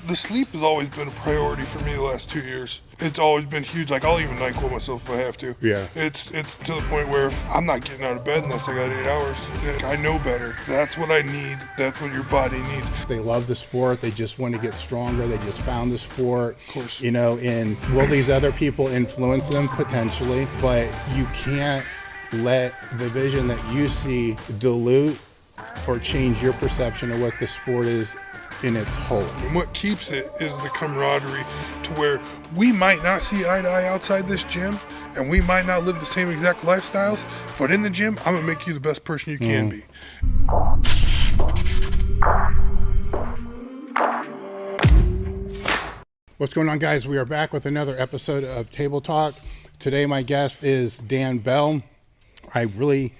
the sleep has always been a priority for me the last 2 years. It's always been huge. Like, I'll even NyQuil myself if I have to. Yeah. It's to the point where if I'm not getting out of bed unless I got 8 hours. I know better. That's what I need. That's what your body needs. They love the sport. They just want to get stronger. They just found the sport. Of course. You know, and will these other people influence them? Potentially. But you can't let the vision that you see dilute or change your perception of what the sport is in its whole. And what keeps it is the camaraderie, to where we might not see eye to eye outside this gym, and we might not live the same exact lifestyles, but in the gym, I'm gonna make you the best person you can be. What's going on, guys? We are back with another episode of Table Talk. Today my guest is Dan Bell. I really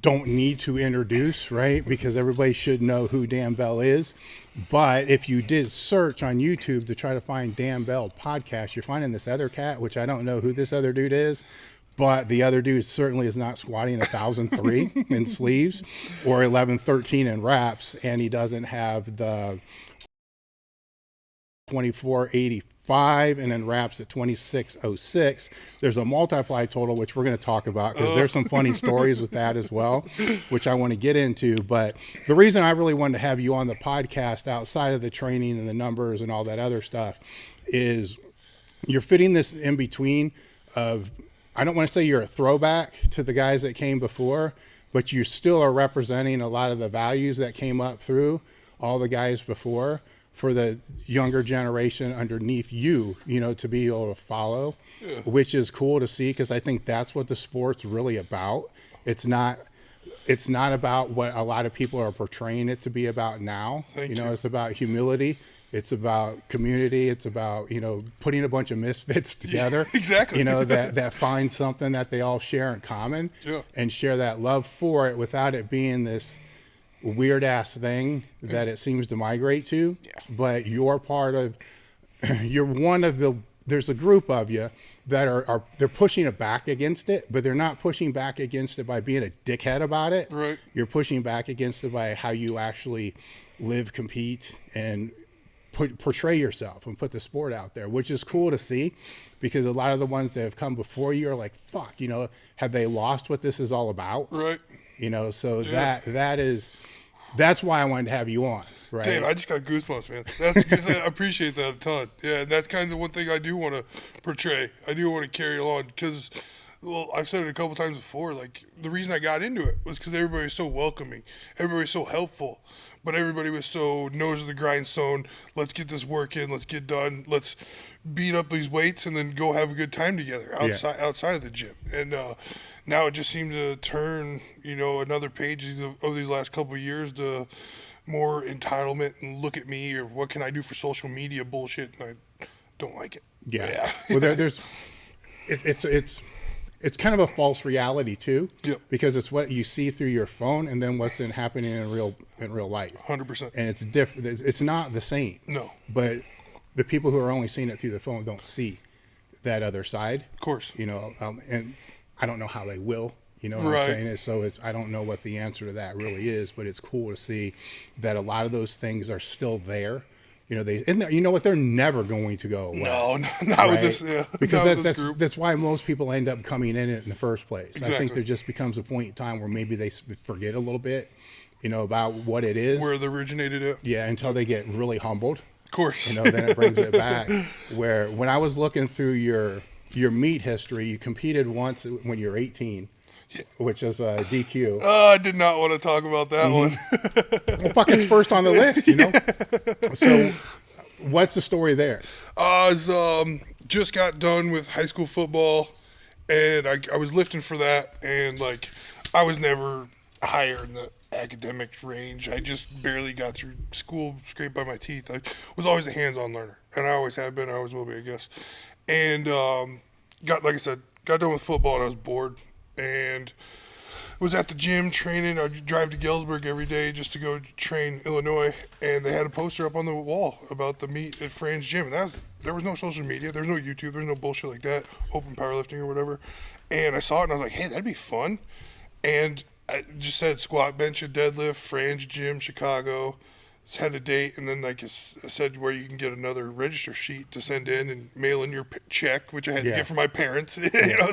don't need to introduce, right? Because everybody should know who Dan Bell is. But if you did search on YouTube to try to find Dan Bell podcast, you're finding this other cat, which I don't know who this other dude is, but the other dude certainly is not squatting 1,003 in sleeves or 1113 in reps, and he doesn't have the 2485 and then wraps at 2606. There's a multiply total, which we're going to talk about because there's some funny stories with that as well, which I want to get into. But the reason I really wanted to have you on the podcast outside of the training and the numbers and all that other stuff is you're fitting this in between of, I don't want to say you're a throwback to the guys that came before, but you still are representing a lot of the values that came up through all the guys before, for the younger generation underneath you, you know, to be able to follow, which is cool to see, because I think that's what the sport's really about. It's not about what a lot of people are portraying it to be about now. Thank you know, you. it's about humility. It's about community. It's about, you know, putting a bunch of misfits together. Yeah, exactly. You know, that find something that they all share in common and share that love for it without it being this weird ass thing that it seems to migrate to. But you're part of, you're one of the, there's a group of you that are they're pushing it back against it, but they're not pushing back against it by being a dickhead about it. Right. You're pushing back against it by how you actually live, compete, and portray yourself and put the sport out there, which is cool to see, because a lot of the ones that have come before you are like, fuck, you know, have they lost what this is all about? Right. You know, so that's why I wanted to have you on, right? Dave, I just got goosebumps, man. That's because I appreciate that a ton. Yeah, and that's kind of one thing I do want to portray. I do want to carry along because, well, I've said it a couple times before. Like, the reason I got into it was because everybody was so welcoming, everybody was so helpful, but everybody was so nose of the grindstone. Let's get this work in. Let's get done. Let's beat up these weights and then go have a good time together outside of the gym. And now it just seemed to turn, you know, another page of these last couple of years to more entitlement and look at me or what can I do for social media bullshit, and I don't like it. Yeah. Well, there's it's kind of a false reality too, because it's what you see through your phone and then what's happening in real life. 100%. And it's different. It's not the same. No. But the people who are only seeing it through the phone don't see that other side. Of course. You know, and I don't know how they will. You know what I'm saying? So I don't know what the answer to that really is, but it's cool to see that a lot of those things are still there. You know, you know what? They're never going to go away. No, not with this. Yeah, because that's why most people end up coming in it in the first place. Exactly. I think there just becomes a point in time where maybe they forget a little bit, you know, about what it is, where it originated at. Yeah, until they get really humbled. Of course. You know, then it brings it back. Where when I was looking through your meet history, you competed once when you were 18. Which is a DQ. I did not want to talk about that one. Well, fuck, it's first on the list, you know? So what's the story there? I was, just got done with high school football, and I was lifting for that, and, like, I was never higher in the academic range. I just barely got through school, scraped by my teeth. I was always a hands-on learner, and I always have been. I always will be, I guess. And like I said, got done with football, and I was bored. And was at the gym training. I'd drive to Galesburg every day just to go train Illinois, and they had a poster up on the wall about the meet at Fran's gym. And there was no social media, there was no YouTube, there was no bullshit like that, open powerlifting or whatever. And I saw it and I was like, hey, that'd be fun. And I just said squat, bench, and deadlift, Fran's gym, Chicago. had a date, and then like I said where you can get another register sheet to send in and mail in your check, which I had to get from my parents, you know,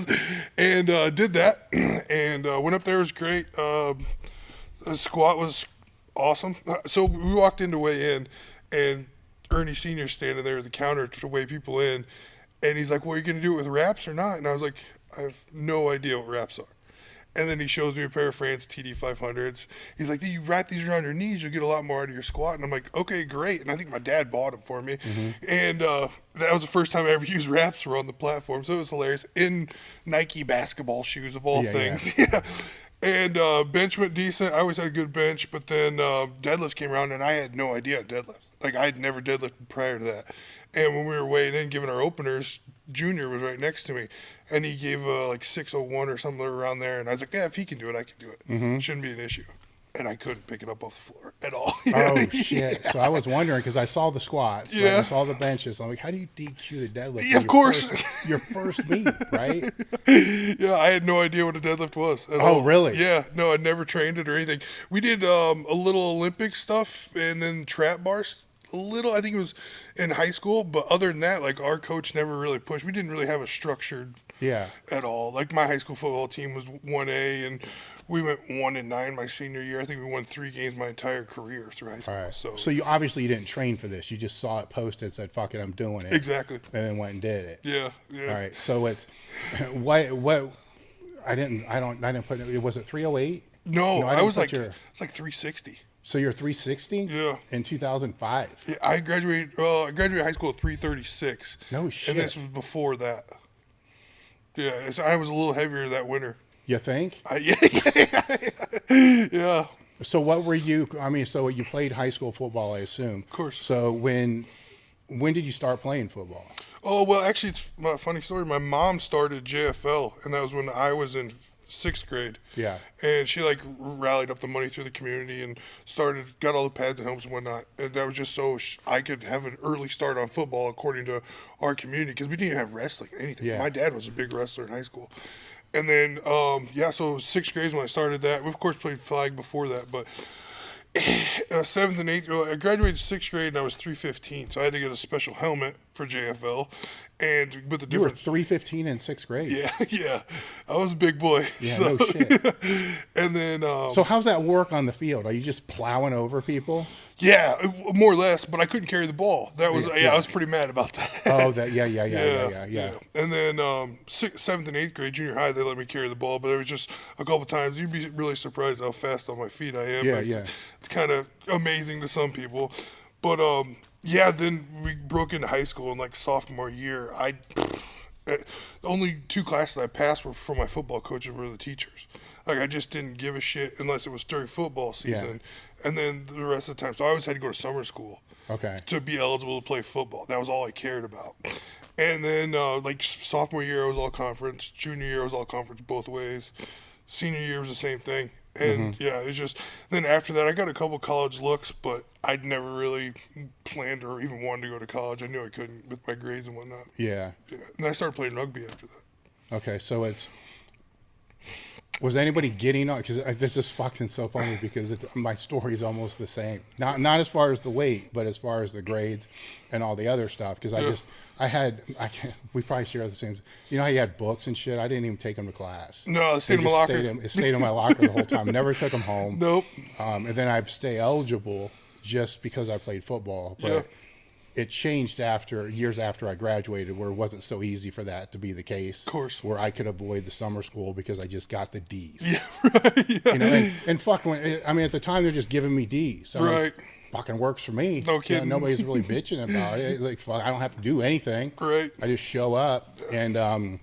and did that, and went up there. It was great. The squat was awesome. So we walked in to weigh in, and Ernie Sr. standing there at the counter to weigh people in, and he's like, well, are you going to do it with wraps or not? And I was like, I have no idea what wraps are. And then he shows me a pair of France TD 500s. He's like, you wrap these around your knees, you'll get a lot more out of your squat. And I'm like, okay, great. And I think my dad bought them for me. And that was the first time I ever used wraps were on the platform. So it was hilarious. In Nike basketball shoes, of all things. Yeah. And bench went decent. I always had a good bench. But then deadlifts came around, and I had no idea deadlifts. Like, I had never deadlifted prior to that. And when we were weighing in, giving our openers, Junior was right next to me, and he gave like 601 or something around there. And I was like, yeah, if he can do it, I can do it. Shouldn't be an issue. And I couldn't pick it up off the floor at all. Oh, shit. So I was wondering, because I saw the squats, right? I saw the benches. I'm like, how do you DQ the deadlift? Yeah, of course. Your first meet, right? Yeah, I had no idea what a deadlift was at all. Really? Yeah, no, I'd never trained it or anything. We did a little Olympic stuff and then trap bars. A little, I think it was in high school, but other than that, like, our coach never really pushed. We didn't really have a structured at all. Like, my high school football team was 1A, and we went 1-9 my senior year. I think we won 3 games my entire career through high school. All right. So you obviously you didn't train for this. You just saw it posted, said, "Fuck it, I'm doing it." Exactly. And then went and did it. Yeah. All right. So it's what I didn't put it. Was it 308? No, I was like it's like 360. So you're 360? Yeah. In 2005? Yeah, I graduated high school at 336. No shit. And this was before that. Yeah, I was a little heavier that winter. You think? Yeah. So what were you, so you played high school football, I assume. Of course. So when did you start playing football? Oh, well, actually, it's a funny story. My mom started JFL, and that was when I was in 6th grade. Yeah. And she like rallied up the money through the community and got all the pads and helmets and whatnot. And that was just so I could have an early start on football according to our community, because we didn't even have wrestling or anything. Yeah. My dad was a big wrestler in high school. And then, so 6th grade is when I started that. We, of course, played flag before that, but 7th and 8th, I graduated 6th grade and I was 315, so I had to get a special helmet for JFL. And with the difference, you were 315 in 6th grade. Yeah, I was a big boy. Yeah, so, no shit. And then, so how's that work on the field? Are you just plowing over people? Yeah, more or less, but I couldn't carry the ball. That was I was pretty mad about that. Oh, yeah. And then 7th and 8th grade, junior high, they let me carry the ball, but it was just a couple times. You'd be really surprised how fast on my feet I am. It's kind of amazing to some people, but then we broke into high school in like sophomore year. The only 2 classes I passed were from my football coaches were the teachers. Like, I just didn't give a shit unless it was during football season. Yeah. And then the rest of the time, so I always had to go to summer school. Okay. To be eligible to play football. That was all I cared about. And then, like, sophomore year, I was all conference. Junior year, I was all conference both ways. Senior year was the same thing. And, it's just, then after that, I got a couple college looks, but I'd never really planned or even wanted to go to college. I knew I couldn't with my grades and whatnot. Yeah. And I started playing rugby after that. Okay, so was anybody getting on? Because this is fucking so funny because my story is almost the same. Not as far as the weight, but as far as the grades and all the other stuff. Because we probably share the same. You know how you had books and shit? I didn't even take them to class. No, it stayed in my locker. It stayed in my locker the whole time. Never took them home. Nope. And then I'd stay eligible just because I played football. But it changed years after I graduated, where it wasn't so easy for that to be the case. Of course. Where I could avoid the summer school because I just got the D's. Yeah, right. Yeah. You know, and fucking, at the time they're just giving me D's. Right. Fucking works for me. No kidding. Nobody's really bitching about it. Like, fuck, I don't have to do anything. Right. I just show up. And,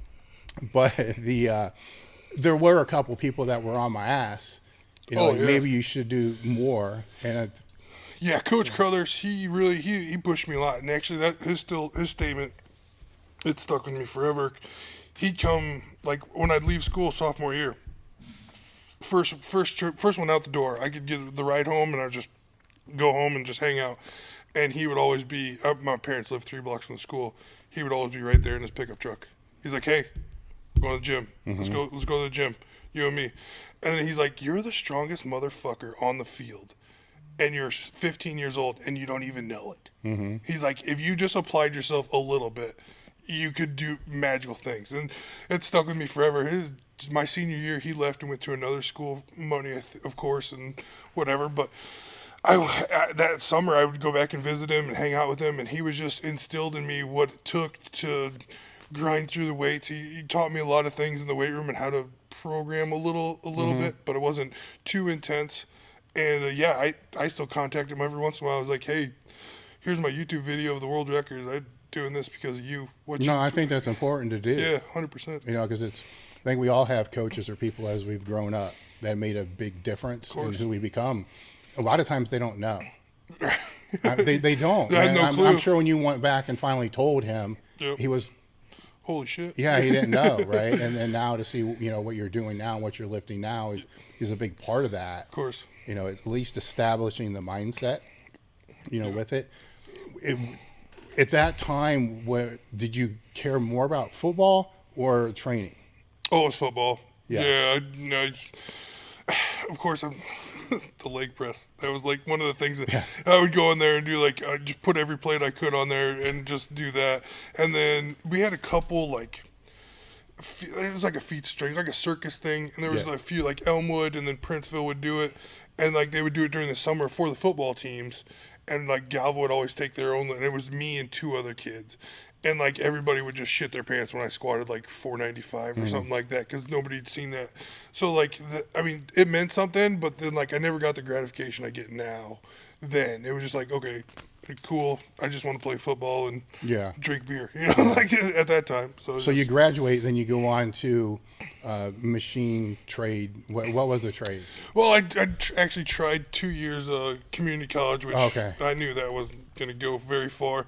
but there were a couple people that were on my ass. You know, maybe you should do more. And yeah, Coach Crothers, he pushed me a lot, and actually his statement, it stuck with me forever. He'd come like when I'd leave school sophomore year, first one out the door. I could get the ride home, and I'd just go home and just hang out. And he would always be. My parents lived 3 blocks from the school. He would always be right there in his pickup truck. He's like, "Hey, go to the gym. Let's go to the gym, you and me." And then he's like, "You're the strongest motherfucker on the field." and you're 15 years old and you don't even know it. He's like, if you just applied yourself a little bit, you could do magical things. And it stuck with me forever. My senior year, he left and went to another school, money, of course, and whatever. But that summer, I would go back and visit him and hang out with him, and he was just instilled in me what it took to grind through the weights. He taught me a lot of things in the weight room and how to program a little bit, but it wasn't too intense. And I still contact him every once in a while. I was like, hey, here's my YouTube video of the world record. I'm doing this because of you. I think that's important to do. Yeah, 100%. Because I think we all have coaches or people as we've grown up that made a big difference in who we become. A lot of times they don't know. They don't. I had no clue. I'm sure when you went back and finally told him, he was, holy shit. Yeah, he didn't know, right? And then now to see, what you're doing now and what you're lifting now is a big part of that. Of course. At least establishing the mindset, with it. At that time, did you care more about football or training? Oh, it's football. Yeah. Of course, I'm the leg press. That was like one of the things that I would go in there and do. Like, just put every plate I could on there and just do that. And then we had a couple it was like a feet strength, like a circus thing. And there was a few, like Elmwood and then Princeville would do it. And like they would do it during the summer for the football teams. And like Galva would always take their own, and it was me and two other kids. And like everybody would just shit their pants when I squatted like 495 or something like that, because nobody had seen that. So like, it meant something, but then like I never got the gratification I get now. Then it was just like, okay, cool. I just want to play football and drink beer, like at that time. So you graduate, then you go on to machine trade. What was the trade? Well, I actually tried 2 years community college, which I knew that wasn't going to go very far.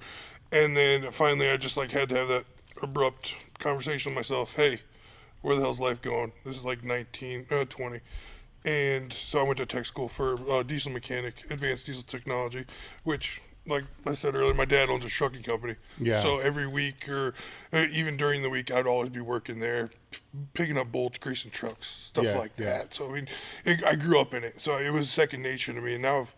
And then finally I just like had to have that abrupt conversation with myself. Hey, where the hell's life going? This is like 20. And so I went to tech school for diesel mechanic, advanced diesel technology, which, like I said earlier, my dad owns a trucking company. Yeah. So every week or even during the week, I'd always be working there, picking up bolts, greasing trucks, stuff like that. So, I grew up in it. So it was second nature to me. And now I've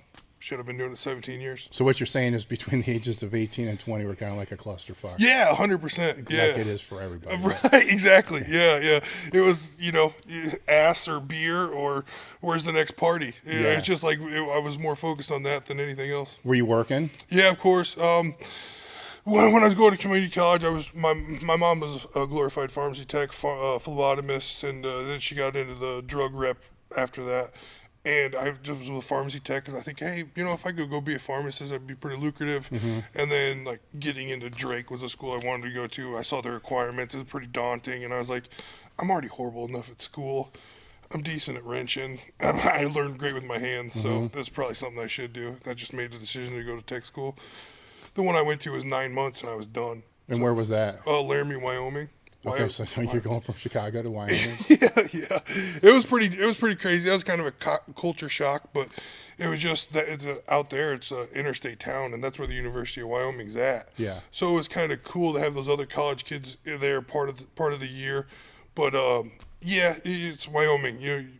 been doing it 17 years. So what you're saying is between the ages of 18 and 20, we're kind of like a clusterfuck. Yeah, 100%. Yeah. Like it is for everybody. Right, exactly. Yeah. It was, ass or beer or where's the next party? It's just like I was more focused on that than anything else. Were you working? Yeah, of course. When I was going to community college, my mom was a glorified pharmacy tech, phlebotomist, and then she got into the drug rep after that. And I just was with pharmacy tech because I think, hey, if I could go be a pharmacist, that'd be pretty lucrative. And then, like, getting into Drake was a school I wanted to go to. I saw the requirements. It was pretty daunting. And I was like, I'm already horrible enough at school. I'm decent at wrenching. I learned great with my hands, so that's probably something I should do. I just made the decision to go to tech school. The one I went to was 9 months, and I was done. And where was that? Laramie, Wyoming. Okay, so you're going from Chicago to Wyoming. yeah. It was pretty crazy. That was kind of a culture shock, but it was just that it's out there. It's an interstate town, and that's where the University of Wyoming's at. Yeah. So it was kind of cool to have those other college kids there part of the year. But it's Wyoming.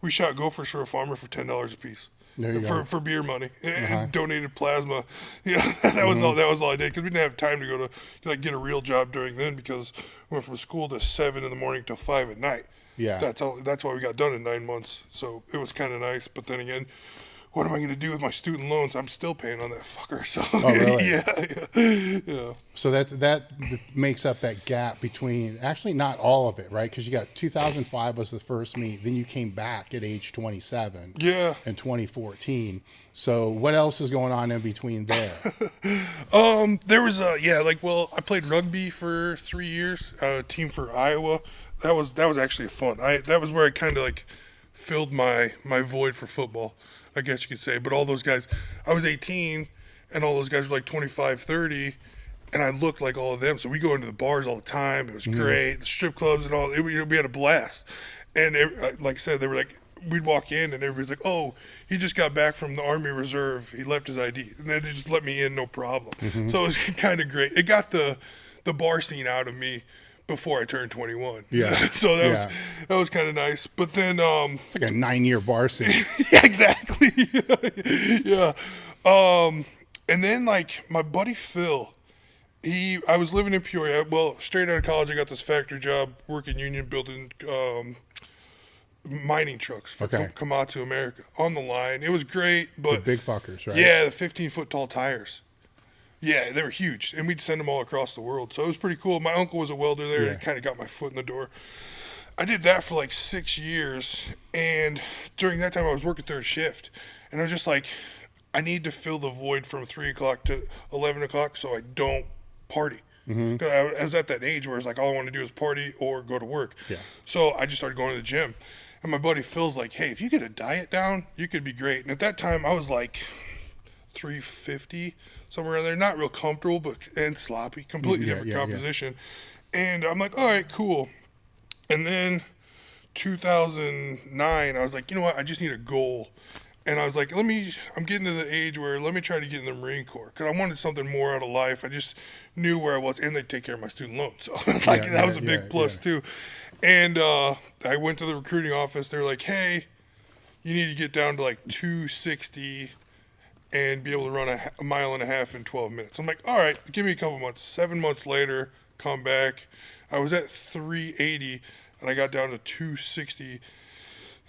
We shot gophers for a farmer for $10 a piece. There you go. For beer money, and donated plasma. That was all. That was all I did because we didn't have time to go to get a real job during then because we went from school to 7 a.m. till 5 at night. Yeah, that's all. That's why we got done in 9 months. So it was kind of nice. But then again, what am I going to do with my student loans? I'm still paying on that fucker. So really? yeah. So that makes up that gap between actually not all of it, right? Because you got 2005 was the first meet, then you came back at age 27. Yeah. In 2014. So what else is going on in between there? There was I played rugby for 3 years. Team for Iowa. That was actually fun. That was where I kind of like filled my void for football, I guess you could say. But all those guys, I was 18, and all those guys were like 25, 30, and I looked like all of them. So we go into the bars all the time. It was great. The strip clubs and all. We had a blast. And like I said, they were like, we'd walk in, and everybody's like, oh, he just got back from the Army Reserve. He left his ID. And they just let me in, no problem. So it was kind of great. It got the bar scene out of me. before I turned 21. Yeah. So that was kind of nice. But then it's like a 9-year bar scene. yeah, exactly. Yeah. And then like my buddy Phil, I was living in Peoria. Well, straight out of college, I got this factory job working union building mining trucks for Komatsu America on the line. It was great, but the big fuckers, right? Yeah, the 15-foot tall tires. Yeah, they were huge, and we'd send them all across the world. So it was pretty cool. My uncle was a welder there, and kind of got my foot in the door. I did that for like 6 years, and during that time I was working third shift, and I was just like, I need to fill the void from 3 o'clock to 11 o'clock so I don't party. Because I was at that age where it's like all I want to do is party or go to work. Yeah. So I just started going to the gym, and my buddy Phil's like, hey, if you get a diet down, you could be great. And at that time I was like 350, somewhere around there, not real comfortable, and sloppy, completely different composition. And I'm like, all right, cool. And then 2009, I was like, you know what? I just need a goal. And I was like, I'm getting to the age where let me try to get in the Marine Corps, because I wanted something more out of life. I just knew where I was, and they take care of my student loan. So that was a big plus too. And I went to the recruiting office. They're like, hey, you need to get down to like 260 and be able to run a mile and a half in 12 minutes. I'm like, all right, give me a couple months. 7 months later, come back. I was at 380, and I got down to 260.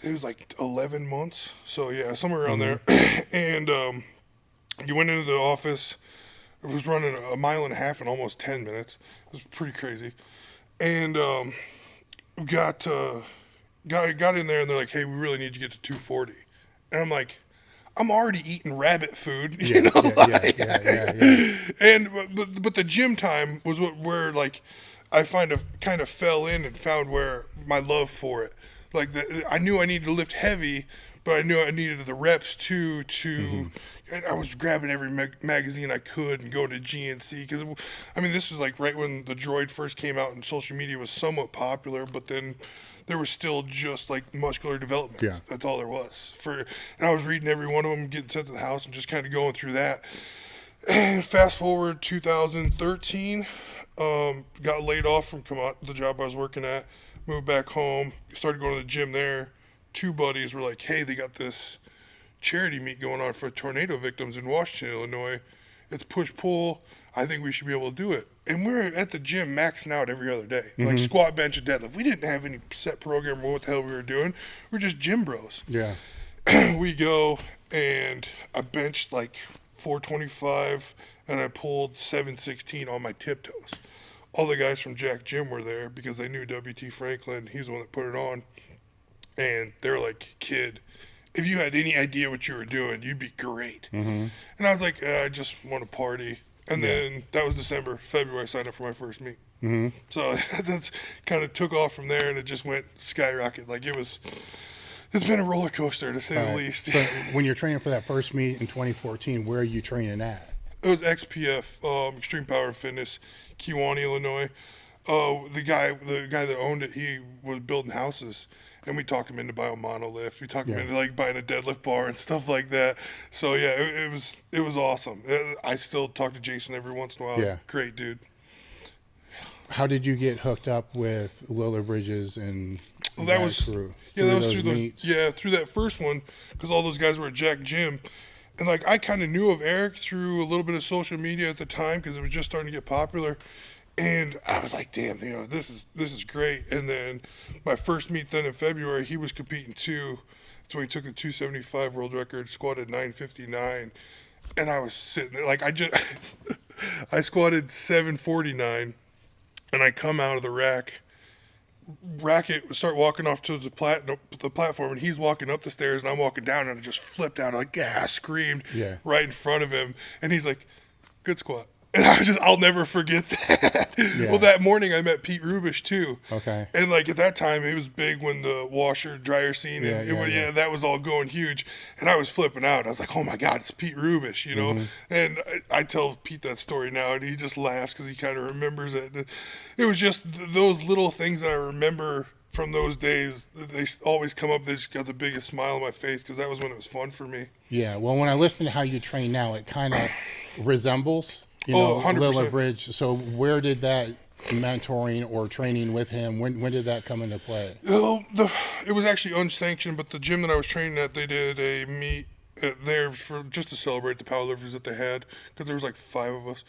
It was like 11 months. So, yeah, somewhere around there. And you went into the office. It was running a mile and a half in almost 10 minutes. It was pretty crazy. And got in there, and they're like, hey, we really need you to get to 240. And I'm like, I'm already eating rabbit food, you know. And but the gym time was where like I kind of fell in and found where my love for it. Like I knew I needed to lift heavy, but I knew I needed the reps too. And I was grabbing every magazine I could and going to GNC, because I mean this was like right when the Droid first came out and social media was somewhat popular, but then there was still just like muscular development. Yeah. That's all there was. And I was reading every one of them, getting sent to the house, and just kind of going through that. And fast forward 2013, got laid off from the job I was working at, moved back home, started going to the gym there. 2 buddies were like, hey, they got this charity meet going on for tornado victims in Washington, Illinois. It's push-pull. I think we should be able to do it. And we're at the gym maxing out every other day, like squat, bench, and deadlift. We didn't have any set program or what the hell we were doing. We're just gym bros. Yeah. We go, and I benched like 425, and I pulled 716 on my tiptoes. All the guys from Jack Gym were there because they knew W.T. Franklin. He's the one that put it on. And they're like, kid, if you had any idea what you were doing, you'd be great. And I was like, I just want to party. And then that was December. February, I signed up for my first meet. So that's kind of took off from there, and it just went skyrocket. Like it's been a roller coaster, to say the least. So when you're training for that first meet in 2014, where are you training at? It was XPF, Extreme Power Fitness, Kewanee, Illinois. The guy that owned it, he was building houses, and we talked him into biomonolift. We talked him into like buying a deadlift bar and stuff like that. So yeah, it was awesome. I still talk to Jason every once in a while. Yeah. Great dude. How did you get hooked up with Lilla Bridges and that was crew? Yeah, that was through meets? through that first one, because all those guys were at Jack Gym. And like I kind of knew of Eric through a little bit of social media at the time, because it was just starting to get popular. And I was like, damn, this is great. And then my first meet then in February, he was competing too. So he took the 275 world record, squatted 959. And I was sitting there, like I squatted 749, and I come out of the racket, start walking off to the platform, and he's walking up the stairs, and I'm walking down, and I just flipped out, like, screamed right in front of him. And he's like, good squat. And I'll never forget that. Yeah. Well, that morning I met Pete Rubish too. Okay. And like at that time, it was big when the washer dryer scene, that was all going huge. And I was flipping out. I was like, oh my God, it's Pete Rubish, you know? And I tell Pete that story now, and he just laughs because he kind of remembers it. And it was just those little things that I remember from those days. They always come up. They just got the biggest smile on my face, because that was when it was fun for me. Yeah. Well, when I listen to how you train now, it kind of resembles, Lilla Bridge. So where did that mentoring or training with him? When did that come into play? It was actually unsanctioned, but the gym that I was training at, they did a meet there for just to celebrate the powerlifters that they had, because there was like 5 of us,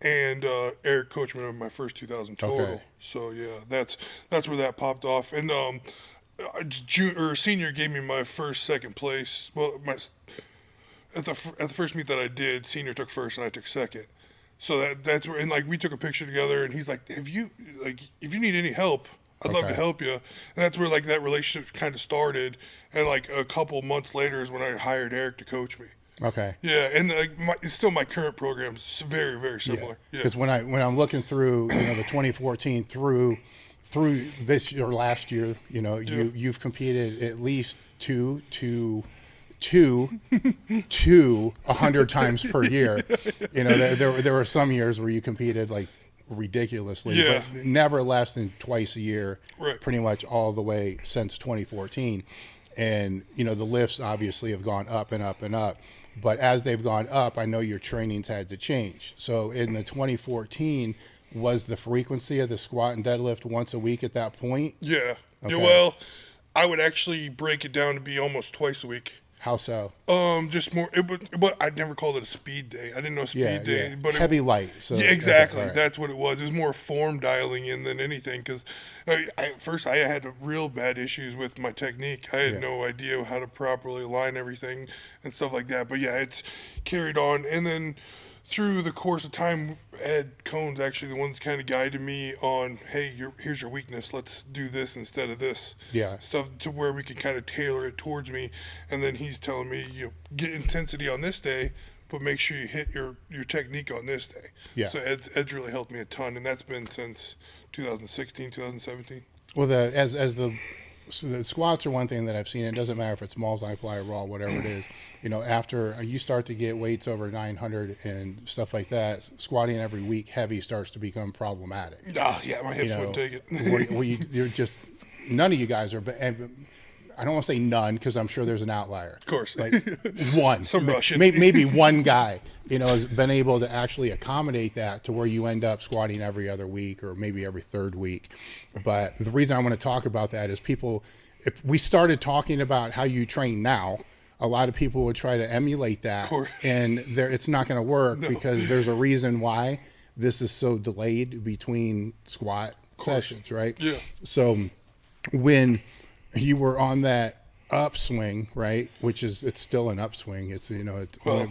and Eric coached me in my first 2,000 total. Okay. So yeah, that's where that popped off. And senior gave me my first second place. Well, at the first meet that I did, senior took first and I took second. So that's where, and like we took a picture together, and he's like, if you need any help, I'd love to help you. And that's where like that relationship kind of started. And like a couple months later is when I hired Eric to coach me. Okay. Yeah, and like it's still my current program. It's very, very similar. Because when I'm looking through, the 2014 through this year, last year, you've competed at least two 100 times per year. There were some years where you competed like ridiculously, but never less than twice a year, pretty much all the way since 2014. And the lifts obviously have gone up and up and up, but as they've gone up, I know your trainings had to change. So in the 2014, was the frequency of the squat and deadlift once a week at that point? Yeah. Okay. Yeah, well, I would actually break it down to be almost twice a week. How so? Just more. But I'd never called it a speed day. I didn't know speed day. But heavy light. So yeah, exactly. Okay, right. That's what it was. It was more form dialing in than anything. Because at first I had real bad issues with my technique. I had no idea how to properly align everything and stuff like that. But yeah, it's carried on. And then through the course of time, Ed Cohn's actually the one that's kind of guided me on, hey, here's your weakness. Let's do this instead of this. Yeah. Stuff to where we can kind of tailor it towards me. And then he's telling me, get intensity on this day, but make sure you hit your technique on this day. Yeah. So Ed's really helped me a ton, and that's been since 2016, 2017. Well, so the squats are one thing that I've seen. It doesn't matter if it's multiply, raw, whatever it is. After you start to get weights over 900 and stuff like that, squatting every week heavy starts to become problematic. Oh, yeah, my hips wouldn't take it. You're just, none of you guys are, I don't want to say none because I'm sure there's an outlier. Of course. Like one. Some Russian. Maybe one guy, has been able to actually accommodate that to where you end up squatting every other week or maybe every third week. But the reason I want to talk about that is if we started talking about how you train now, a lot of people would try to emulate that. Of course. And it's not going to work because there's a reason why this is so delayed between squat sessions, right? Yeah. So when you were on that upswing, right? It's still an upswing. It's yeah.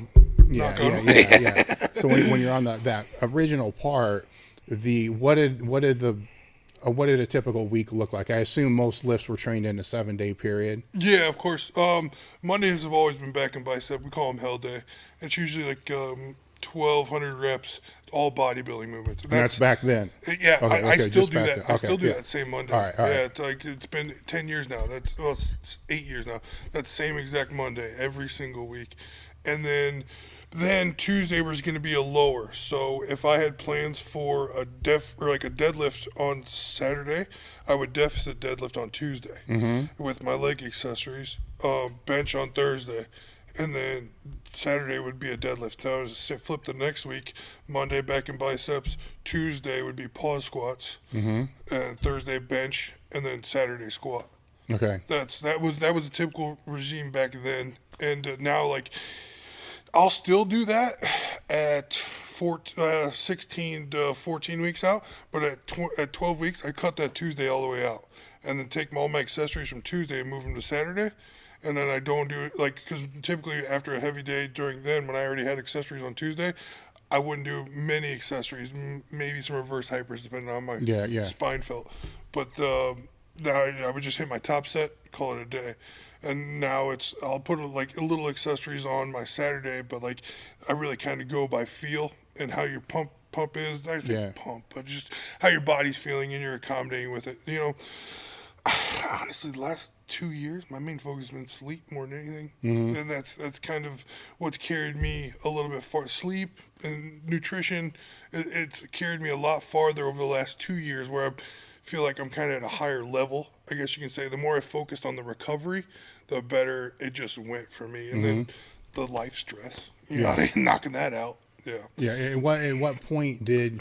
So when you're on that original part, what did a typical week look like? I assume most lifts were trained in a 7-day period. Yeah, of course. Mondays have always been back and bicep. We call them hell day. It's usually like 1,200 reps, all bodybuilding movements. And that's back then. Yeah, Okay, I still do that. Okay, I still do that same Monday. All right. Yeah, it's been 10 years now. It's 8 years now. That same exact Monday every single week. And then Tuesday was going to be a lower. So if I had plans for a deadlift on Saturday, I would deficit deadlift on Tuesday with my leg accessories, bench on Thursday. And then Saturday would be a deadlift. So I was flip the next week. Monday back and biceps. Tuesday would be pause squats. And Thursday bench, and then Saturday squat. Okay. That was a typical regime back then. And now like I'll still do that at 16 to 14 weeks out. But at 12 weeks, I cut that Tuesday all the way out, and then take all my accessories from Tuesday and move them to Saturday. And then I don't do it, because typically after a heavy day when I already had accessories on Tuesday, I wouldn't do many accessories, maybe some reverse hypers depending on my spine felt. But I would just hit my top set, call it a day. And now I'll put a little accessories on my Saturday, but I really kind of go by feel and how your pump is. I say pump, but just how your body's feeling and you're accommodating with it. Honestly, the last 2 years, my main focus has been sleep more than anything. And that's kind of what's carried me a little bit far. Sleep and nutrition, it's carried me a lot farther over the last 2 years, where I feel like I'm kind of at a higher level, I guess you can say. The more I focused on the recovery, the better it just went for me. And then the life stress, knocking that out. Yeah. Yeah. At what point did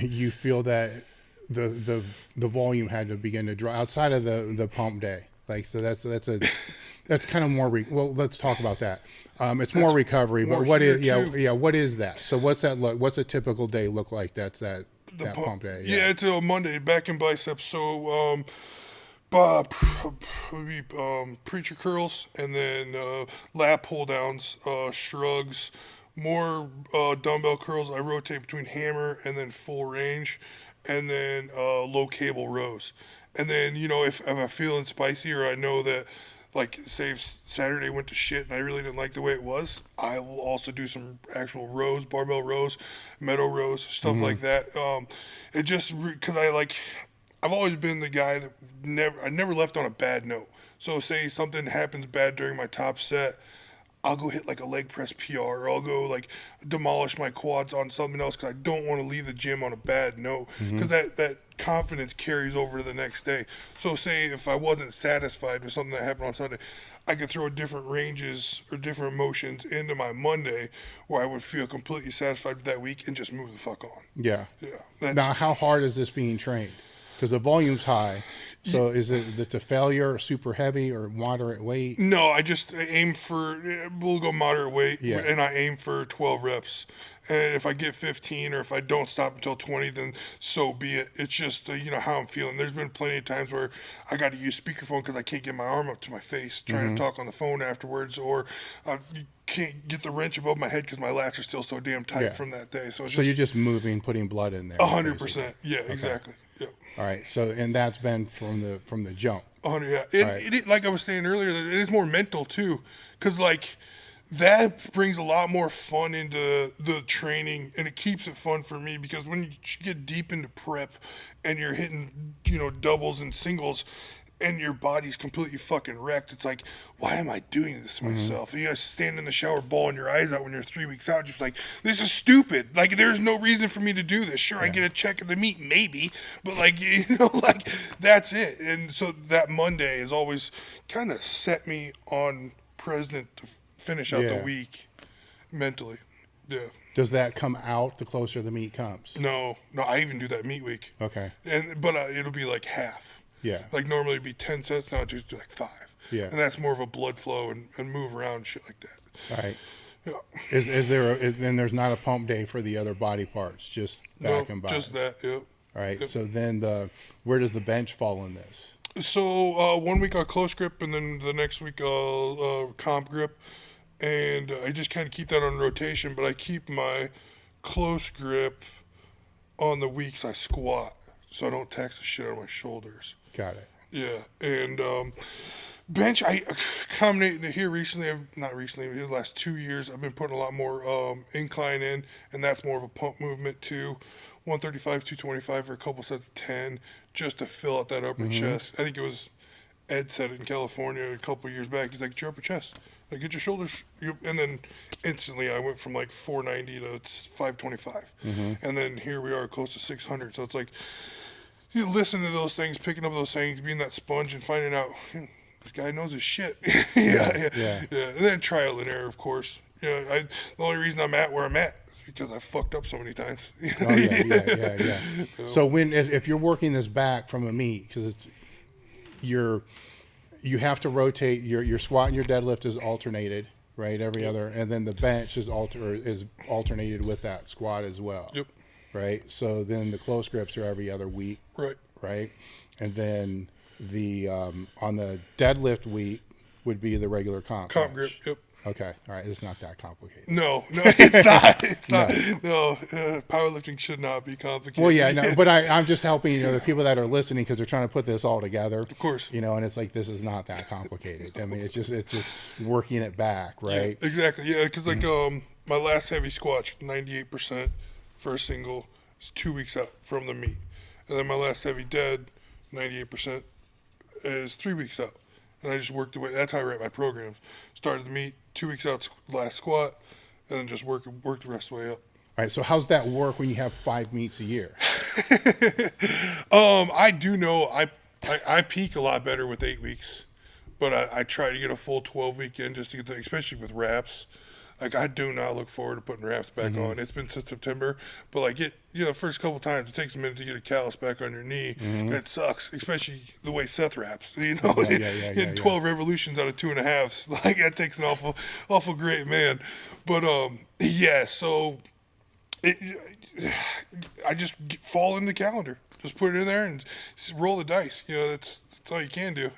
you feel that the volume had to begin to drop outside of the pump day. Like, so that's kind of more, well, let's talk about that. It's more recovery, but what is, what is that? So what's that look? What's a typical day look like? That's that pump day. Yeah, it's a Monday, back and biceps. So, would be preacher curls, and then lat pull downs, shrugs, more dumbbell curls. I rotate between hammer and then full range, and then low cable rows. And then, if I'm feeling spicy, or I know that, like, say if Saturday went to shit and I really didn't like the way it was, I will also do some actual rows, barbell rows, meadow rows, stuff like that. It just, because I've always been the guy that I never left on a bad note. So say something happens bad during my top set, I'll go hit like a leg press PR, or I'll go like demolish my quads on something else because I don't want to leave the gym on a bad note, because that confidence carries over to the next day. So say if I wasn't satisfied with something that happened on Sunday, I could throw different ranges or different motions into my Monday where I would feel completely satisfied with that week and just move the fuck on. Yeah. Yeah. Now, how hard is this being trained? Because the volume's high. So is it the failure super heavy or moderate weight? No, I just aim for, we'll go moderate weight, and I aim for 12 reps. And if I get 15, or if I don't stop until 20, then so be it. It's just, how I'm feeling. There's been plenty of times where I got to use speakerphone because I can't get my arm up to my face trying to talk on the phone afterwards, or you can't get the wrench above my head because my lats are still so damn tight from that day. So you're just moving, putting blood in there. 100%. Yeah, exactly. Yeah. All right. So, and that's been from the jump. 100. Yeah. It, like I was saying earlier, it is more mental too, because that brings a lot more fun into the training, and it keeps it fun for me, because when you get deep into prep and you're hitting, doubles and singles, and your body's completely fucking wrecked, it's like, why am I doing this to myself? And you guys stand in the shower bawling your eyes out when you're 3 weeks out, just like, this is stupid. Like, there's no reason for me to do this. Sure, I get a check at the meet, maybe, but that's it. And so that Monday has always kind of set me on president to finish out the week mentally. Yeah. Does that come out the closer the meet comes? No, I even do that meet week. Okay. But it'll be like half. Yeah. Like normally it'd be 10 sets, now I just do like 5. Yeah. And that's more of a blood flow and move around and shit like that. All right. Yeah. Is there then there's not a pump day for the other body parts, just back and biceps? Just that, yep. All right. Yep. So then where does the bench fall in this? So 1 week I'll close grip, and then the next week I'll comp grip. And I just kind of keep that on rotation, but I keep my close grip on the weeks I squat, so I don't tax the shit out of my shoulders. Got it. Yeah, and bench, I combined here recently, not recently, but the last 2 years, I've been putting a lot more incline in, and that's more of a pump movement too. 135, 225 for a couple sets of 10, just to fill out that upper chest. I think it was Ed said it in California a couple years back. He's like, "It's your upper chest. Like, get your shoulders." And then instantly I went from like 490 to 525. And then here we are close to 600. So it's like, you listen to those things, picking up those things, being that sponge, and finding out, this guy knows his shit. Yeah. And then trial and error, of course. The only reason I'm at where I'm at is because I fucked up so many times. Yeah. So if you're working this back from a meet, because you have to rotate your squat and your deadlift is alternated, right? Every other, and then the bench is alternated with that squat as well. Yep. Right. So then the close grips are every other week. Right. And then the on the deadlift week would be the regular comp grip. Yep. Okay. All right. It's not that complicated. No, it's not. It's not. No, powerlifting should not be complicated. Well, yeah, no, but I'm just helping, the people that are listening, because they're trying to put this all together. Of course. And it's like, this is not that complicated. I mean, it's just working it back, right? Yeah, exactly. Yeah, because my last heavy squat, 98% for a single, is 2 weeks out from the meet. And then my last heavy dead, 98%, is 3 weeks out. And I just worked away. That's how I write my programs. Started the meet, 2 weeks out, last squat, and then just work the rest of the way up. All right. So how's that work when you have 5 meets a year? I do know I peak a lot better with 8 weeks, but I try to get a full 12 week in just to get especially with reps. Like, I do not look forward to putting wraps back on. It's been since September, but like the first couple times, it takes a minute to get a callus back on your knee. That sucks, especially the way Seth wraps. In 12 revolutions out of 2.5s, like that takes an awful great man. But so I just fall in the calendar. Just put it in there and roll the dice. That's all you can do.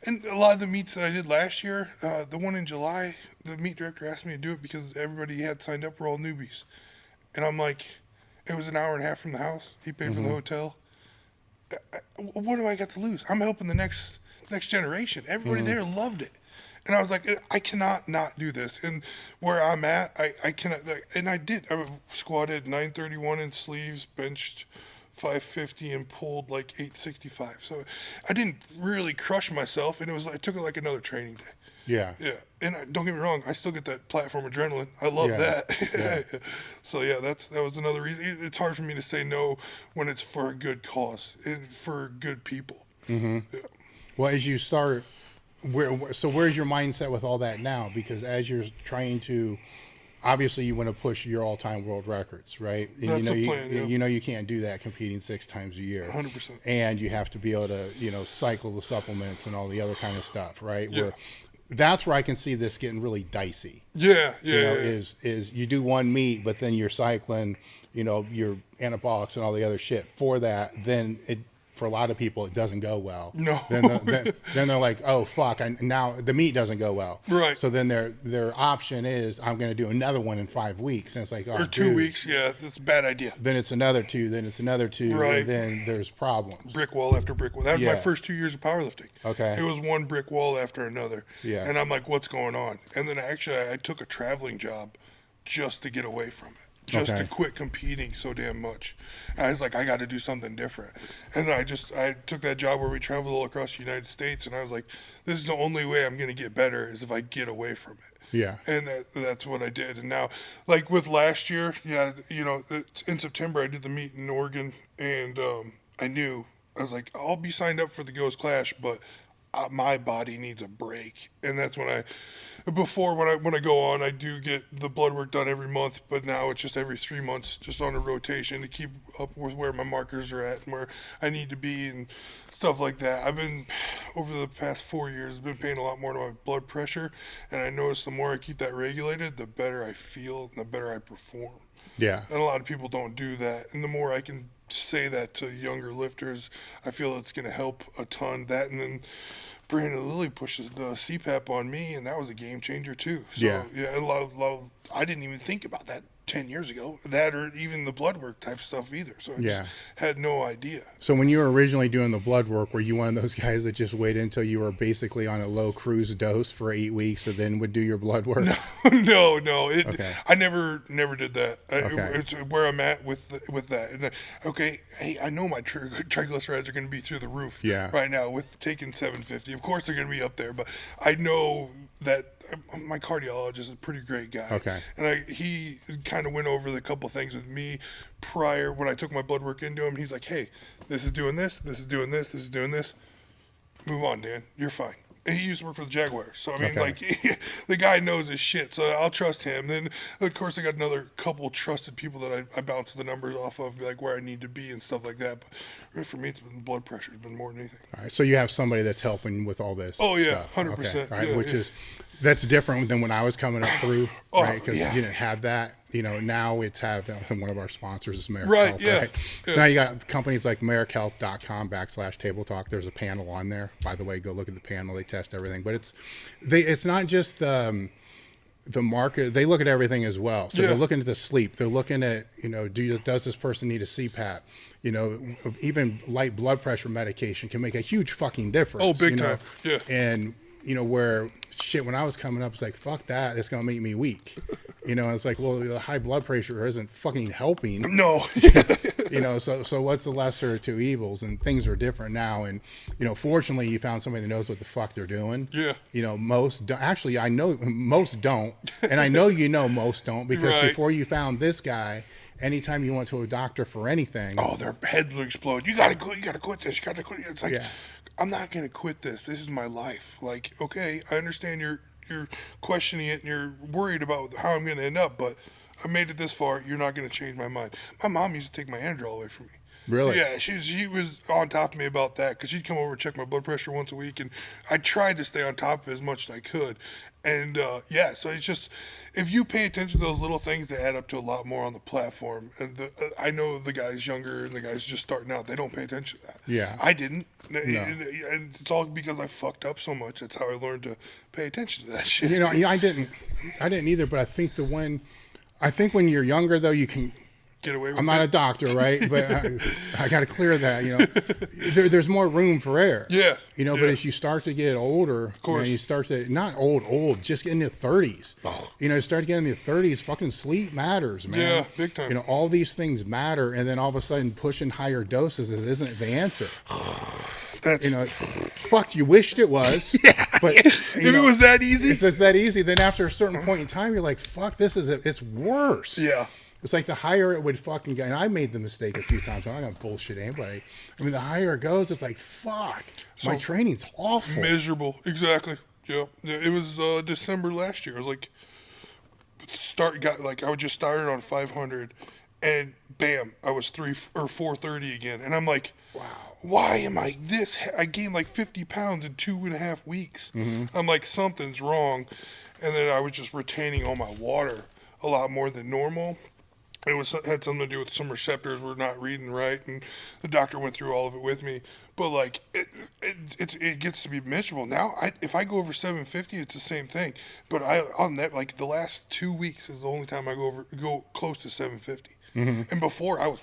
And a lot of the meets that I did last year, the one in July, the meet director asked me to do it because everybody he had signed up were all newbies. And I'm like, it was an hour and a half from the house. He paid for the hotel. What do I got to lose? I'm helping the next generation. Everybody there loved it. And I was like, I cannot not do this. And where I'm at, I cannot. And I did. I squatted 931 in sleeves, benched 550 and pulled like 865. So I didn't really crush myself, and it took it like another training day. Yeah. And don't get me wrong, I still get that platform adrenaline. I love that. So that was another reason. It's hard for me to say no when it's for a good cause and for good people. Well, as you start, where's your mindset with all that now? Because as you're trying to, obviously you want to push your all-time world records, right? And That's the plan, you can't do that competing 6 times a year. 100%. And you have to be able to, cycle the supplements and all the other kind of stuff, right? Yeah. That's where I can see this getting really dicey. Is you do one meet, but then you're cycling, your anabolics and all the other shit for that, then for a lot of people, it doesn't go well. No. Then they're like, oh, fuck, now the meet doesn't go well. Right. So then their option is, I'm going to do another one in 5 weeks. And it's like, or 2 weeks, that's a bad idea. Then it's another 2, then it's another 2, right. And then there's problems. Brick wall after brick wall. That was my first 2 years of powerlifting. Okay. It was one brick wall after another. Yeah. And I'm like, what's going on? And then I took a traveling job just to get away from it. Just to quit competing so damn much. And I was like, I got to do something different. And I took that job where we traveled all across the United States, and I was like, this is the only way I'm going to get better is if I get away from it. Yeah. And that's what I did. And now, like with last year, in September I did the meet in Oregon, and I was like, I'll be signed up for the Ghost Clash, but my body needs a break. And that's when when I go on, I do get the blood work done every month, but now it's just every 3 months, just on a rotation to keep up with where my markers are at and where I need to be and stuff like that. I've been, over the past 4 years, been paying a lot more to my blood pressure, and I notice the more I keep that regulated, the better I feel and the better I perform. Yeah. And a lot of people don't do that, and the more I can say that to younger lifters, I feel it's going to help a ton. That, and then Brandon Lilly pushes the CPAP on me, and that was a game changer too. So a lot of I didn't even think about that 10 years ago, that or even the blood work type stuff either. So I just had no idea. So when you were originally doing the blood work, were you one of those guys that just waited until you were basically on a low cruise dose for 8 weeks and then would do your blood work? No. I never did that. It's where I'm at with that. And hey, I know my triglycerides are going to be through the roof right now with taking 750. Of course they're going to be up there, but I know that my cardiologist is a pretty great guy. Okay. And he kind of went over the couple things with me prior when I took my blood work into him. He's like, hey, this is doing this, this is doing this, this is doing this. Move on, Dan. You're fine. And he used to work for the Jaguars. So, I mean, the guy knows his shit. So I'll trust him. Then, of course, I got another couple trusted people that I bounce the numbers off of, like where I need to be and stuff like that. But really for me, it's been blood pressure. It's been more than anything. All right. So you have somebody that's helping with all this. Oh, yeah. Stuff. 100%. Okay. All right. Yeah, Which is, that's different than when I was coming up through, right? Because you didn't have that. Now it's one of our sponsors is Marek Health, right? So now you got companies like MarekHealth.com/table talk. There's a panel on there. By the way, go look at the panel. They test everything, but it's not just the market. They look at everything as well. So they're looking at the sleep. They're looking at does this person need a CPAP? Even light blood pressure medication can make a huge fucking difference. Oh, big time. Yeah. And where shit when I was coming up, it's like, fuck that, it's gonna make me weak. It's like, well, the high blood pressure isn't fucking helping. No. So what's the lesser of two evils? And things are different now. And fortunately, you found somebody that knows what the fuck they're doing. Yeah. Most don't. Actually, I know most don't, and I know most don't because before you found this guy, anytime you went to a doctor for anything, their heads would explode. You gotta quit this. You gotta quit. It's like, I'm not gonna quit this. This is my life. Like, okay, I understand you're you're questioning it and you're worried about how I'm going to end up, but I made it this far. You're not going to change my mind. My mom used to take my Anadrol away from me. Really? Yeah, she was on top of me about that because she'd come over and check my blood pressure once a week, and I tried to stay on top of it as much as I could. And yeah, so it's just if you pay attention to those little things, they add up to a lot more on the platform. And I know the guys younger and the guys just starting out, they don't pay attention to that. Yeah. I didn't, No. and it's all because I fucked up so much. That's how I learned to pay attention to that shit. You know, yeah, I didn't either. But I think when you're younger, though, you can. Get away with I'm not a doctor, right? But I got to clear that. You know, there's more room for error. Yeah. You know, yeah. but as you start to get older, of course. you start to not old, just get in your 30s. You know, start getting in your 30s. Fucking sleep matters, man. Yeah, big time. You know, all these things matter, and then all of a sudden, pushing higher doses isn't the answer. That's, You know, fuck, you wished it was. yeah. But If it was that easy. it's that easy. Then after a certain point in time, you're like, fuck, it's worse. Yeah. It's like the higher it would fucking go, and I made the mistake a few times. I'm not gonna bullshit anybody. I mean, the higher it goes, it's like, fuck, my training's awful. Miserable. Exactly. Yeah. It was December last year. I was like, I just started on 500, and bam, I was 430 again, and I'm like, Wow. why am I this? I gained like 50 pounds in 2.5 weeks. I'm like, something's wrong, and then I was just retaining all my water a lot more than normal. It had something to do with some receptors were not reading right, and the doctor went through all of it with me. But like, it gets to be miserable now. If I go over 750, it's the same thing. But on that, like the last 2 weeks is the only time I go close to 750. And before I was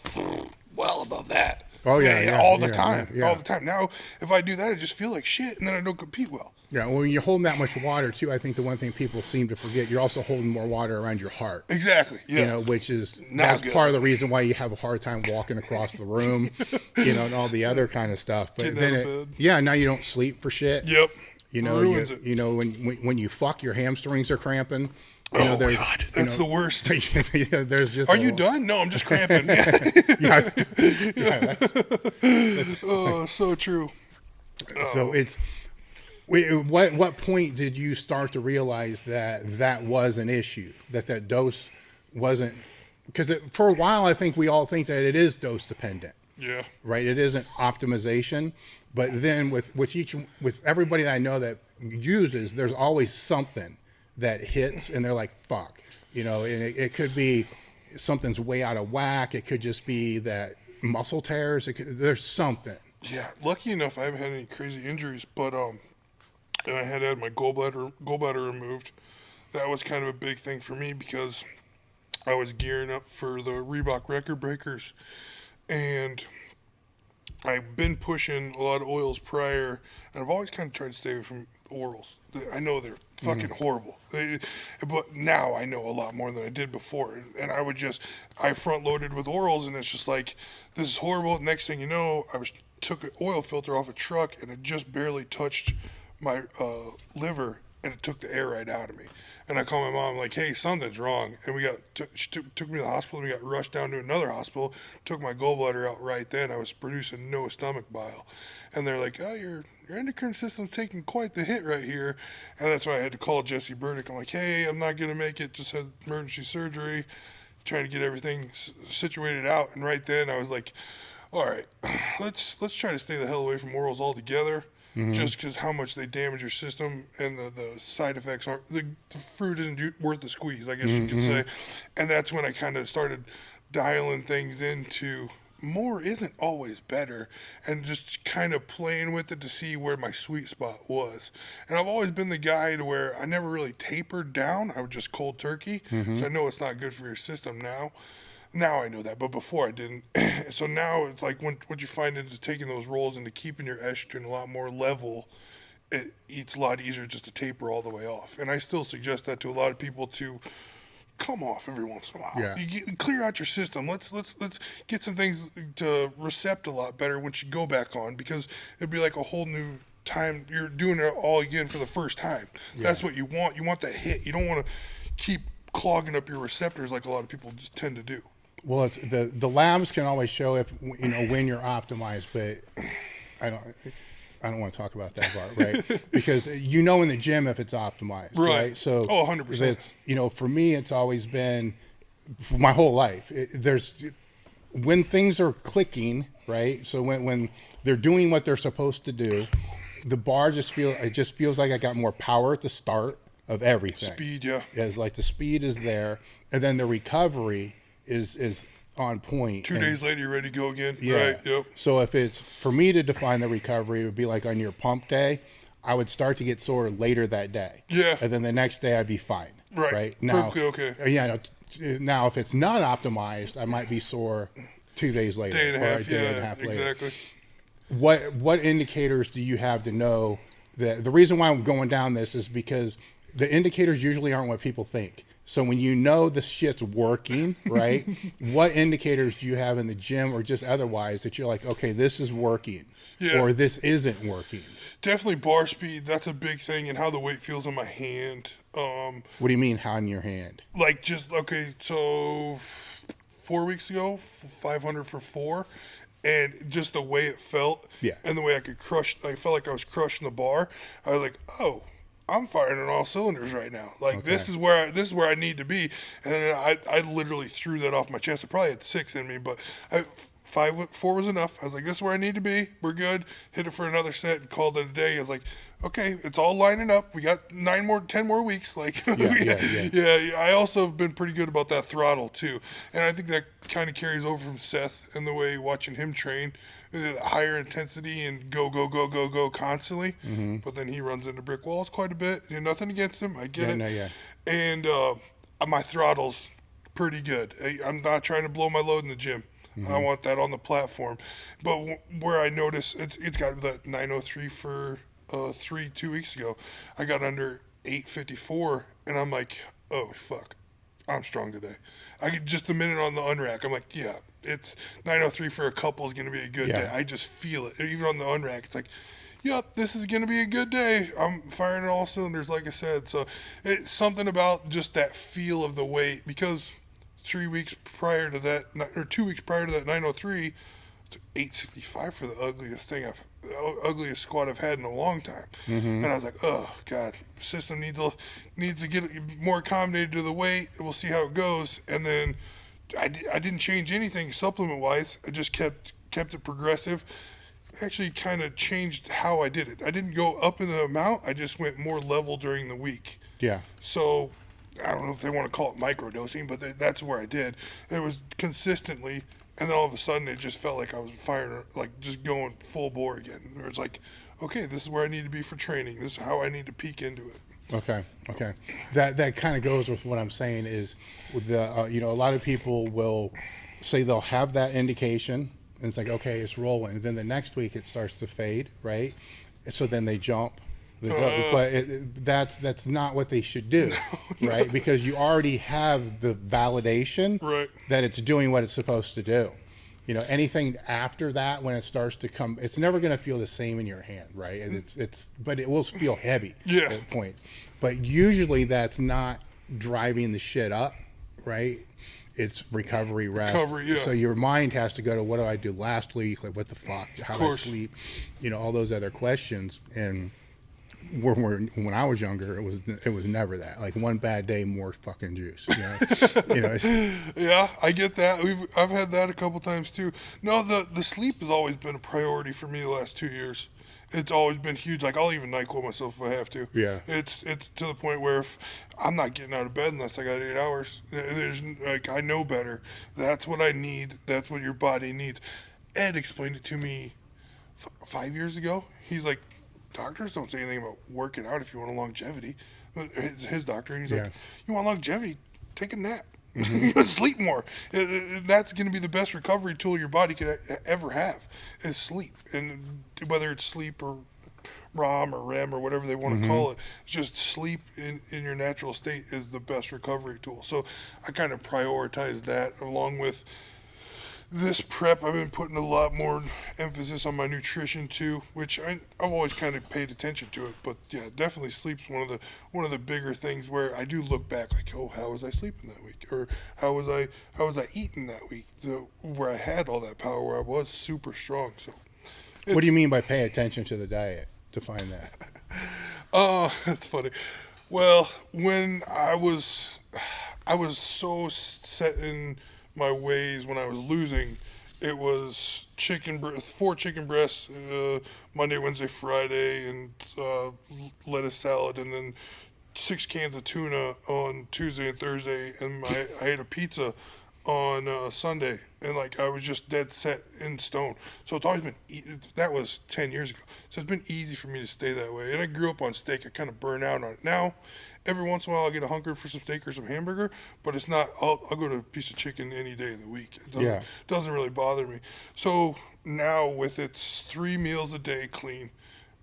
well above that. Oh yeah, all the time, yeah. all the time. Now, if I do that, I just feel like shit, and then I don't compete well. Yeah, when you're holding that much water too, I think the one thing people seem to forget, you're also holding more water around your heart. Exactly. Yeah. You know, which is Not that's good. part of the reason why you have a hard time walking across the room, you know, and all the other kind of stuff. But Getting then out of bed. yeah, now you don't sleep for shit. Yep. You know, Ruins it. you know when you fuck, your hamstrings are cramping. You know, Oh there's- God, you that's know, the worst. yeah, there's just Are you done? No, I'm just cramping. yeah, that's Oh, so true. so it's what point did you start to realize that was an issue, that dose wasn't, because for a while I think we all think that it is dose dependent, Yeah. right? It isn't optimization, but then with everybody that I know that uses, there's always something that hits and they're like, fuck, you know, and it could be something's way out of whack. It could just be that muscle tears. There's something. Yeah. Lucky enough, I haven't had any crazy injuries, but and I had my gallbladder removed. That was kind of a big thing for me because I was gearing up for the Reebok record breakers, and I've been pushing a lot of oils prior, and I've always kind of tried to stay away from orals. I know they're fucking horrible, but now I know a lot more than I did before. And I front loaded with orals, and it's just like, this is horrible. Next thing you know, took an oil filter off a truck, and it just barely touched my liver, and it took the air right out of me. And I called my mom, like, hey, something's wrong. And she took me to the hospital, and we got rushed down to another hospital, took my gallbladder out right then. I was producing no stomach bile. And they're like, oh, your endocrine system's taking quite the hit right here. And that's why I had to call Jesse Burdick. I'm like, hey, I'm not going to make it, just had emergency surgery, trying to get everything situated out. And right then I was like, all right, let's try to stay the hell away from orals altogether. Just because how much they damage your system, and the side effects aren't, the fruit isn't worth the squeeze, I guess you could say. And that's when I kind of started dialing things into more isn't always better, and just kind of playing with it to see where my sweet spot was. And I've always been the guy to where I never really tapered down. I would just cold turkey. So I know it's not good for your system now. Now I know that, but before I didn't. So now it's like what you find into taking those rolls into keeping your estrogen a lot more level, it's a lot easier just to taper all the way off. And I still suggest that to a lot of people to come off every once in a while. Yeah. Clear out your system. Let's get some things to recept a lot better once you go back on, because it'd be like a whole new time. You're doing it all again for the first time. Yeah. That's what you want. You want that hit. You don't want to keep clogging up your receptors like a lot of people just tend to do. Well, it's the labs can always show if, you know, when you're optimized, but I don't. I don't want to talk about that part, right? Because you know in the gym if it's optimized, right? So 100%. if it's, you know, for me, it's always been my whole life. There's when things are clicking, right? So when they're doing what they're supposed to do, the bar just feels like I got more power at the start of everything. Speed, yeah. It's like the speed is there, and then the recovery is on point. 2 days later, you're ready to go again. Yeah. Right. Yep. So if it's for me to define the recovery, it would be like on your pump day, I would start to get sore later that day. Yeah. And then the next day I'd be fine. Right. Now, Perfectly okay. Yeah. Now, if it's not optimized, I might be sore 2 days later. Day and a half. Or a day and a half later. Exactly. What indicators do you have to know that the reason why I'm going down this is because the indicators usually aren't what people think. So when you know the shit's working, right? What indicators do you have in the gym or just otherwise that you're like, okay, this is working, or this isn't working? Definitely bar speed. That's a big thing, and how the weight feels in my hand. What do you mean, how in your hand? Like just okay. So 4 weeks ago, 500 for 4. And just the way it felt, and the way I felt like I was crushing the bar. I was like, oh, I'm firing on all cylinders right now. Like this is where I need to be. And then I literally threw that off my chest. I probably had 6 in me, but 4 was enough. I was like, this is where I need to be. We're good. Hit it for another set and called it a day. I was like, okay, it's all lining up. We got 10 more weeks. Like, yeah. I also have been pretty good about that throttle too, and I think that kind of carries over from Seth and the way watching him train, higher intensity and go constantly. Mm-hmm. But then he runs into brick walls quite a bit. Nothing against him. I get it. And my throttle's pretty good. I'm not trying to blow my load in the gym. Mm-hmm. I want that on the platform. But where I notice it's got that 903 for 2 weeks ago. I got under 854, and I'm like, oh fuck, I'm strong today. I get just a minute on the unrack. I'm like, yeah, it's 903 for a couple is going to be a good day. I just feel it. Even on the unrack, it's like, yep, this is going to be a good day. I'm firing on all cylinders, like I said. So it's something about just that feel of the weight, because 3 weeks prior to that, or 2 weeks prior to that 903, to 865 for the ugliest squat I've had in a long time. Mm-hmm. And I was like, oh god, system needs to get more accommodated to the weight. We'll see how it goes. And then I didn't change anything supplement wise. I just kept it progressive. Actually kind of changed how I did it. I didn't go up in the amount. I just went more level during the week. Yeah. So I don't know if they want to call it microdosing, but that's where I did. It was consistently. And then all of a sudden, it just felt like I was firing, like just going full bore again. Where it's like, okay, this is where I need to be for training. This is how I need to peak into it. Okay. That kind of goes with what I'm saying is, with the a lot of people will say they'll have that indication, and it's like, okay, it's rolling. And then the next week it starts to fade, right? So then they jump. But that's not what they should do, right? Because you already have the validation that it's doing what it's supposed to do. Anything after that, when it starts to come, it's never going to feel the same in your hand, right? And but it will feel heavy at that point. But usually that's not driving the shit up, right? It's recovery, rest. So your mind has to go to, what did I do last week? Like, what the fuck? How did I sleep? All those other questions. And when I was younger, it was never that. Like, one bad day, more fucking juice. Yeah, I get that. I've had that a couple times too. No, the sleep has always been a priority for me the last 2 years. It's always been huge. Like, I'll even NyQuil myself if I have to. Yeah. It's to the point where if I'm not getting out of bed unless I got 8 hours. There's I know better. That's what I need. That's what your body needs. Ed explained it to me 5 years ago. He's like, doctors don't say anything about working out if you want a longevity. His doctor, and he's like, you want longevity? Take a nap. Mm-hmm. Sleep more. That's going to be the best recovery tool your body could ever have, is sleep. And whether it's sleep or ROM or REM or whatever they want to call it, just sleep in your natural state is the best recovery tool. So I kind of prioritize that along with this prep. I've been putting a lot more emphasis on my nutrition too, which I've always kind of paid attention to it. But yeah, definitely sleep's one of the bigger things where I do look back like, oh, how was I sleeping that week, or how was I eating that week, where I had all that power, where I was super strong. So What do you mean by pay attention to the diet? Define that. Oh, that's funny. Well, when I was so set in my ways when I was losing. It was four chicken breasts Monday, Wednesday, Friday, and lettuce salad, and then 6 cans of tuna on Tuesday and Thursday, and I ate a pizza on Sunday, and like I was just dead set in stone. So it's always been that was 10 years ago. So it's been easy for me to stay that way. And I grew up on steak. I kind of burn out on it now. Every once in a while, I'll get a hunker for some steak or some hamburger, but it's not. I'll go to a piece of chicken any day of the week. It doesn't really bother me. So now with its 3 meals a day clean,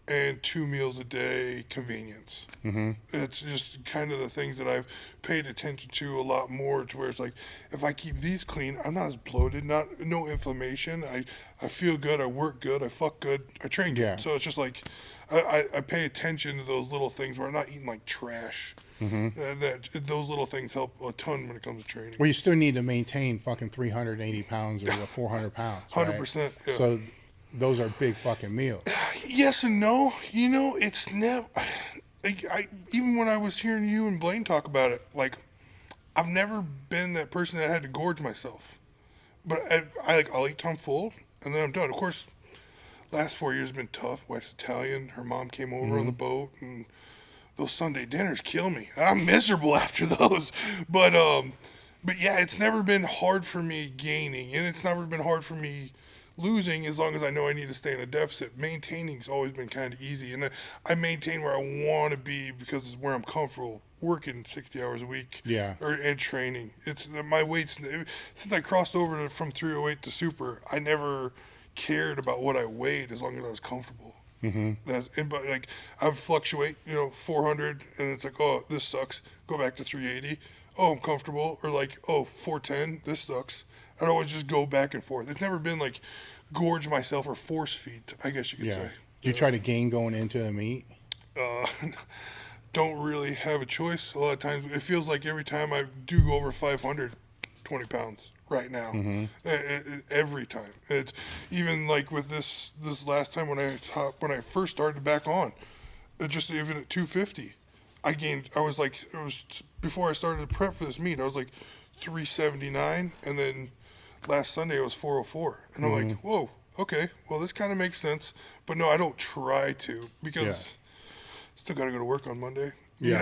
and 2 meals a day convenience. Mm-hmm. It's just kind of the things that I've paid attention to a lot more, to where it's like, if I keep these clean, I'm not as bloated, no inflammation. I feel good, I work good, I fuck good, I train good. Yeah. So it's just like, I pay attention to those little things where I'm not eating like trash. Mm-hmm. Those little things help a ton when it comes to training. Well, you still need to maintain fucking 380 pounds or 400 pounds, 100%. Right? Yeah. So those are big fucking meals. Yes and no. You know, it's never. Even when I was hearing you and Blaine talk about it, like, I've never been that person that had to gorge myself. But I'll eat till I'm full, and then I'm done. Of course, last 4 years have been tough. Wife's Italian. Her mom came over on the boat, and those Sunday dinners kill me. I'm miserable after those. But yeah, it's never been hard for me gaining, and it's never been hard for me losing, as long as I know I need to stay in a deficit. Maintaining's always been kind of easy, and I maintain where I want to be because it's where I'm comfortable working 60 hours a week. Yeah. And training. It's my weights. Since I crossed over from 308 to super, I never cared about what I weighed as long as I was comfortable. Mm-hmm. But like, I would fluctuate, 400, and it's like, oh, this sucks. Go back to 380. Oh, I'm comfortable. Or like, oh, 410. This sucks. I'd always just go back and forth. It's never been like gorge myself or force feed, I guess you could say. Do you try to gain going into the meet? Don't really have a choice. A lot of times, it feels like every time I do go over 520 pounds right now. Mm-hmm. Every time. It's even like with this last time when I first started back on, just even at 250, I was like, it was before I started to prep for this meet, I was like 379, and then last Sunday it was 404, and I'm like, whoa, okay, well, this kind of makes sense. But no, I don't try to, because still got to go to work on Monday. And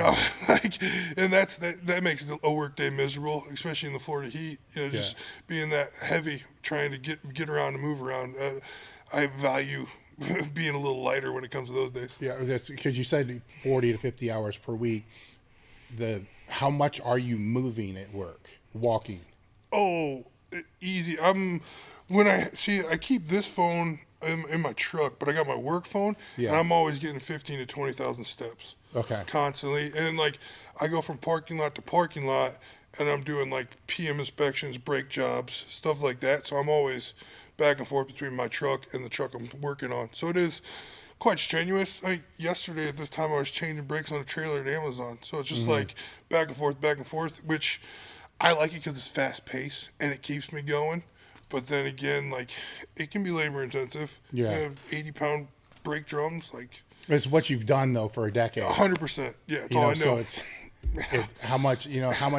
that makes a work day miserable, especially in the Florida heat. Just being that heavy, trying to get around and move around. I value being a little lighter when it comes to those days. Yeah, that's because you said 40 to 50 hours per week. How much are you moving at work, walking? Oh, easy. I keep this phone in my truck, but I got my work phone, and I'm always getting 15 to 20,000 steps. Okay. Constantly. And like, I go from parking lot to parking lot, and I'm doing like PM inspections, brake jobs, stuff like that. So I'm always back and forth between my truck and the truck I'm working on. So it is quite strenuous. Yesterday at this time I was changing brakes on a trailer at Amazon. So it's just like back and forth, which I like it because it's fast paced and it keeps me going. But then again, like, it can be labor intensive. Yeah. 80-pound brake drums, like. It's what you've done though for a decade. 100%. Yeah, that's all I know. So it's how much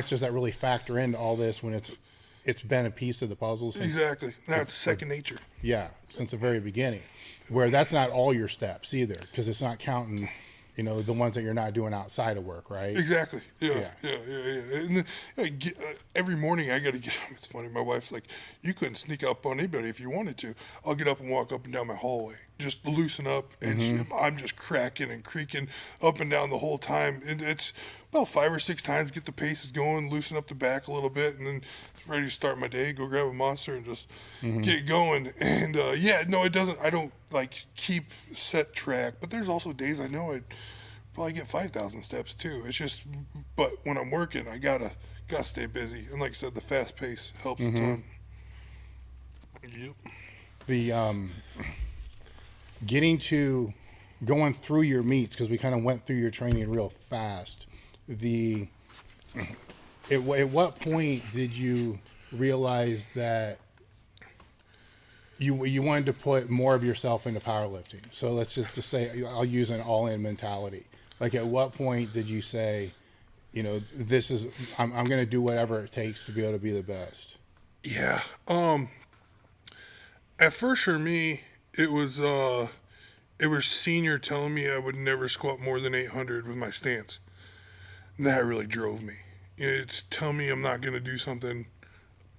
does that really factor into all this when it's been a piece of the puzzle since, exactly. That's second nature. Yeah, since the very beginning. Where that's not all your steps either, because it's not counting, the ones that you're not doing outside of work, right? Exactly. Yeah. And then, every morning I got to get up. It's funny. My wife's like, you couldn't sneak up on anybody if you wanted to. I'll get up and walk up and down my hallway, just loosen up, and I'm just cracking and creaking up and down the whole time. And it's about 5 or 6 times, get the paces going, loosen up the back a little bit, and then ready to start my day, go grab a Monster and just get going. And it doesn't, I don't like keep set track, but there's also days I know I'd probably get 5,000 steps too. It's just, but when I'm working, I gotta stay busy. And like I said, the fast pace helps a ton. Yep. The going through your meets, because we kind of went through your training real fast. At what point did you realize that you wanted to put more of yourself into powerlifting. So let's just say I'll use an all-in mentality. Like, at what point did you say, you know, this is I'm going to do whatever it takes to be able to be the best? Yeah. At first for me, it was senior telling me I would never squat more than 800 with my stance. And that really drove me. It's tell me I'm not going to do something,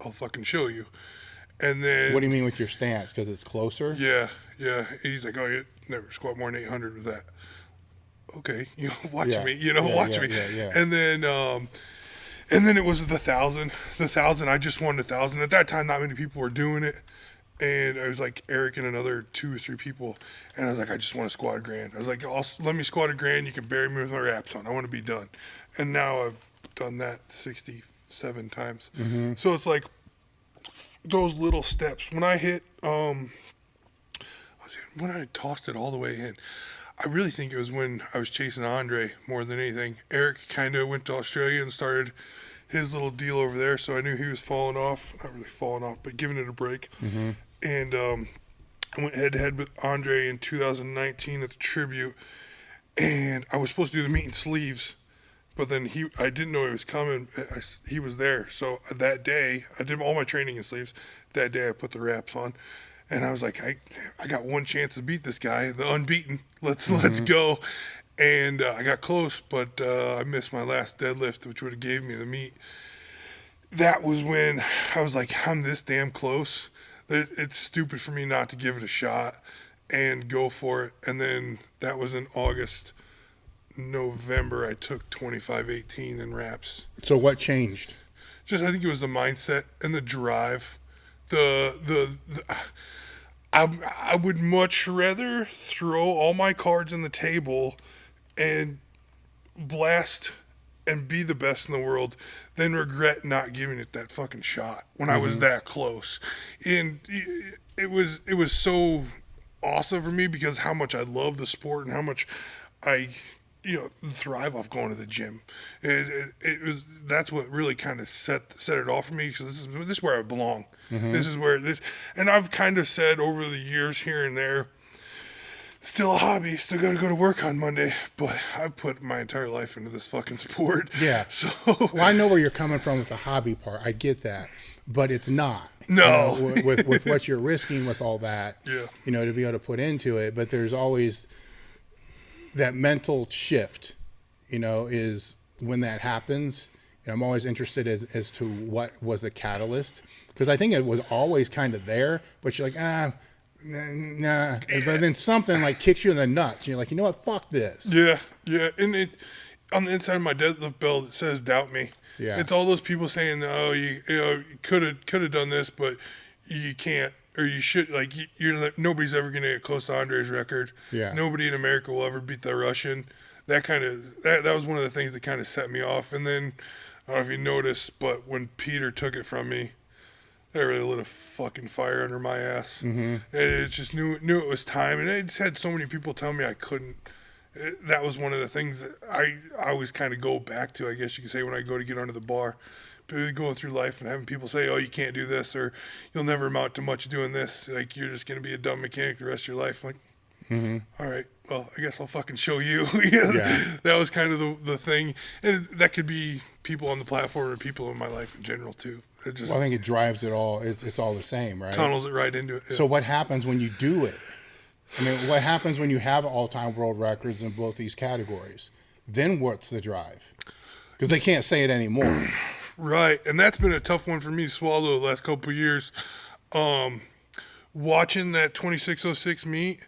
I'll fucking show you. And then What do you mean with your stance? Because it's closer? Yeah. He's like, oh, you never squat more than 800 with that. Okay, watch me. Watch me. Yeah. And then it was the 1,000. The 1,000, I just wanted 1,000. At that time, not many people were doing it. And I was like Eric and another 2 or 3 people. And I was like, I just want to squat 1,000. I was like, let me squat 1,000. You can bury me with my wraps on. I want to be done. And now I've done that 67 times. Mm-hmm. So it's like those little steps. When I hit, when I tossed it all the way in, I really think it was when I was chasing Andre more than anything. Eric kind of went to Australia and started his little deal over there, so I knew he was falling off. Not really falling off, but giving it a break. Mm-hmm. And I went head-to-head with Andre in 2019 at the Tribute, and I was supposed to do the meet in sleeves, but then I didn't know he was coming. He was there, so that day, I did all my training in sleeves. That day, I put the wraps on. And I was like, I got one chance to beat this guy, the unbeaten. Let's go. And I got close, but I missed my last deadlift, which would have gave me the meet. That was when I was like, I'm this damn close. It's stupid for me not to give it a shot and go for it. And then that was in August, November. I took 25-18 in wraps. So what changed? I think it was the mindset and the drive. I would much rather throw all my cards on the table and blast and be the best in the world than regret not giving it that fucking shot when I was that close. And it was so awesome for me because how much I love the sport and how much I thrive off going to the gym. That's what really kind of set it off for me because this is where I belong. Mm-hmm. This is where and I've kind of said over the years here and there, still a hobby, still got to go to work on Monday, but I put my entire life into this fucking sport. Yeah. So well, I know where you're coming from with the hobby part. I get that, but it's not. No. With what you're risking with all that. Yeah. To be able to put into it, but there's always that mental shift, is when that happens. And I'm always interested as to what was the catalyst, because I think it was always kind of there, but you're like, nah. But then something like kicks you in the nuts. And you're like, you know what? Fuck this. Yeah. And on the inside of my deadlift belt, it says doubt me. Yeah. It's all those people saying, oh, you could have done this, but you can't. Or you should, nobody's ever going to get close to Andre's record. Yeah. Nobody in America will ever beat the Russian. That was one of the things that kind of set me off. And then, I don't know if you noticed, but when Peter took it from me, that really lit a fucking fire under my ass. Mm-hmm. And it just knew it was time. And I just had so many people tell me I couldn't. That was one of the things that I always kind of go back to, I guess you could say, when I go to get under the bar. Going through life and having people say, oh, you can't do this, or you'll never amount to much doing this. Like, you're just going to be a dumb mechanic the rest of your life. Like, all right, well, I guess I'll fucking show you. Yeah. That was kind of the thing. And that could be people on the platform or people in my life in general, too. I think it drives it all. It's all the same, right? Tunnels it right into it. Yeah. So what happens when you do it? What happens when you have all-time world records in both these categories? Then what's the drive? Because they can't say it anymore. Right, and that's been a tough one for me to swallow the last couple of years. Watching that 2606 meet,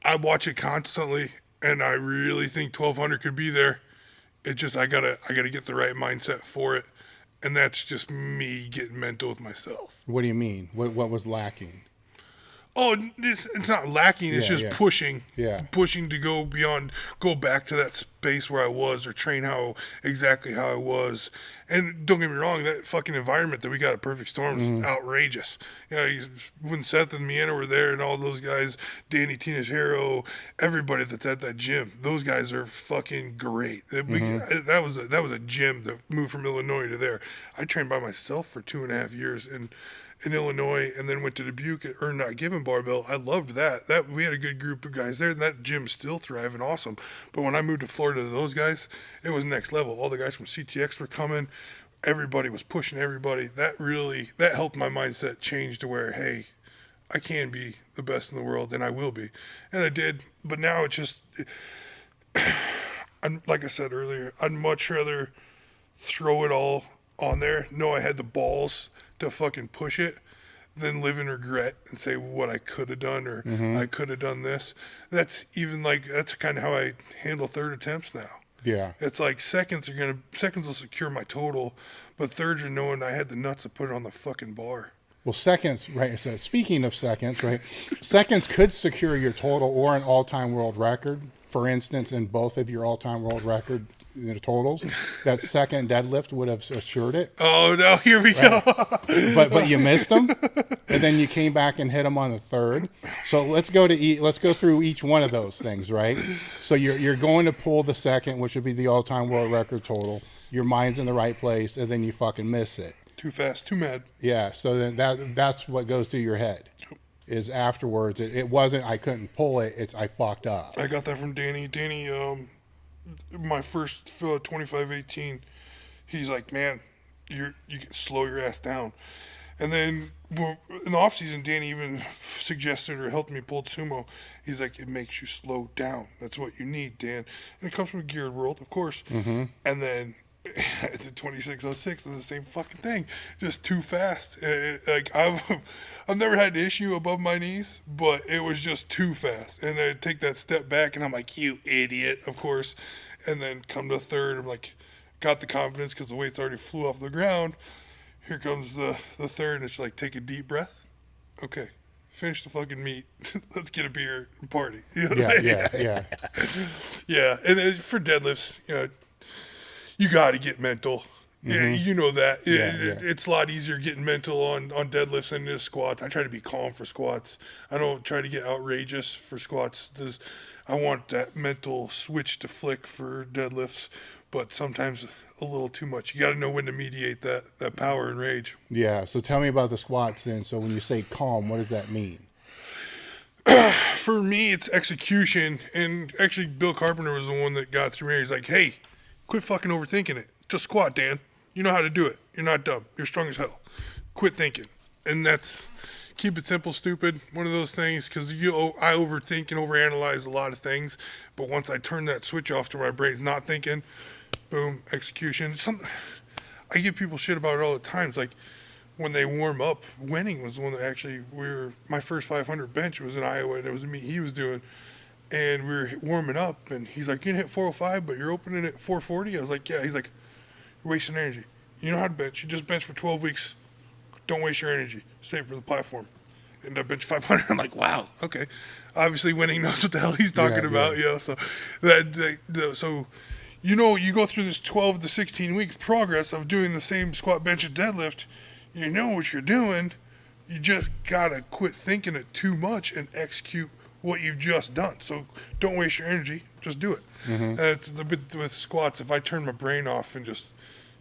I watch it constantly, and I really think 1200 could be there. It just I gotta get the right mindset for it, and that's just me getting mental with myself. What do you mean? What was lacking? Oh, it's not lacking. It's just pushing. Yeah. Pushing to go beyond, go back to that space where I was or train exactly how I was. And don't get me wrong, that fucking environment that we got at Perfect Storm is outrageous. When Seth and Miana were there and all those guys, Danny Tinajero, everybody that's at that gym, those guys are fucking great. That was a gym that moved from Illinois to there. I trained by myself for 2.5 years, and in Illinois, and then went to Dubuque, or not given barbell. I loved that. That we had a good group of guys there, and that gym's still thriving, awesome. But when I moved to Florida, those guys, it was next level. All the guys from CTX were coming. Everybody was pushing everybody. That helped my mindset change to where, hey, I can be the best in the world, and I will be, and I did. But now it's just, like I said earlier, I'd much rather throw it all on there, know I had the balls to fucking push it, than live in regret and say what I could have done, or I could have done this. That's kind of how I handle third attempts now. Yeah. It's like seconds will secure my total, but thirds are knowing I had the nuts to put it on the fucking bar. Well, seconds, right? So speaking of seconds, right? Seconds could secure your total or an all-time world record. For instance, in both of your all-time world record totals, that second deadlift would have assured it. Oh no, here we go. But you missed them, and then you came back and hit them on the third. So let's go through each one of those things, right? So you're going to pull the second, which would be the all-time world record total. Your mind's in the right place, and then you fucking miss it. Too fast, too mad. Yeah. So then that's what goes through your head. Is afterwards, it wasn't I couldn't pull it, it's I fucked up. I got that from Danny. Danny, my first 25-18, he's like, man, you can slow your ass down. And then in the off season, Danny even suggested or helped me pull sumo. He's like, it makes you slow down. That's what you need, Dan. And it comes from a geared world, of course. Mm-hmm. And then the 2606 is the same fucking thing, just too fast. Like I've never had an issue above my knees, but it was just too fast. And I take that step back, and I'm like, you idiot, of course. And then come to third, I'm like, got the confidence because the weights already flew off the ground. Here comes the third, and it's like, take a deep breath. Okay, finish the fucking meet. Let's get a beer and party. Yeah. Yeah, and for deadlifts, you got to get mental. Yeah, you know that. It's a lot easier getting mental on deadlifts than it is squats. I try to be calm for squats. I don't try to get outrageous for squats. I want that mental switch to flick for deadlifts, but sometimes a little too much. You got to know when to mediate that power and rage. Yeah, so tell me about the squats then. So when you say calm, what does that mean? For me, it's execution. And actually, Bill Carpenter was the one that got through me. He's like, hey, quit fucking overthinking it. Just squat, Dan. You know how to do it. You're not dumb. You're strong as hell. Quit thinking. And that's, keep it simple, stupid. One of those things, because I overthink and overanalyze a lot of things. But once I turn that switch off to my brain's not thinking, boom, execution. I give people shit about it all the time. It's like when they warm up, Wenning was the one that actually, my first 500 bench was in Iowa, and it was me he was doing. And we were warming up, and he's like, you're going to hit 405, but you're opening at 440? I was like, yeah. He's like, you're wasting energy. You know how to bench. You just bench for 12 weeks. Don't waste your energy. Save it for the platform. And I bench 500. I'm like, wow, okay. Obviously, Wenning knows what the hell he's talking about. Yeah. So, you go through this 12 to 16 weeks progress of doing the same squat, bench, and deadlift. You know what you're doing. You just got to quit thinking it too much and execute what you've just done. So don't waste your energy, just do it. It's the bit with squats. If I turn my brain off and just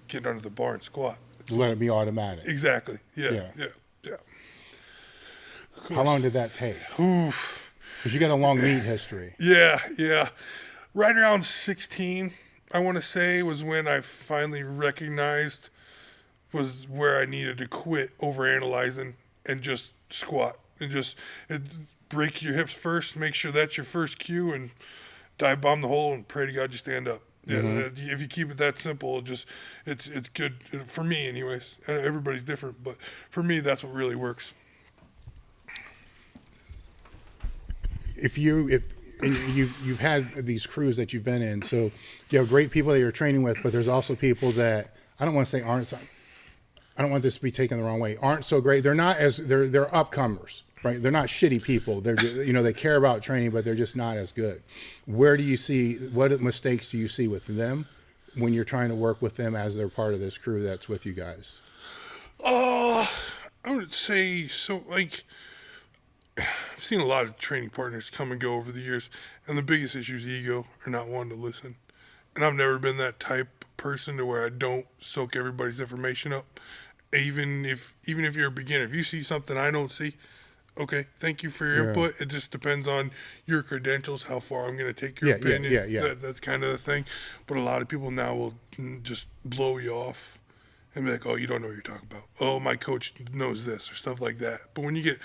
get under the bar and squat, Let it be automatic. Exactly. Yeah. How long did that take? Oof. Because you got a long meet history. Yeah. Right around 16, I want to say, was when I finally recognized was where I needed to quit overanalyzing and just squat and just break your hips first, make sure that's your first cue, and dive bomb the hole and pray to God you stand up. Yeah, if you keep it that simple, it's good for me, anyways. Everybody's different, but for me, that's what really works. If you've had these crews that you've been in, so you have great people that you're training with, but there's also people that I don't want to say aren't. I don't want this to be taken the wrong way. Aren't so great. They're not as they're upcomers. Right, they're not shitty people. They're they care about training, but they're just not as good. What mistakes do you see with them when you're trying to work with them as they're part of this crew that's with you guys? I would say so. Like, I've seen a lot of training partners come and go over the years, and the biggest issue is ego, or not wanting to listen. And I've never been that type of person to where I don't soak everybody's information up Even if you're a beginner, if you see something I don't see, okay, thank you for your input. It just depends on your credentials, how far I'm going to take your opinion. That's kind of the thing. But a lot of people now will just blow you off and be like, oh, you don't know what you're talking about. Oh, my coach knows this or stuff like that. But when you get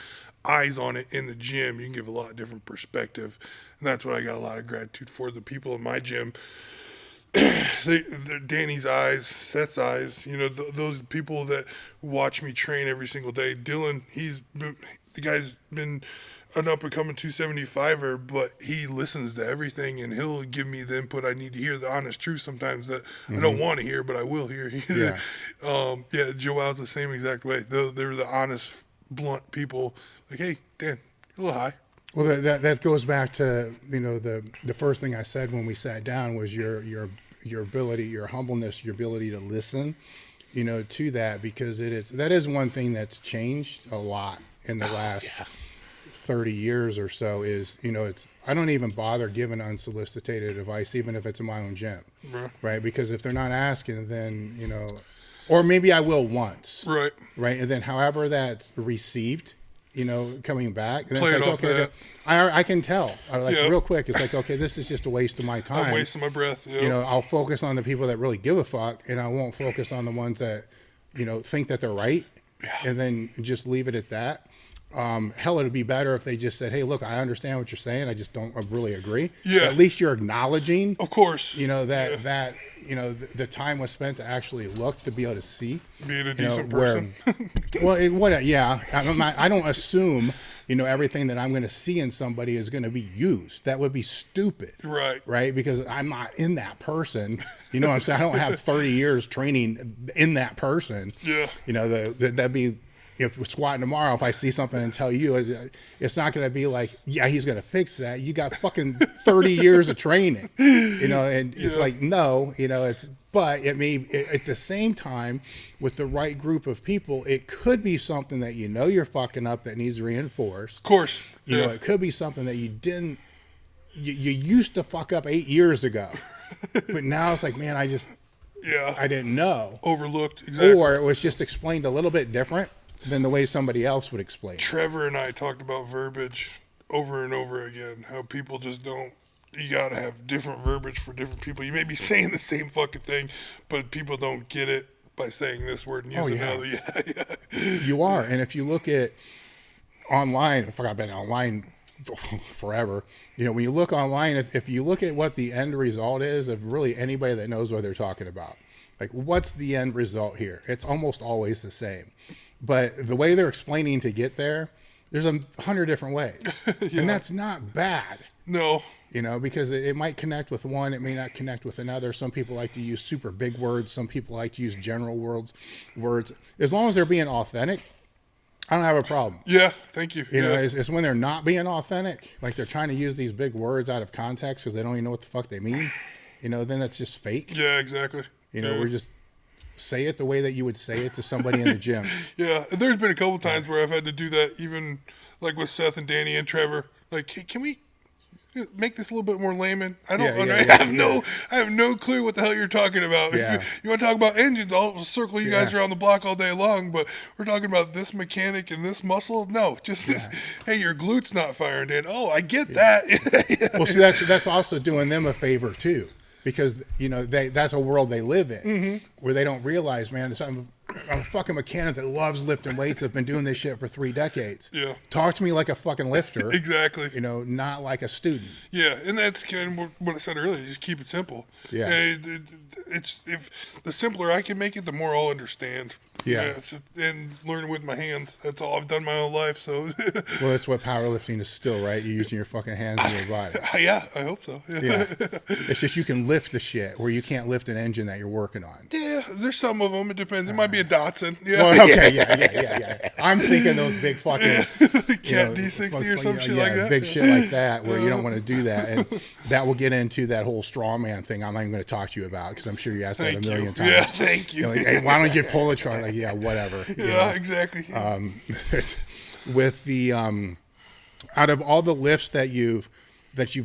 eyes on it in the gym, you can give a lot of different perspective. And that's what I got a lot of gratitude for. The people in my gym, Danny's eyes, Seth's eyes, those people that watch me train every single day. Dylan, the guy's been an up-and-coming 275er, but he listens to everything, and he'll give me the input I need to hear, the honest truth sometimes that I don't want to hear, but I will hear. Joel's the same exact way. They're the honest, blunt people. Like, hey, Dan, you're a little high. Well, that goes back to, the first thing I said when we sat down was your ability, your humbleness, your ability to listen, to that, because that is one thing that's changed a lot in the last 30 years or so is, I don't even bother giving unsolicited advice, even if it's in my own gym, right? Because if they're not asking, then, or maybe I will once, right? And then however that's received, coming back, and then play it's it like, off okay, I can tell, real quick, it's like, okay, this is just a waste of my time. I'm wasting my breath. I'll focus on the people that really give a fuck, and I won't focus on the ones that, think that they're right, and then just leave it at that. Hell, it'd be better if they just said, hey, look, I understand what you're saying, I just don't really agree. At least you're acknowledging, of course, that the time was spent to actually look, to be able to see, being a decent person. I don't assume everything that I'm going to see in somebody is going to be used. That would be stupid, right? Because I'm not in that person. What I'm saying? I don't have 30 years training in that person. That'd be, if we're squatting tomorrow, if I see something and tell you, it's not going to be like, yeah, he's going to fix that. You got fucking 30 years of training, and it's like, no, but it may, at the same time, with the right group of people, it could be something that you're fucking up that needs reinforced. Of course. It could be something that you used to fuck up 8 years ago, but now it's like, man, I didn't know. Overlooked, exactly. Or it was just explained a little bit different than the way somebody else would explain. Trevor and I talked about verbiage over and over again, how people just don't, you gotta have different verbiage for different people. You may be saying the same fucking thing, but people don't get it by saying this word and using another. You are. And if you look at online, I forgot, I've been online forever. When you look online, if you look at what the end result is of really anybody that knows what they're talking about, like, what's the end result here? It's almost always the same. But the way they're explaining to get there, there's 100 different ways. And that's not bad. No. Because it might connect with one, it may not connect with another. Some people like to use super big words. Some people like to use general words. As long as they're being authentic, I don't have a problem. Yeah, thank you. It's when they're not being authentic, like they're trying to use these big words out of context because they don't even know what the fuck they mean. Then that's just fake. Yeah, exactly. We're just... say it the way that you would say it to somebody in the gym. There's been a couple times where I've had to do that, even like with Seth and Danny and Trevor. Like, hey, can we make this a little bit more layman? I have no clue what the hell you're talking about. If you want to talk about engines, I'll circle you guys around the block all day long, but we're talking about this mechanic and this muscle. No, just this. Hey, your glute's not firing, Dan. Oh, I get that. Well, see, that's also doing them a favor too. Because, that's a world they live in, where they don't realize, man, I'm a fucking mechanic that loves lifting weights. I've been doing this shit for 3 decades. Talk to me like a fucking lifter. Exactly. Not like a student. And that's kind of what I said earlier. Just keep it simple. It's if the simpler I can make it, the more I'll understand. And learning with my hands. That's all I've done my whole life. So. Well, that's what powerlifting is still, right? You're using your fucking hands and your body. I hope so. It's just you can lift the shit where you can't lift an engine that you're working on. There's some of them. It depends. It might be a Datsun. Well, okay, I'm thinking those big fucking Cat D60 or some shit like that. Big shit like that where you don't want to do that, and that will get into that whole strongman thing. I'm not even going to talk to you about because I'm sure you asked that a million times. Yeah, thank you. Like, hey, why don't you pull the truck? Like, yeah, whatever. Exactly. With the out of all the lifts that you've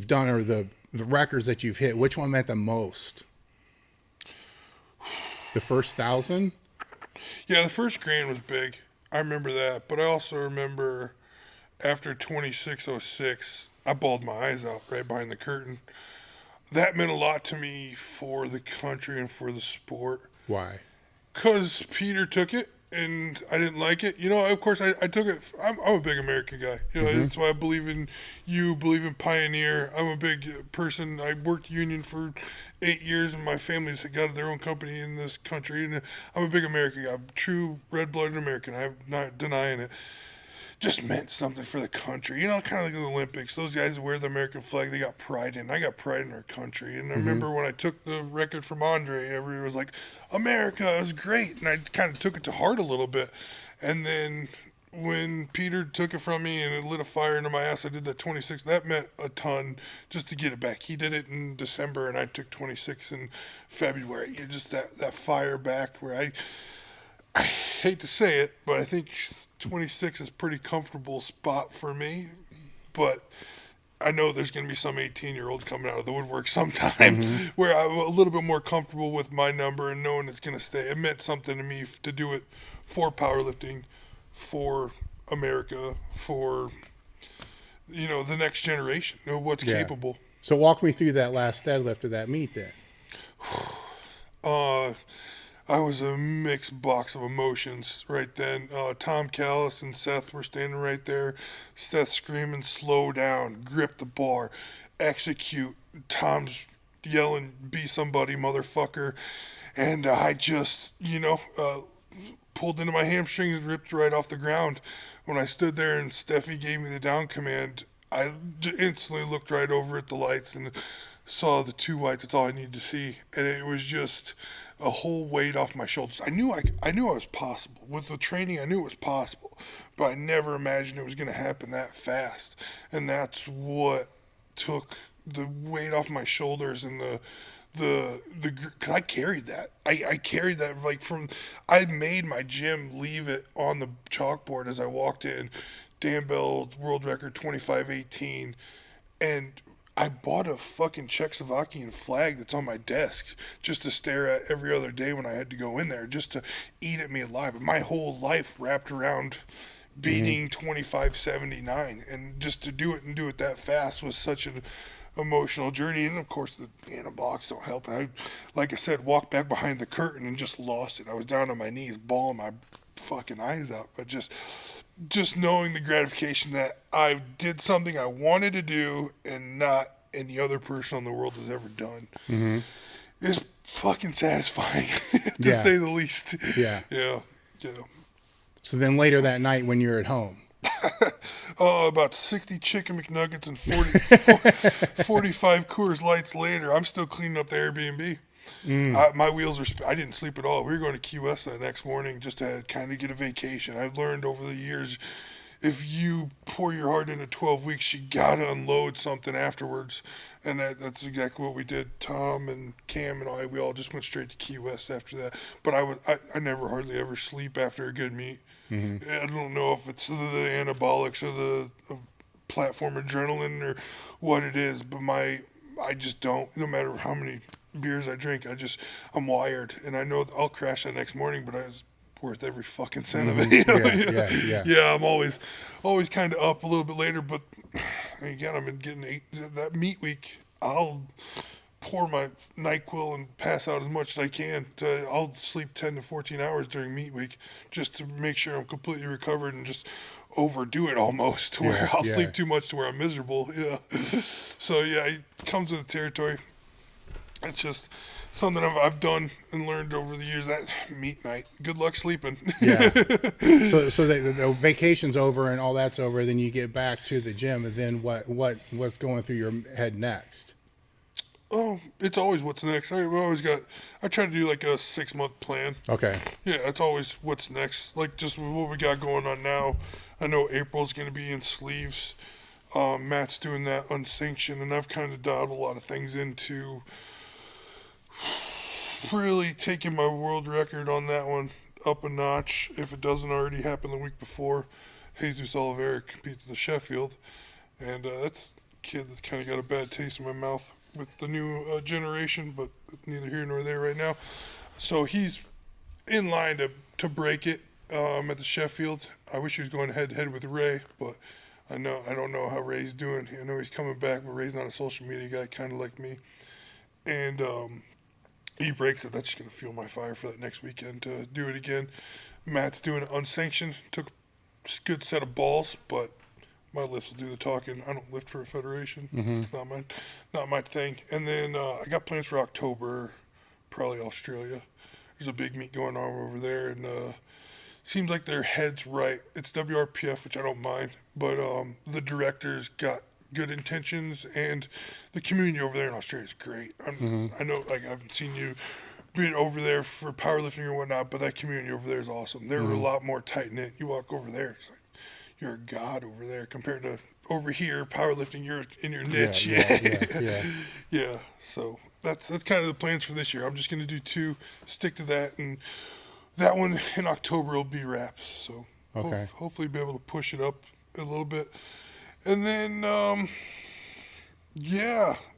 done, or the records that you've hit, which one meant the most? The first 1,000, Yeah, the first grand was big. I remember that. But I also remember after 2606, I bawled my eyes out right behind the curtain. That meant a lot to me for the country and for the sport. Why? Because Peter took it and I didn't like it. You know, of course, I took it. I'm a big American guy. You know, that's why I believe in you, believe in Pioneer. I'm a big person. I worked union for 8 years and my family's got their own company in this country. And I'm a big American guy. I'm true red-blooded American. I'm not denying it. Just meant something for the country. You know, kind of like the Olympics. Those guys wear the American flag. They got pride in. I got pride in our country. And I remember when I took the record from Andre, everyone was like, "America is great," and I kind of took it to heart a little bit. And then when Peter took it from me and it lit a fire into my ass, I did that 26. That meant a ton just to get it back. He did it in December, and I took 26 in February. It just that fire back where I hate to say it, but I think 26 is a pretty comfortable spot for me. But I know there's going to be some 18-year-old coming out of the woodwork sometime where I'm a little bit more comfortable with my number and knowing it's going to stay. It meant something to me to do it for powerlifting, for America, for, you know, the next generation, you know, what's capable. So walk me through that last deadlift of that meet then. I was a mixed box of emotions right then. Tom Callis and Seth were standing right there. Seth screaming, "Slow down, grip the bar, execute." Tom's yelling, "Be somebody, motherfucker." And I just, pulled into my hamstrings and ripped right off the ground. When I stood there and Steffi gave me the down command, I instantly looked right over at the lights and saw the two whites. That's all I needed to see. And it was just a whole weight off my shoulders. I knew I was possible. With the training, I knew it was possible. But I never imagined it was going to happen that fast. And that's what took the weight off my shoulders and cause I carried that. I carried that I made my gym leave it on the chalkboard as I walked in. Dan Bell world record 25:18, and I bought a fucking Czechoslovakian flag that's on my desk just to stare at every other day when I had to go in there, just to eat at me alive. My whole life wrapped around beating 25:79, and just to do it and do it that fast was such an emotional journey. And of course the anabolics don't help. And I, like I said, walked back behind the curtain and just lost it. I was down on my knees bawling my fucking eyes out. But just knowing the gratification that I did something I wanted to do and not any other person in the world has ever done is fucking satisfying, to say the least. Yeah. Yeah. So then later that night when you're at home. About 60 chicken McNuggets and 45 Coors Lights later, I'm still cleaning up the Airbnb. My wheels I didn't sleep at all. We were going to Key West that next morning just to kind of get a vacation. I've learned over the years, if you pour your heart into 12 weeks, you got to unload something afterwards. And that's exactly what we did. Tom and Cam and we all just went straight to Key West after that. But I never hardly ever sleep after a good meet. I don't know if it's the anabolics or the platform adrenaline or what it is, but I just don't. No matter how many beers I drink, I'm wired, and I know I'll crash that next morning, but it's worth every fucking cent of it. Yeah, I'm always kind of up a little bit later, but again, I've been getting that meat week. I'll pour my NyQuil and pass out as much as I can. I'll sleep 10 to 14 hours during meat week just to make sure I'm completely recovered and just overdo it almost to where I'll sleep too much to where I'm miserable. Yeah. So yeah, it comes with the territory. It's just something I've done and learned over the years. That meat night, good luck sleeping. Yeah. So the vacation's over and all that's over. Then you get back to the gym, and then what's going through your head next? Oh, it's always what's next. I try to do like a 6-month plan. Okay. Yeah, it's always what's next. Like just what we got going on now. I know April's going to be in sleeves. Matt's doing that unsanctioned, and I've kind of dialed a lot of things into really taking my world record on that one up a notch. If it doesn't already happen the week before, Jesus Oliveira competes at the Sheffield, and that's a kid that's kind of got a bad taste in my mouth with the new generation, but neither here nor there right now. So he's in line to break it at the Sheffield. I wish he was going head to head with Ray, but I don't know how Ray's doing. I know he's coming back, but Ray's not a social media guy, kind of like me. And he breaks it. That's just going to fuel my fire for that next weekend to do it again. Matt's doing it unsanctioned. Took a good set of balls, but my lifts will do the talking. I don't lift for a federation. It's not my thing. And then I got plans for October, probably Australia. There's a big meet going on over there, and seems like their head's right. It's WRPF, which I don't mind, but the director's got good intentions, and the community over there in Australia is great. I know, like, I haven't seen you being over there for powerlifting or whatnot, but that community over there is awesome. They're a lot more tight-knit. You walk over there, it's like you're a god over there compared to over here, powerlifting, you're in your niche. Yeah. So that's kind of the plans for this year. I'm just going to do 2, stick to that, and that one in October will be wraps. So hopefully be able to push it up a little bit. And then,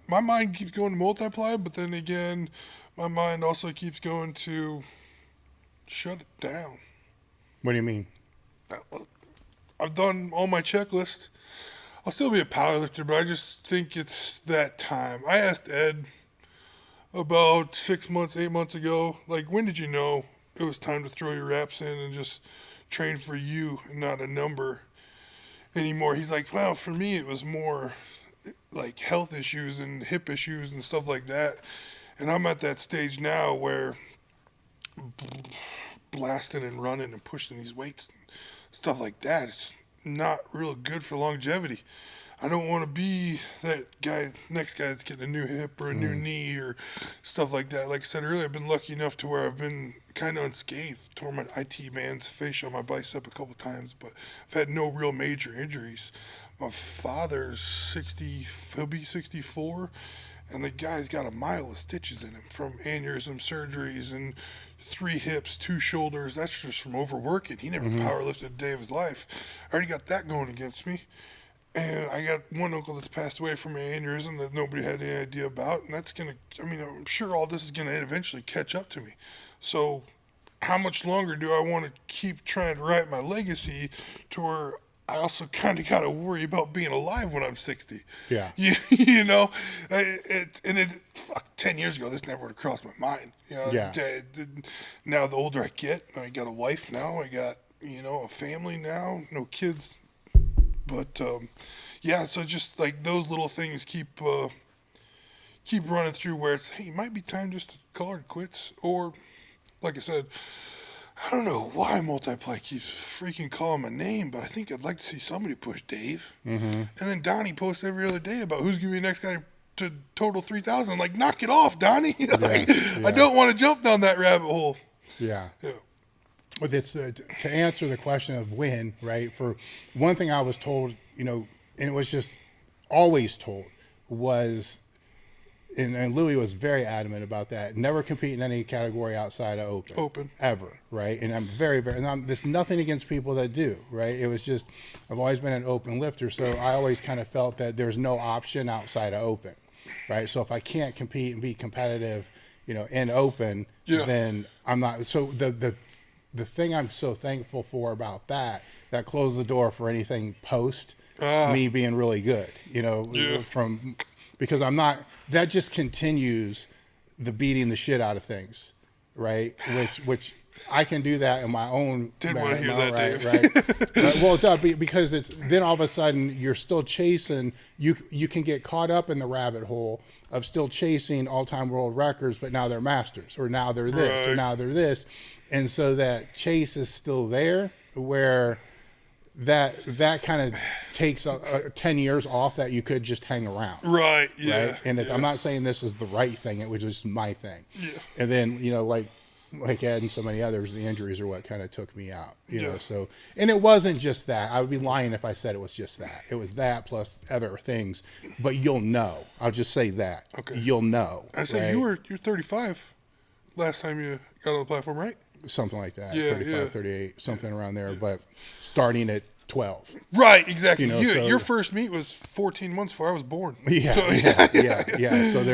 my mind keeps going to multiply, but then again, my mind also keeps going to shut it down. What do you mean? I've done all my checklists. I'll still be a powerlifter, but I just think it's that time. I asked Ed about 6 months, 8 months ago, like, when did you know it was time to throw your reps in and just train for you and not a number anymore? He's like, well, for me, it was more like health issues and hip issues and stuff like that. And I'm at that stage now where blasting and running and pushing these weights and stuff like that, it's not real good for longevity. I don't want to be that next guy that's getting a new hip or a new knee or stuff like that. Like I said earlier, I've been lucky enough to where I've been kind of unscathed. Tore my IT band's fascia on my bicep a couple times, but I've had no real major injuries. My father's 60, he'll be 64, and the guy's got a mile of stitches in him from aneurysm surgeries and 3 hips, 2 shoulders. That's just from overworking. He never powerlifted a day of his life. I already got that going against me. And I got one uncle that's passed away from an aneurysm that nobody had any idea about. And that's going to, I'm sure all this is going to eventually catch up to me. So how much longer do I want to keep trying to write my legacy to where I also kind of got to worry about being alive when I'm 60? Yeah. You know, 10 years ago, this never would have crossed my mind. You know, Yeah. Now the older I get, I got a wife now, I got, a family now, no kids. But, so just like those little things keep running through where it's, hey, it might be time just to call it quits. Or, like I said, I don't know why Multiply keeps freaking calling my name, but I think I'd like to see somebody push Dave. And then Donnie posts every other day about who's going to be the next guy to total 3,000. I'm like, knock it off, Donnie. I don't want to jump down that rabbit hole. Yeah. But it's to answer the question of when, right? For one thing I was told, and it was just always told, was, and Louis was very adamant about that, never compete in any category outside of open. Ever, right? And I'm very, very, there's nothing against people that do, right? It was just, I've always been an open lifter, so I always kind of felt that there's no option outside of open, right? So if I can't compete and be competitive, in open, then I'm not, so the thing I'm so thankful for about that closed the door for anything post me being really good, because I'm not, that just continues the beating the shit out of things, right? Which I can do that in my own. Didn't want to hear that, right, Dave. Right. Well, it does, because it's, then all of a sudden you're still chasing, you can get caught up in the rabbit hole of still chasing all-time world records, but now they're masters, or now they're this, or now they're this. And so that chase is still there, where that kind of takes 10 years off that you could just hang around. Right, yeah. Right? And I'm not saying this is the right thing. It was just my thing. Yeah. And then, like Ed and so many others, the injuries are what kind of took me out, you know? So, and it wasn't just that. I would be lying if I said it was just that. It was that plus other things, but you'll know. I'll just say that. Okay. You'll know. I said, you're 35 last time you got on the platform, right? Something like that. 35, 38, something around there, but starting at 12. Right, exactly. So, your first meet was 14 months before I was born. Yeah. So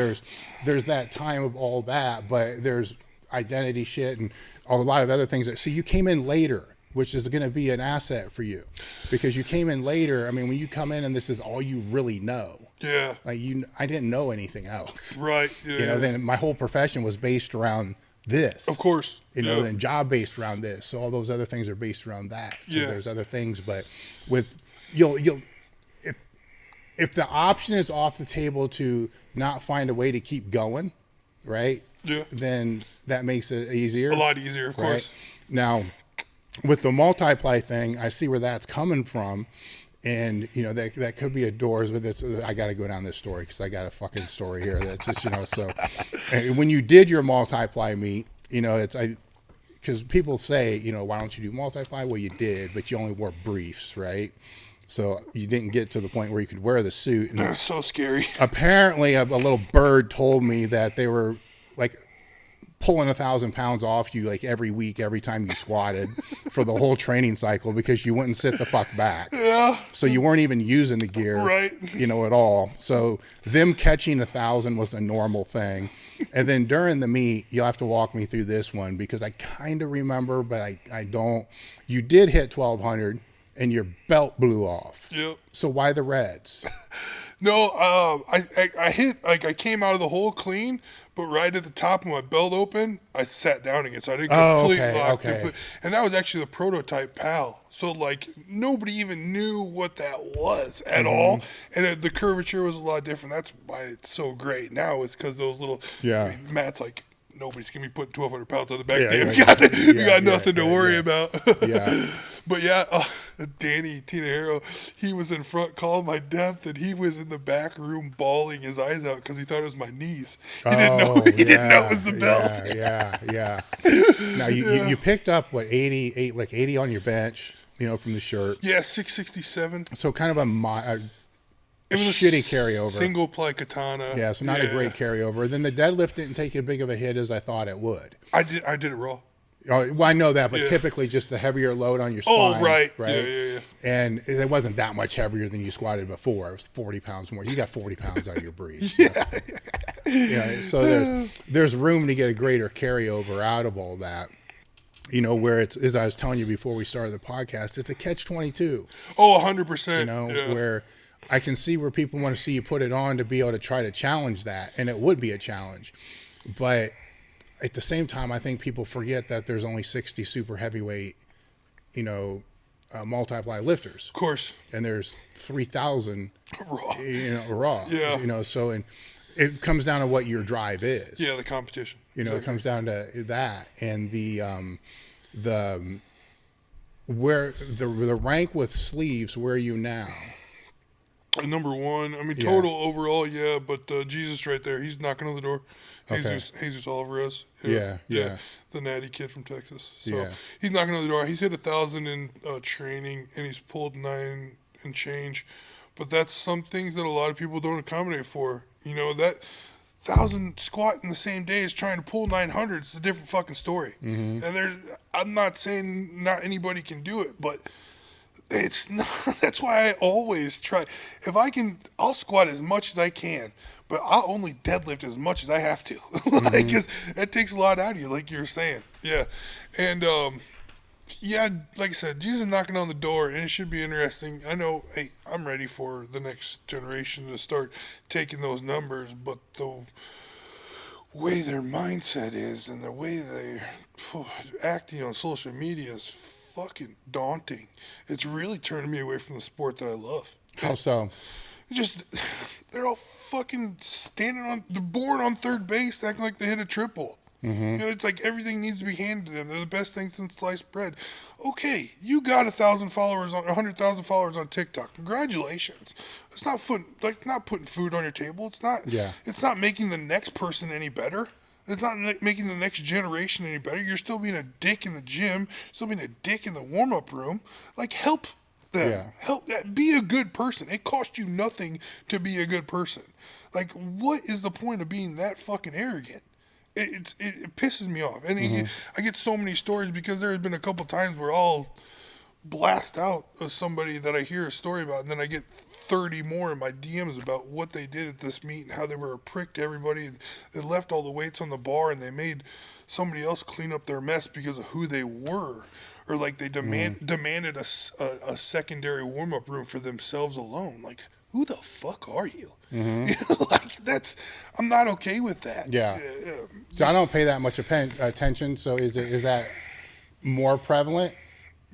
there's that time of all that, but there's identity shit and a lot of other things. So you came in later, which is going to be an asset for you because you came in later. I mean, when you come in and this is all you really know. Yeah. Like I didn't know anything else. Right. Yeah. Then my whole profession was based around this. Of course. Then job based around this. So all those other things are based around that. So there's other things, but with if the option is off the table to not find a way to keep going, right? Yeah. Then that makes it easier. A lot easier, of course. Now, with the multiply thing, I see where that's coming from. And, that could be a doors, but I got to go down this story because I got a fucking story here. That's just, so when you did your multiply meet, because people say, why don't you do multiply? Well, you did, but you only wore briefs, right? So you didn't get to the point where you could wear the suit. And that's so scary. Apparently, a little bird told me that they were like pulling 1,000 pounds off you like every week, every time you squatted for the whole training cycle because you wouldn't sit the fuck back. Yeah. So you weren't even using the gear, right? At all. So them catching 1,000 was a normal thing. And then during the meet, you'll have to walk me through this one because I kind of remember, but I don't. You did hit 1,200 and your belt blew off. Yep. So why the reds? No, I hit, I came out of the hole clean, but right at the top of my belt open, I sat down again, so I didn't completely lock it. And that was actually the prototype PAL. So, nobody even knew what that was at all. And the curvature was a lot different. That's why it's so great. Now it's because those little, Matt's like, nobody's going to be putting 1,200 pounds on the back. You got nothing to worry about. But Danny Tinajero, he was in front calling my depth, and he was in the back room bawling his eyes out because he thought it was my knees. He didn't know it was the belt. Now you picked up what 80 on your bench, from the shirt. Yeah, 667. So kind of a it was shitty carryover. Single ply katana. Yeah, so not a great carryover. Then the deadlift didn't take as big of a hit as I thought it would. I did it raw. Oh, well, I know that, but typically just the heavier load on your spine. Oh, right. Yeah. And it wasn't that much heavier than you squatted before. It was 40 pounds more. You got 40 pounds out of your briefs. So there's room to get a greater carryover out of all that. Where it's, as I was telling you before we started the podcast, it's a catch-22. Oh, 100%. Where I can see where people want to see you put it on to be able to try to challenge that. And it would be a challenge. But at the same time, I think people forget that there's only 60 super heavyweight, multiply lifters. Of course. And there's 3,000 raw. Raw. Yeah. So and it comes down to what your drive is. Yeah, the competition. It comes down to that. And the rank with sleeves, where are you now? Number one. I mean, total overall, but Jesus right there, he's knocking on the door. Jesus Alvarez. Yeah. The natty kid from Texas. So he's knocking on the door. He's hit 1,000 in training, and he's pulled 9 and change. But that's some things that a lot of people don't accommodate for. That 1,000 squat in the same day is trying to pull 900. It's a different fucking story. And I'm not saying not anybody can do it, but it's not. That's why I always try. If I can, I'll squat as much as I can, but I'll only deadlift as much as I have to. Because that takes a lot out of you, like you were saying. Yeah. And, like I said, Jesus is knocking on the door, and it should be interesting. I know, hey, I'm ready for the next generation to start taking those numbers, but the way their mindset is and the way they're acting on social media is fucking daunting. It's really turning me away from the sport that I love. How so? They're all fucking standing on the board on third base, acting like they hit a triple. It's like everything needs to be handed to them. They're the best thing since sliced bread. Okay, you got 100,000 followers on TikTok. Congratulations. It's not not putting food on your table. It's not. Yeah. It's not making the next person any better. It's not making the next generation any better. You're still being a dick in the gym. Still being a dick in the warm-up room. Help them. Yeah. Help. Be a good person. It costs you nothing to be a good person. What is the point of being that fucking arrogant? It pisses me off. And I get so many stories because there has been a couple times where I'll blast out of somebody that I hear a story about, and then I get 30 more in my DMs about what they did at this meet and how they were a prick to everybody. They left all the weights on the bar, and they made somebody else clean up their mess because of who they were, or like they demanded a secondary warm up room for themselves alone. Like, who the fuck are you? Like, I'm not okay with that. Yeah. So I don't pay that much attention. So is that more prevalent,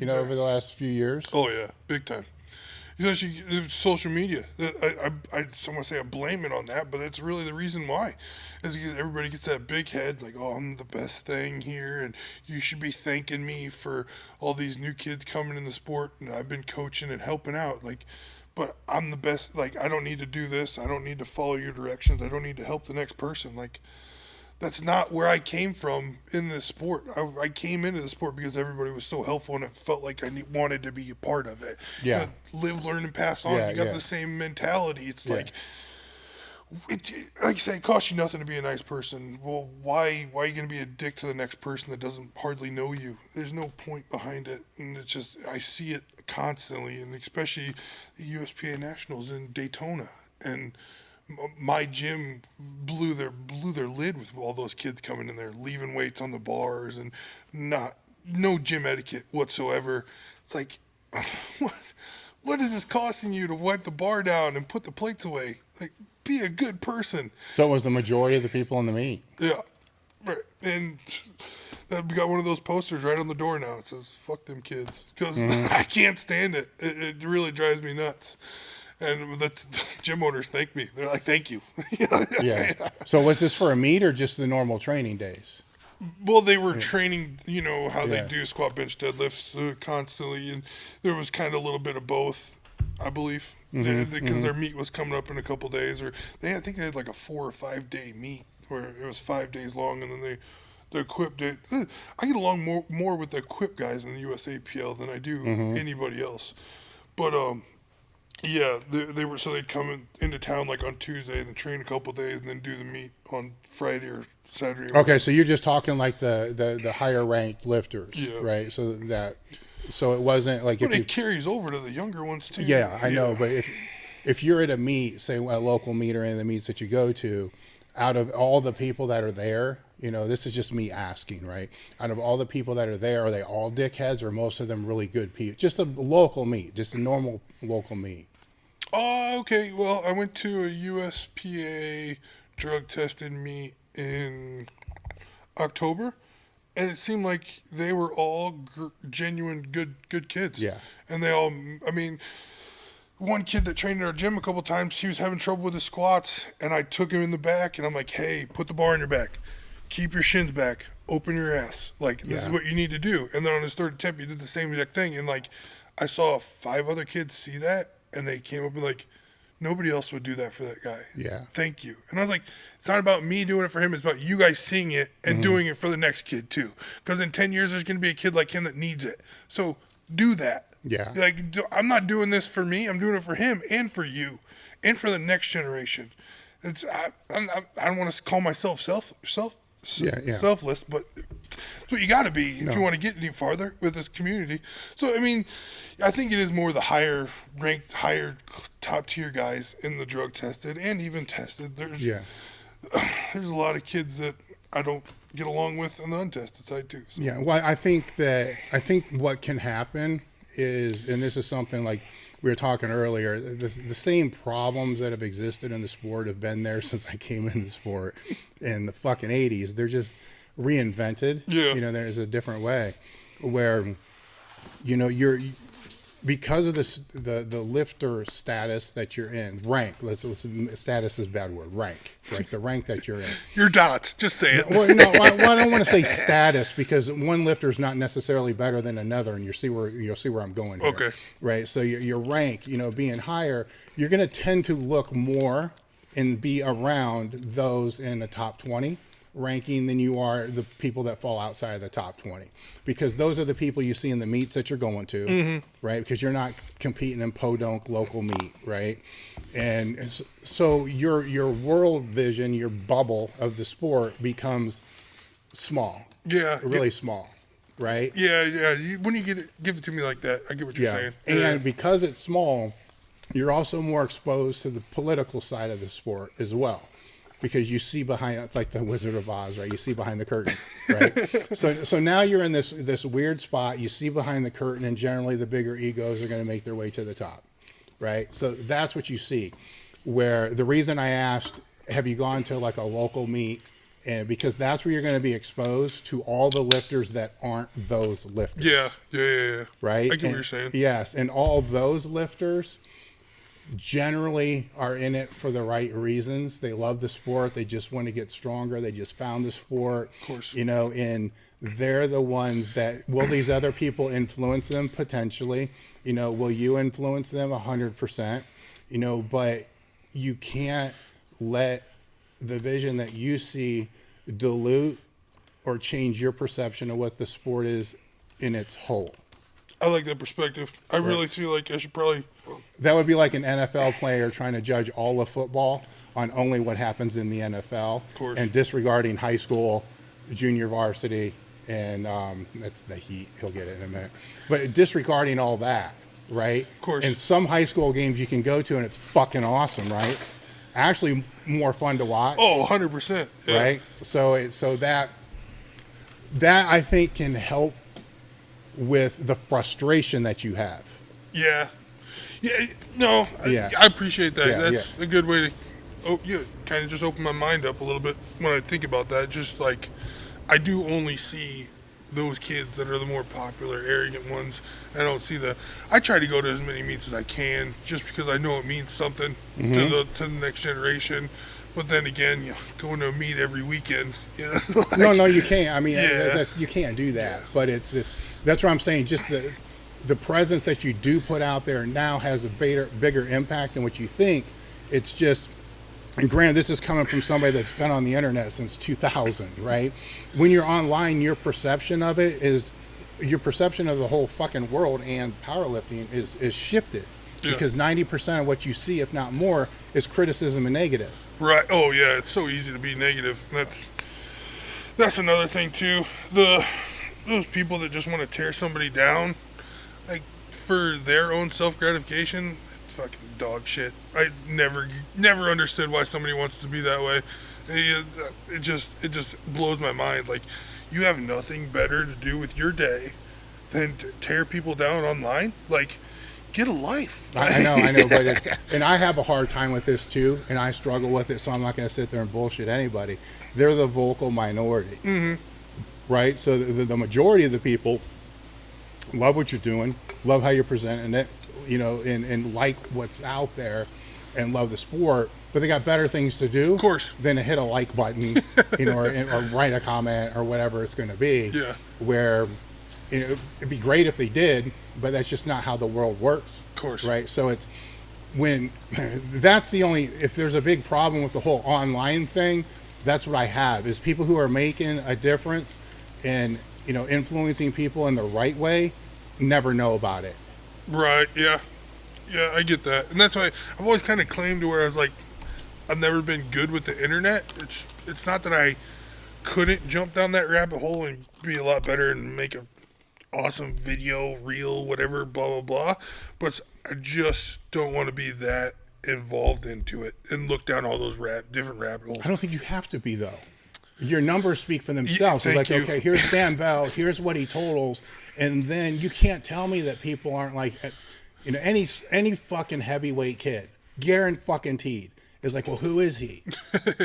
over the last few years? Oh yeah, big time. Especially social media. I someone say I blame it on that, but it's really the reason why. Is because everybody gets that big head, like, oh, I'm the best thing here, and you should be thanking me for all these new kids coming in the sport, and I've been coaching and helping out. Like, but I'm the best. Like, I don't need to do this. I don't need to follow your directions. I don't need to help the next person. Like, that's not where I came from in this sport. I came into the sport because everybody was so helpful, and it felt like I wanted to be a part of it. Yeah. Live, learn, and pass on. You got the same mentality. It's like, like I say, it costs you nothing to be a nice person. Well, why are you going to be a dick to the next person that doesn't hardly know you? There's no point behind it. And it's just, I see it constantly, and especially the USPA Nationals in Daytona. And my gym blew their lid with all those kids coming in there, leaving weights on the bars, and no gym etiquette whatsoever. It's like, what is this costing you to wipe the bar down and put the plates away? Like, be a good person. So it was the majority of the people in the meet. Yeah, right. And we got one of those posters right on the door now. It says "fuck them kids" because I can't stand it. It really drives me nuts. And the gym owners thank me. They're like, thank you. Yeah. So was this for a meet or just the normal training days? Well, they were training, how they do squat, bench, deadlifts constantly. And there was kind of a little bit of both, I believe, because their meet was coming up in a couple days. Or I think they had like a 4 or 5 day meet where it was 5 days long. And then the equip day. I get along more with the equip guys in the USAPL than I do anybody else. But, yeah, they'd come into town like on Tuesday, then train a couple days, and then do the meet on Friday or Saturday. Okay, so you're just talking like the higher ranked lifters, right? So it wasn't like but it carries over to the younger ones too. Yeah, I know, but if you're at a meet, say a local meet or any of the meets that you go to, out of all the people that are there, this is just me asking, right? Out of all the people that are there, are they all dickheads or most of them really good people? Just a local meet, just a normal local meet. Oh, okay. Well, I went to a USPA drug tested meet in October, and it seemed like they were all genuine good kids. Yeah. And they all, one kid that trained in our gym a couple times, he was having trouble with his squats, and I took him in the back, and I'm like, hey, put the bar on your back. Keep your shins back. Open your ass. Like, this is what you need to do. And then on his third attempt, he did the same exact thing. And, like, I saw 5 other kids see that, and they came up and like, nobody else would do that for that guy. Yeah. Thank you. And I was like, it's not about me doing it for him. It's about you guys seeing it and doing it for the next kid too. Because in 10 years, there's going to be a kid like him that needs it. So do that. Yeah. Like, I'm not doing this for me. I'm doing it for him and for you and for the next generation. I don't want to call myself selfless, but it's what you got to be if you want to get any farther with this community. So, I think it is more the higher ranked, higher top tier guys in the drug tested and even tested. There's a lot of kids that I don't get along with on the untested side too. So. Yeah. Well, I think what can happen is, and this is something like we were talking earlier, the same problems that have existed in the sport have been there since I came in the sport in the fucking 80s. They're just reinvented. Yeah. There's a different way where, you're because of the lifter status that you're in, rank. Status is a bad word. Rank, right? The rank that you're in. Your dots. Just say it. Well, no, I don't want to say status because one lifter is not necessarily better than another, and you'll see where I'm going here. Okay. Right. So your rank, being higher, you're going to tend to look more and be around those in the top 20 ranking than you are the people that fall outside of the top 20, because those are the people you see in the meets that you're going to, right? Because you're not competing in podunk local meet, right? And so your world vision, your bubble of the sport becomes small, really small, right? Yeah. When you give it to me like that, I get what you're saying. And because it's small, you're also more exposed to the political side of the sport as well. because you see behind, like the Wizard of Oz, right? You see behind the curtain, right? So now you're in this weird spot. You see behind the curtain, and generally the bigger egos are going to make their way to the top, right? So that's what you see. Where the reason I asked, have you gone to like a local meet? And because that's where you're going to be exposed to all the lifters that aren't those lifters. Yeah. Right? I get what you're saying. Yes. And all those lifters generally are in it for the right reasons. They love the sport. They just want to get stronger. They just found the sport. Of course. You know, and they're the ones that, will these other people influence them? Potentially. You know, will you influence them? 100%. You know, but you can't let the vision that you see dilute or change your perception of what the sport is in its whole. I like that perspective. I really feel like I should probably... That would be like an NFL player trying to judge all of football on only what happens in the NFL. Of course. And disregarding high school, junior varsity, and that's the Heat. He'll get it in a minute. But disregarding all that, right? Of course. And some high school games you can go to and it's fucking awesome, right? Actually more fun to watch. Oh, 100%. Yeah. Right? So that I think can help with the frustration that you have. Yeah. No, Yeah. I appreciate that. Yeah, That's a good way to kind of just open my mind up a little bit when I think about that. Just like, I do only see those kids that are the more popular, arrogant ones. I don't see I try to go to as many meets as I can just because I know it means something to the next generation. But then again, going to a meet every weekend. Like, No, you can't. I mean, you can't do that. Yeah. But it's that's what I'm saying. Just the presence that you do put out there now has a bigger impact than what you think. It's just, and granted, this is coming from somebody that's been on the internet since 2000, right? When you're online, your perception of it is, your perception of the whole fucking world and powerlifting is shifted. Yeah. Because 90% of what you see, if not more, is criticism and negative. Right. Oh yeah, it's so easy to be negative. That's another thing too. Those people that just want to tear somebody down, like for their own self gratification, it's fucking dog shit. I never understood why somebody wants to be that way. It just blows my mind. Like, you have nothing better to do with your day than to tear people down online. Like, get a life. I know, but and I have a hard time with this too, and I struggle with it, so I'm not going to sit there and bullshit anybody. They're the vocal minority, right? So the majority of the people love what you're doing, love how you're presenting it, you know, and like what's out there, and love the sport, but they got better things to do, of course, than to hit a like button, you know, or write a comment or whatever it's going to be. Yeah. Where, you know, it'd be great if they did, but that's just not how the world works. Of course. Right. So it's that's the only, if there's a big problem with the whole online thing, that's what I have, is people who are making a difference and, you know, influencing people in the right way never know about it. Right. Yeah, I get that. And that's why I've always kind of claimed to where I was like, I've never been good with the internet. It's not that I couldn't jump down that rabbit hole and be a lot better and make a awesome video, reel, whatever, blah, blah, blah. But I just don't want to be that involved into it and look down all those different rabbit holes. I don't think you have to be, though. Your numbers speak for themselves. It's like, okay, here's Dan Bell, here's what he totals, and then you can't tell me that people aren't like, you know, any fucking heavyweight kid, guaranteed, is like, well, who is he?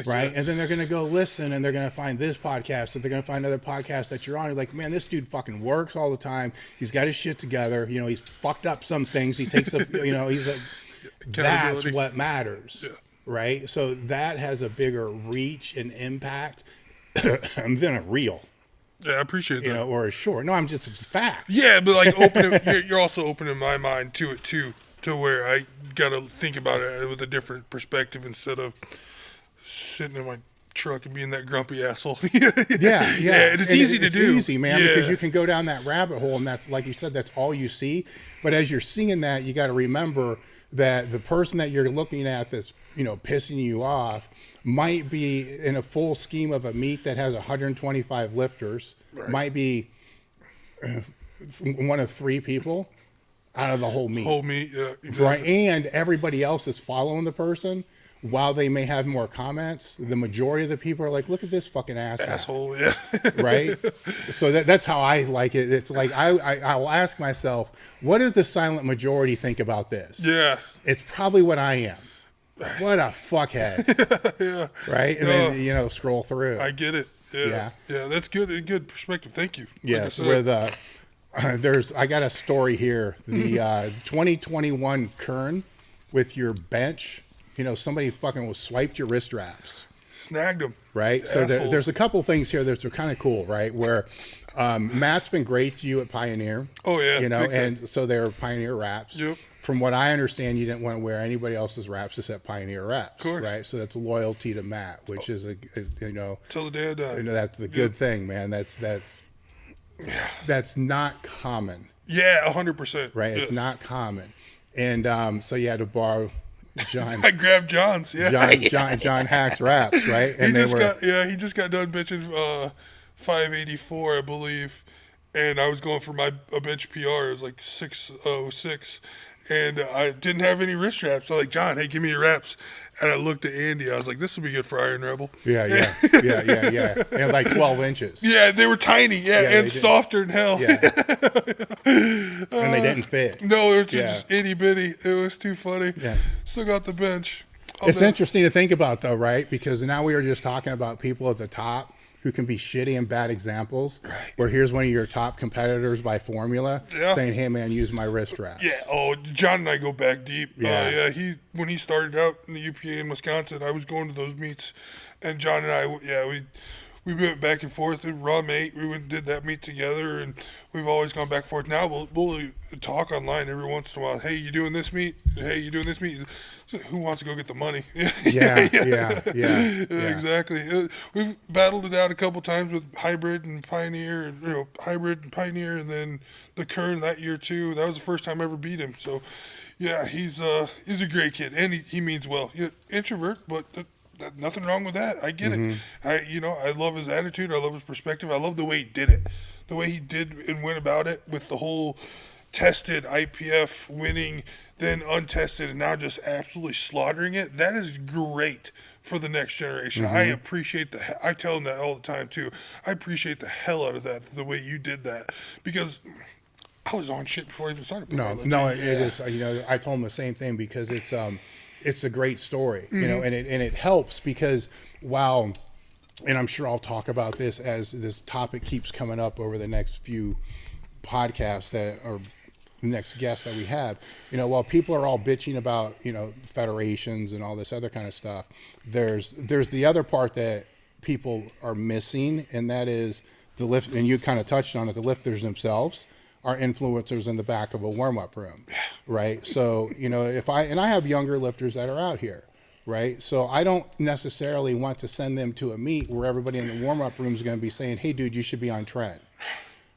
Right? And then they're going to go listen, and they're going to find this podcast, and they're going to find other podcasts that you're on. You're like, man, this dude fucking works all the time. He's got his shit together. You know, he's fucked up some things. He takes a, you know, he's a, that's what matters. Yeah. Right? So that has a bigger reach and impact than a reel. Yeah, I appreciate that. You know, or a short. No, it's fact. Yeah, but like you're also opening my mind to it too, to where I got to think about it with a different perspective instead of sitting in my truck and being that grumpy asshole. Yeah. It's easy to do. It's easy, man, because you can go down that rabbit hole, and that's, like you said, that's all you see. But as you're seeing that, you got to remember that the person that you're looking at that's, you know, pissing you off might be in a full scheme of a meet that has 125 lifters, right, might be one of 3 people out of the whole meet. Yeah, exactly. Right, and everybody else is following the person while they may have more comments, the majority of the people are like, look at this fucking Asshole, yeah. Right? So that's how I like it. It's like I'll ask myself, what does the silent majority think about this? Yeah. It's probably what I am. What a fuckhead. Yeah. Right? And then, you know, scroll through. I get it. Yeah. Yeah, that's good. A good perspective. Thank you. Yes, with I got a story here. The 2021 Kern with your bench, you know, somebody fucking swiped your wrist wraps. Snagged them. Right? So there's a couple things here that are kind of cool, right? Where Matt's been great to you at Pioneer. Oh, yeah. You know, and so they're Pioneer wraps. Yep. From what I understand, you didn't want to wear anybody else's wraps except Pioneer wraps. Of course. Right? So that's loyalty to Matt, which is, you know. Till the day I die. You know, that's the good thing, man. That's not common. Yeah, 100%. Right? Yes. It's not common. And so you had to borrow John. I grabbed John's. Yeah. John Hack's wraps, right? And he just got done benching 584, I believe, and I was going for a bench PR. It was like 606, and I didn't have any wrist wraps. So I'm like, John, hey, give me your wraps. And I looked at Andy. I was like, this will be good for Iron Rebel. Yeah. And like 12 inches. Yeah, they were tiny. Yeah, and softer than hell. Yeah. And they didn't fit. No, it was just itty bitty. It was too funny. Yeah. Still got the bench. It's interesting to think about, though, right? Because now we were just talking about people at the top who can be shitty and bad examples. Right. Where here's one of your top competitors by formula saying, hey, man, use my wrist wraps. Yeah. Oh, John and I go back deep. Yeah. When he started out in the UPA in Wisconsin, I was going to those meets, and John and I, we went back and forth in raw mate. We went and did that meet together, and we've always gone back and forth. Now we'll talk online every once in a while. Hey, you doing this meet? Hey, you doing this meet? Who wants to go get the money? Yeah. Exactly. We've battled it out a couple times with hybrid and pioneer, and and then the Kern that year too. That was the first time I ever beat him. So, yeah, he's a great kid, and he means well. Introvert, but. Nothing wrong with that. I get it. I love his attitude. I love his perspective. I love the way he did it. The way he did and went about it with the whole tested IPF winning, then untested, and now just absolutely slaughtering it. That is great for the next generation. I appreciate I tell him that all the time too. I appreciate the hell out of that, the way you did that, because I was on shit before I even started. It is. You know, I told him the same thing because it's a great story, you know, and it helps because and I'm sure I'll talk about this as this topic keeps coming up over the next few podcasts or next guests that we have, you know, while people are all bitching about, you know, federations and all this other kind of stuff, there's the other part that people are missing, and that is the lift, and you kind of touched on it, the lifters themselves are influencers in the back of a warm-up room, right? So, you know, I have younger lifters that are out here, right? So I don't necessarily want to send them to a meet where everybody in the warm-up room is going to be saying, hey, dude, you should be on trend,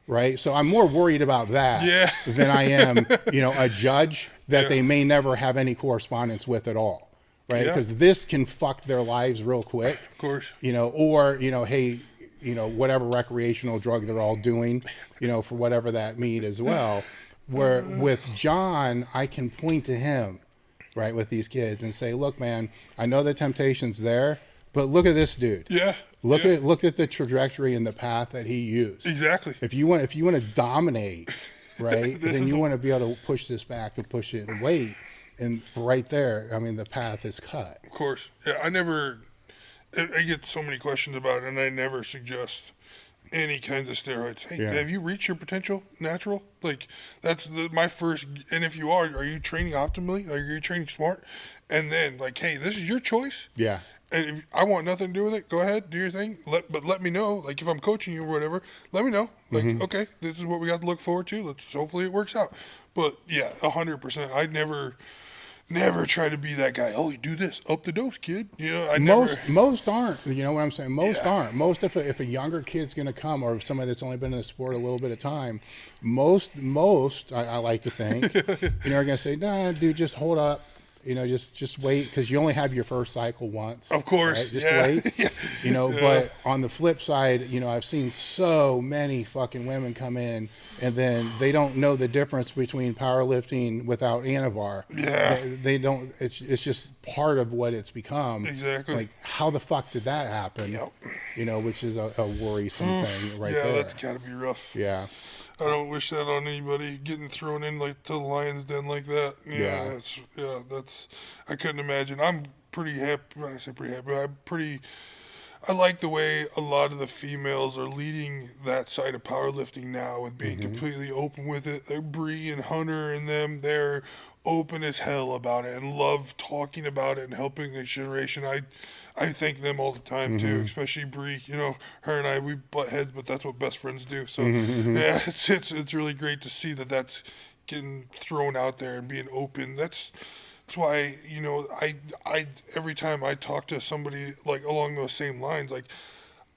right? So I'm more worried about that than I am, you know, a judge that they may never have any correspondence with at all, right? Because this can fuck their lives real quick. Of course. You know, or, you know, hey, you know, whatever recreational drug they're all doing, you know, for whatever that meet as well. Where with John, I can point to him, right, with these kids and say, look, man, I know the temptation's there, but look at this dude. Yeah. Look at the trajectory and the path that he used. Exactly. If you want to dominate, right, then you want to be able to push this back and push it and wait. And right there, I mean, the path is cut. Of course. Yeah, I get so many questions about it, and I never suggest any kinds of steroids. Hey, have you reached your potential natural? Like, that's my first, and if you are you training optimally? Are you training smart? And then, like, hey, this is your choice. Yeah. And if I want nothing to do with it, go ahead, do your thing. But let me know. Like, if I'm coaching you or whatever, let me know. Like, okay, this is what we got to look forward to. Hopefully it works out. But, yeah, 100%. I'd never try to be that guy. Oh, you do this, up the dose, kid. You know, most aren't. You know what I'm saying? Most aren't. Most if a younger kid's going to come, or if somebody that's only been in the sport a little bit of time, most I like to think, you know, are going to say, nah, dude, just hold up. Just wait, because you only have your first cycle once. Of course, right? Just yeah. wait. Yeah. But on the flip side, I've seen so many fucking women come in and then they don't know the difference between powerlifting without Anavar. Yeah. They don't. It's just part of what it's become. Exactly. Like, how the fuck did that happen? Yep. Which is a worrisome thing right there. Yeah, that's gotta be rough. Yeah. I don't wish that on anybody, getting thrown in like to the lion's den like that. That's I couldn't imagine. I'm pretty happy. I say pretty happy. I like the way a lot of the females are leading that side of powerlifting now, with being completely open with it. They're Bree and Hunter and them. They're open as hell about it and love talking about it and helping the generation. I thank them all the time too, especially Bree. Her and I, we butt heads, but that's what best friends do. So yeah, it's really great to see that that's getting thrown out there and being open. That's why I every time I talk to somebody like along those same lines, like,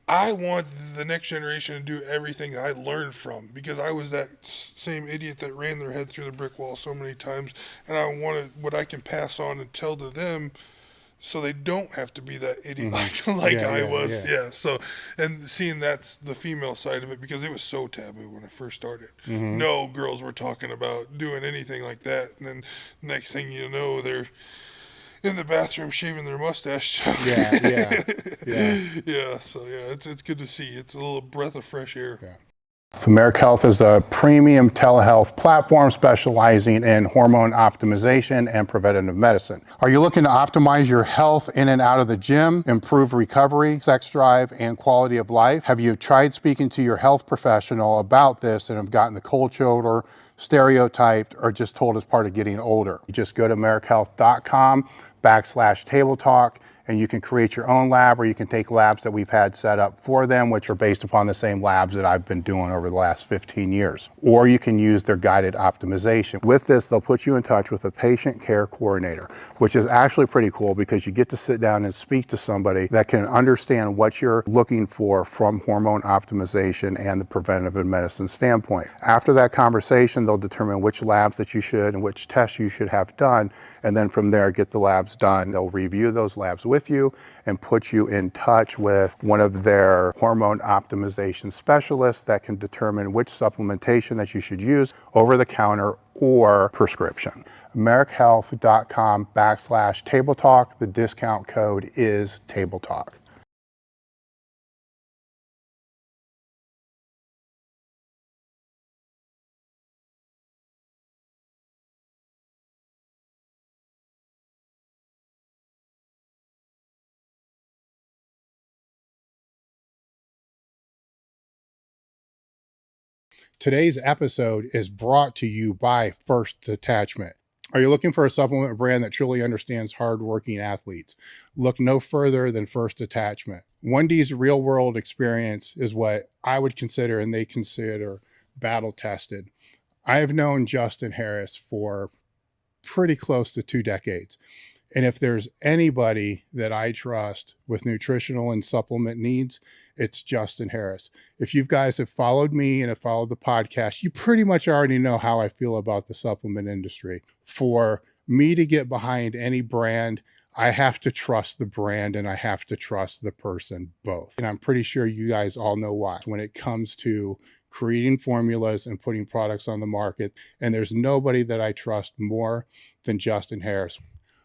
I want the next generation to do everything that I learned from, because I was that same idiot that ran their head through the brick wall so many times, and I wanted what I can pass on and tell to them, so they don't have to be that idiot like I was. Yeah. So, and seeing that's the female side of it, because it was so taboo when I first started. No girls were talking about doing anything like that. And then next thing you know, they're in the bathroom shaving their mustache. Yeah. Yeah. So yeah, it's good to see. It's a little breath of fresh air. Yeah. Marek Health is a premium telehealth platform specializing in hormone optimization and preventative medicine. Are you looking to optimize your health in and out of the gym, improve recovery, sex drive, and quality of life? Have you tried speaking to your health professional about this and have gotten the cold shoulder, stereotyped, or just told it's part of getting older? You just go to marekhealth.com/table talk, and you can create your own lab, or you can take labs that we've had set up for them, which are based upon the same labs that I've been doing over the last 15 years. Or you can use their guided optimization. With this, they'll put you in touch with a patient care coordinator, which is actually pretty cool, because you get to sit down and speak to somebody that can understand what you're looking for from hormone optimization and the preventative medicine standpoint. After that conversation, they'll determine which labs that you should and which tests you should have done, and then from there, get the labs done. They'll review those labs with you and put you in touch with one of their hormone optimization specialists that can determine which supplementation that you should use, over the counter or prescription. marekhealth.com/table talk. The discount code is table talk. Today's episode is brought to you by First Detachment. Are you looking for a supplement brand that truly understands hardworking athletes? Look no further than First Detachment. 1D's real world experience is what I would consider, and they consider, battle tested. I have known Justin Harris for pretty close to 2 decades. And if there's anybody that I trust with nutritional and supplement needs, it's Justin Harris. If you guys have followed me and have followed the podcast, you pretty much already know how I feel about the supplement industry. For me to get behind any brand, I have to trust the brand and I have to trust the person both. And I'm pretty sure you guys all know why. When it comes to creating formulas and putting products on the market, and there's nobody that I trust more than Justin Harris.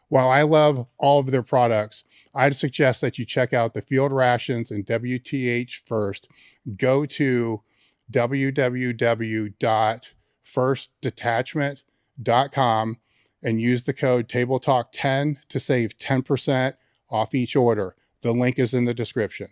While I love all of their products, I'd suggest that you check out the Field Rations and WTH first. Go to www.firstdetachment.com and use the code TableTalk10 to save 10% off each order. The link is in the description.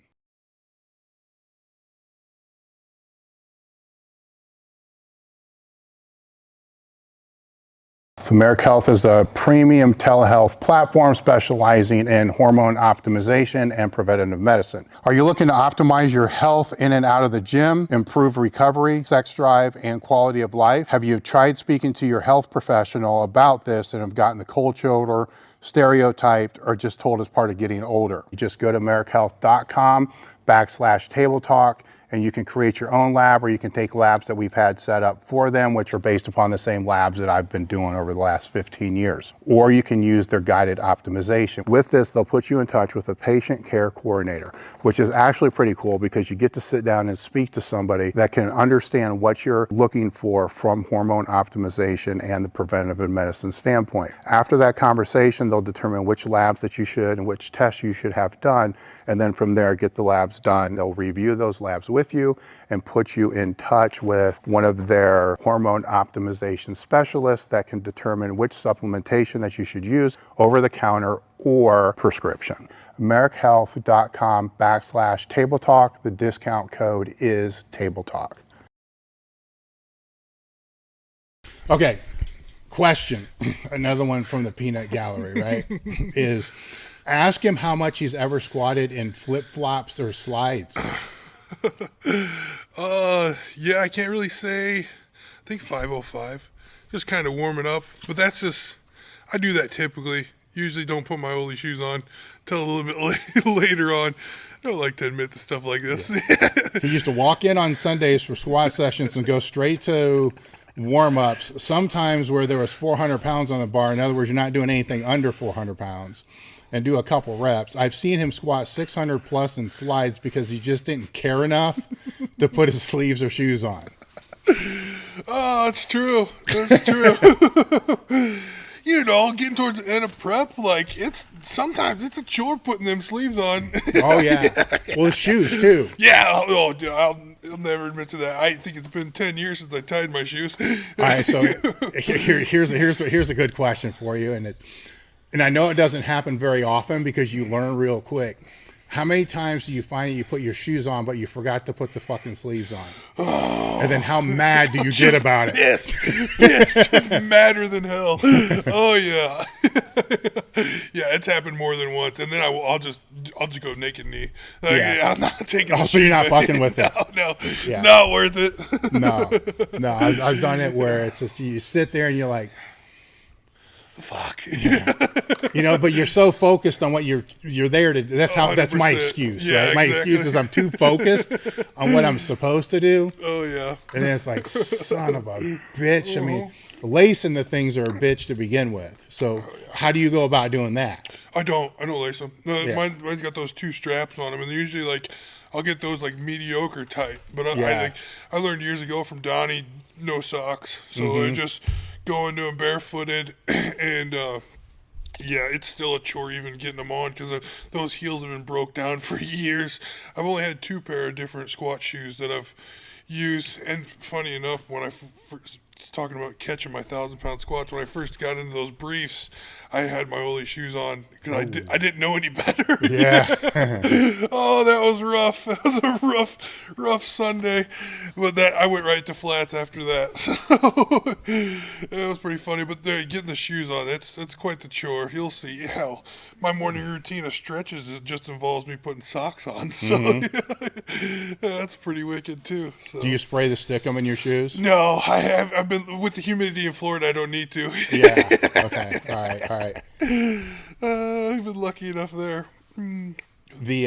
Marek Health is a premium telehealth platform specializing in hormone optimization and preventative medicine. Are you looking to optimize your health in and out of the gym, improve recovery, sex drive, and quality of life? Have you tried speaking to your health professional about this and have gotten the cold shoulder, stereotyped, or just told it's part of getting older? You just go to marekhealth.com/table talk, and you can create your own lab, or you can take labs that we've had set up for them, which are based upon the same labs that I've been doing over the last 15 years. Or you can use their guided optimization. With this, they'll put you in touch with a patient care coordinator, which is actually pretty cool because you get to sit down and speak to somebody that can understand what you're looking for from hormone optimization and the preventative medicine standpoint. After that conversation, they'll determine which labs that you should and which tests you should have done, and then from there get the labs done. They'll review those labs with you and put you in touch with one of their hormone optimization specialists that can determine which supplementation that you should use over the counter or prescription. MarekHealth.com/Table Talk. The discount code is Table Talk. Okay, question. Another one from the peanut gallery, right? Is ask him how much he's ever squatted in flip-flops or slides. Yeah, I can't really say. I think 505. Just kind of warming up. But that's just, I do that typically. Usually don't put my Oli shoes on till a little bit later on. I don't like to admit to stuff like this. Yeah. He used to walk in on Sundays for squat sessions and go straight to warm-ups, sometimes where there was 400 pounds on the bar. In other words, you're not doing anything under 400 pounds, and do a couple reps. I've seen him squat 600 plus in slides because he just didn't care enough to put his sleeves or shoes on. Oh, it's true. That's true. You know, getting towards the end of prep, like sometimes it's a chore putting them sleeves on. Oh yeah. Well, shoes too. Yeah. Oh, dude, I'll never admit to that. I think it's been 10 years since I tied my shoes. All right. So here's a good question for you, and I know it doesn't happen very often because you learn real quick. How many times do you find that you put your shoes on, but you forgot to put the fucking sleeves on? Oh, and then how mad do you get about it? Pissed, just madder than hell. Oh yeah, yeah. It's happened more than once, and then I'll just go naked knee. Like, yeah, I'm not taking. Oh, so you're not fucking with it? No, yeah. Not worth it. No. I've done it where it's just you sit there and you're like, fuck. Yeah. You know, but you're so focused on what you're there to do. That's my excuse, yeah, right? My excuse is I'm too focused on what I'm supposed to do. Oh yeah. And then it's like, son of a bitch. I mean, lacing the things are a bitch to begin with. So how do you go about doing that? I don't lace them. No, yeah. Mine's got those two straps on them, and they're usually like, I'll get those like mediocre tight. But I learned years ago from Donnie, no socks. So I just go into them barefooted, and yeah, it's still a chore even getting them on because those heels have been broke down for years. I've only had 2 pair of different squat shoes that I've used, and funny enough, when I first talking about catching my 1,000-pound squats, when I first got into those briefs, I had my Oli shoes on because I didn't know any better. Yeah. Oh, that was rough. That was a rough Sunday, but I went right to flats after that. So it was pretty funny. But getting the shoes on, it's quite the chore. You'll see. Hell, my morning routine of stretches just involves me putting socks on. So that's pretty wicked too. So. Do you spray the stickum in your shoes? No, I've been with the humidity in Florida. I don't need to. Yeah. Okay. All right. I've been lucky enough there.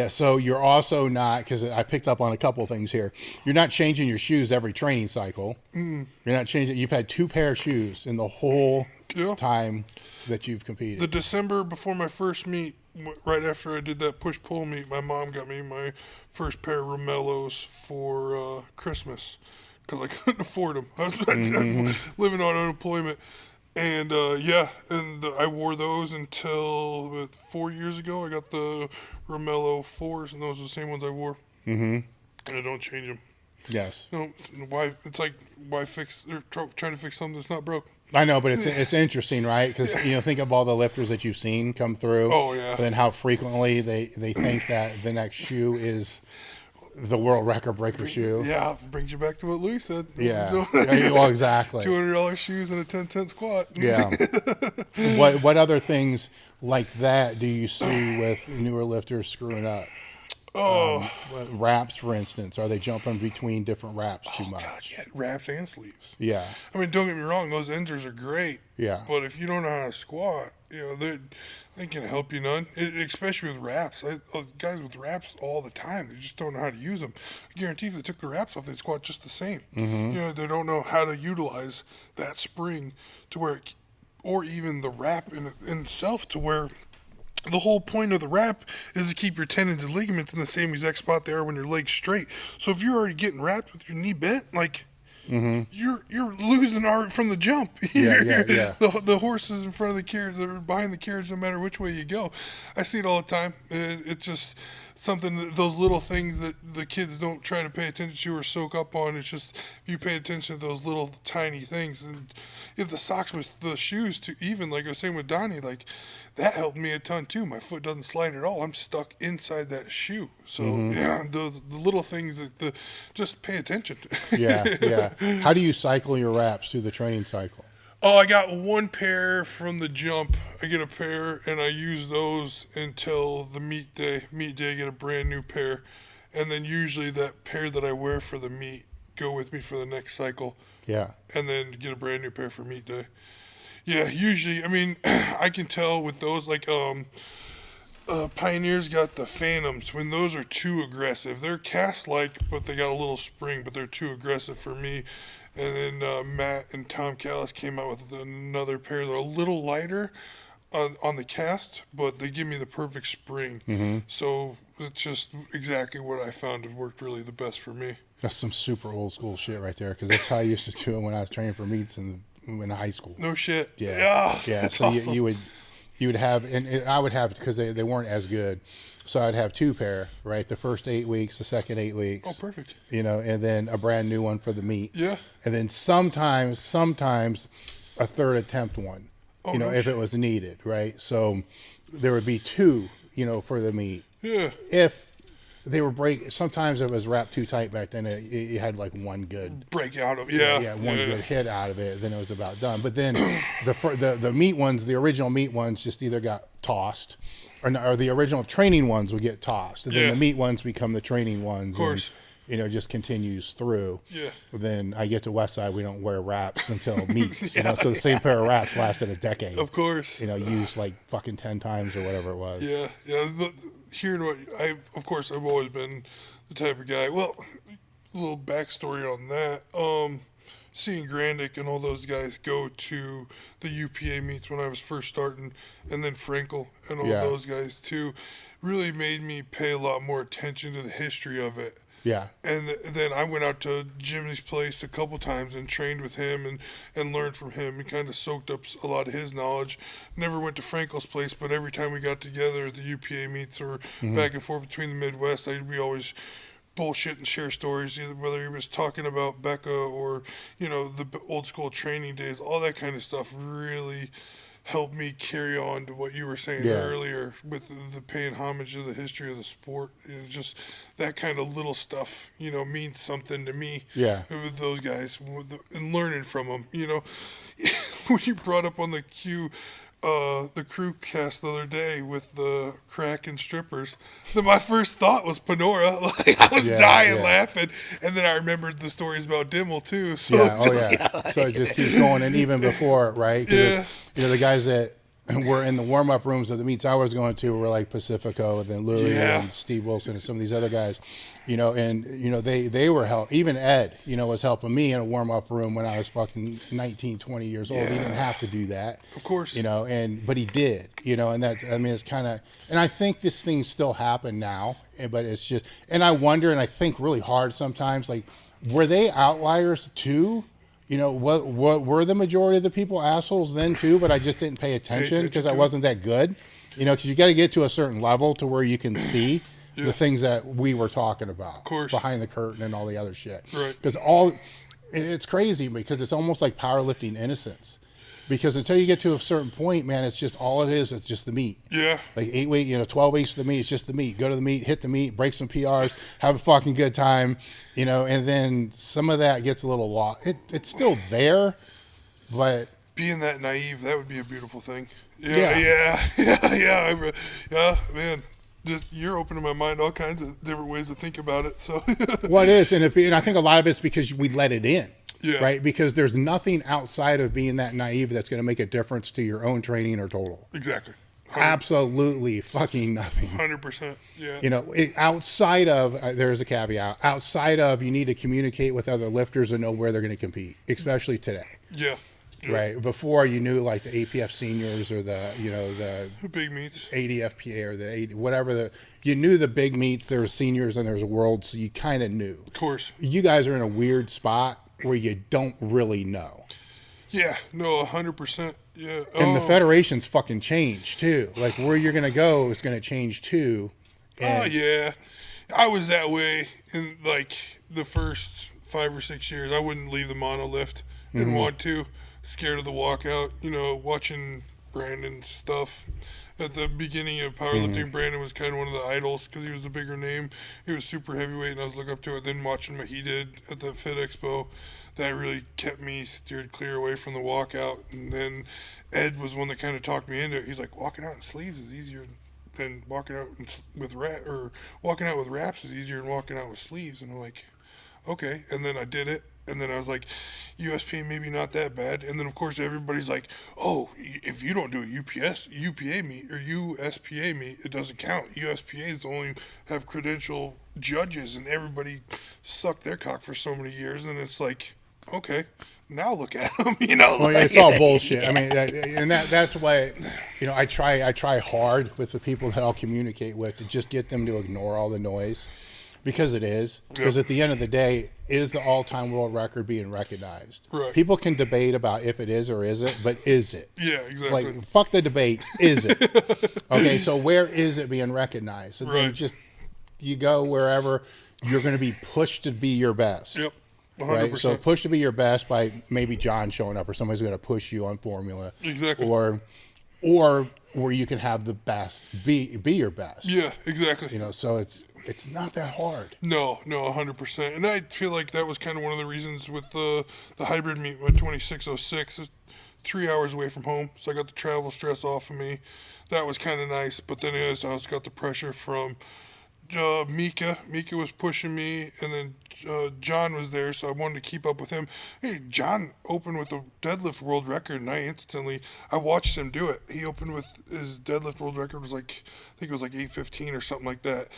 So you're also not, because I picked up on a couple of things here. You're not changing your shoes every training cycle. You're not changing. You've had 2 pair of shoes in the whole time that you've competed. The December before my first meet, right after I did that push-pull meet, my mom got me my first pair of Romellos for Christmas because I couldn't afford them. I was living on unemployment. And I wore those until 4 years ago. I got the Romello 4s, and those are the same ones I wore. And I don't change them. Yes. You know, why fix or try to fix something that's not broke? I know, but it's interesting, right? Because think of all the lifters that you've seen come through. Oh yeah. And then how frequently they think that the next shoe is the world record breaker shoe. Yeah, brings you back to what Louis said. Yeah. Well, exactly. $200 shoes and a 10-cent squat. Yeah. What other things like that do you see with newer lifters screwing up? Wraps, for instance. Are they jumping between different wraps too much? God, yeah, wraps and sleeves. Yeah. I mean, don't get me wrong; those enders are great. Yeah. But if you don't know how to squat, Ain't gonna help you none, especially with wraps. Guys with wraps all the time, they just don't know how to use them. I guarantee if they took the wraps off, they'd squat just the same. They don't know how to utilize that spring to where, or even the wrap in itself to where the whole point of the wrap is to keep your tendons and ligaments in the same exact spot they are when your leg's straight. So if you're already getting wrapped with your knee bent, like, you're losing art from the jump. Yeah. The horses in front of the carriage, they're behind the carriage no matter which way you go. I see it all the time. It's just something, those little things that the kids don't try to pay attention to or soak up on. It's just, you pay attention to those little tiny things. And if the socks with the shoes too, even like I was saying with Donnie, like, that helped me a ton too. My foot doesn't slide at all. I'm stuck inside that shoe. So the little things that just pay attention. Yeah. How do you cycle your wraps through the training cycle? Oh, I got one pair from the jump. I get a pair and I use those until the meet day. Meet day, I get a brand new pair. And then usually that pair that I wear for the meet go with me for the next cycle. Yeah. And then get a brand new pair for meet day. Yeah, usually, I mean, I can tell with those, like, Pioneer's got the Phantoms. When those are too aggressive, they're cast-like, but they got a little spring, but they're too aggressive for me. And then Matt and Tom Callis came out with another pair. They're a little lighter on the cast, but they give me the perfect spring. So it's just exactly what I found have worked really the best for me. That's some super old school shit right there, because that's how I used to do it when I was training for meets in high school. No shit. Yeah. So awesome. you would have, and I would have, because they weren't as good. So I'd have two pair, right? The first 8 weeks, the second 8 weeks. Oh, perfect. And then a brand new one for the meet. Yeah. And then sometimes a third attempt one, if it was needed, right? So there would be two, for the meet. Yeah. If they were sometimes it was wrapped too tight back then. It had like one good break out of one good hit out of it. Then it was about done. But then the meat ones, the original meat ones, just either got tossed, or the original training ones would get tossed, and then the meat ones become the training ones. Of course. And, just continues through. Yeah. Then I get to Westside, we don't wear wraps until meets. So the same pair of wraps lasted a decade. Of course. Used like fucking 10 times or whatever it was. Yeah. Hearing what I've always been the type of guy. Well, a little backstory on that. Seeing Grandick and all those guys go to the UPA meets when I was first starting, and then Frankel and all those guys too, really made me pay a lot more attention to the history of it. Yeah. And then I went out to Jimmy's place a couple times and trained with him and learned from him and kind of soaked up a lot of his knowledge. Never went to Frankel's place, but every time we got together at the UPA meets or back and forth between the Midwest, we always bullshit and share stories, either whether he was talking about Becca or, the old school training days, all that kind of stuff really helped me carry on to what you were saying earlier with the paying homage to the history of the sport. It's just that kind of little stuff, means something to me. Yeah. With those guys and learning from them, when you brought up on the the crew cast the other day with the crack and strippers, then my first thought was Panora. Like, I was dying laughing, and then I remembered the stories about Dimmel too. So So it just keeps going, and even before, right? Yeah. The guys that were in the warm-up rooms of the meets I was going to were like Pacifico, and then Louie and Steve Wilson and some of these other guys, they were help. Even Ed, was helping me in a warm-up room when I was fucking 19, 20 years old. He didn't have to do that. Of course. But he did, and that's, it's kind of, and I think this thing still happen now, but it's just, and I wonder, and I think really hard sometimes, like, were they outliers too? What were the majority of the people assholes then too? But I just didn't pay attention because I wasn't that good. Because you got to get to a certain level to where you can see the things that we were talking about, of course, behind the curtain and all the other shit. Right. Because it's crazy because it's almost like powerlifting innocence. Because until you get to a certain point, man, it's just all it is. It's just the meat. Yeah. Like 8 weeks, 12 weeks of the meat. It's just the meat. Go to the meat, hit the meat, break some PRs, have a fucking good time, and then some of that gets a little lost. It's still there, but being that naive, that would be a beautiful thing. Yeah, man. Just you're opening my mind all kinds of different ways to think about it. So well, it is, and I think a lot of it's because we let it in. Yeah. Right? Because there's nothing outside of being that naive that's going to make a difference to your own training or total. Exactly. Absolutely fucking nothing. 100%. Yeah. You know, outside of, there's a caveat, outside of you need to communicate with other lifters and know where they're going to compete, especially today. Yeah. Right. Before you knew like the APF seniors or the big meets, ADFPA or the 80, whatever you knew the big meets, there were seniors and there's worlds. So you kind of knew. Of course. You guys are in a weird spot where you don't really know. Yeah. No, 100%. Yeah. And the federation's fucking changed too. Like where you're going to go is going to change too. And yeah. I was that way in like the first 5 or 6 years. I wouldn't leave the monolift. Didn't want to. Scared of the walkout, watching Brandon's stuff. At the beginning of powerlifting, Brandon was kind of one of the idols because he was the bigger name. He was super heavyweight, and I was looking up to it. Then watching what he did at the Fit Expo, that really kept me steered clear away from the walkout. And then Ed was one that kind of talked me into it. He's like, walking out in sleeves is easier than walking out with walking out with wraps is easier than walking out with sleeves. And I'm like, okay. And then I did it. And then I was like, USPA maybe not that bad. And then of course everybody's like, oh, if you don't do a UPA meet or USPA meet, it doesn't count. USPA's only have credential judges, and everybody sucked their cock for so many years. And it's like, okay, now look at them. Well, it's all bullshit. I mean, and that's why, I try hard with the people that I'll communicate with to just get them to ignore all the noise. Because it is. Because at the end of the day, is the all-time world record being recognized? Right. People can debate about if it is or isn't, but is it? Yeah, exactly. Like, fuck the debate. Is it? Okay, so where is it being recognized? So then you go wherever you're going to be pushed to be your best. Yep. 100%. Right? So pushed to be your best by maybe John showing up, or somebody's going to push you on formula. Exactly. Or where you can have the best be your best. Yeah, exactly. So it's not that hard. No, 100%. And I feel like that was kind of one of the reasons with the hybrid meet with 2606. It's 3 hours away from home, so I got the travel stress off of me. That was kind of nice. But then I also got the pressure from Mika. Mika was pushing me, and then John was there, so I wanted to keep up with him. Hey, John opened with a deadlift world record, and I watched him do it. He opened with his deadlift world record was like, I think it was like 815 or something like that.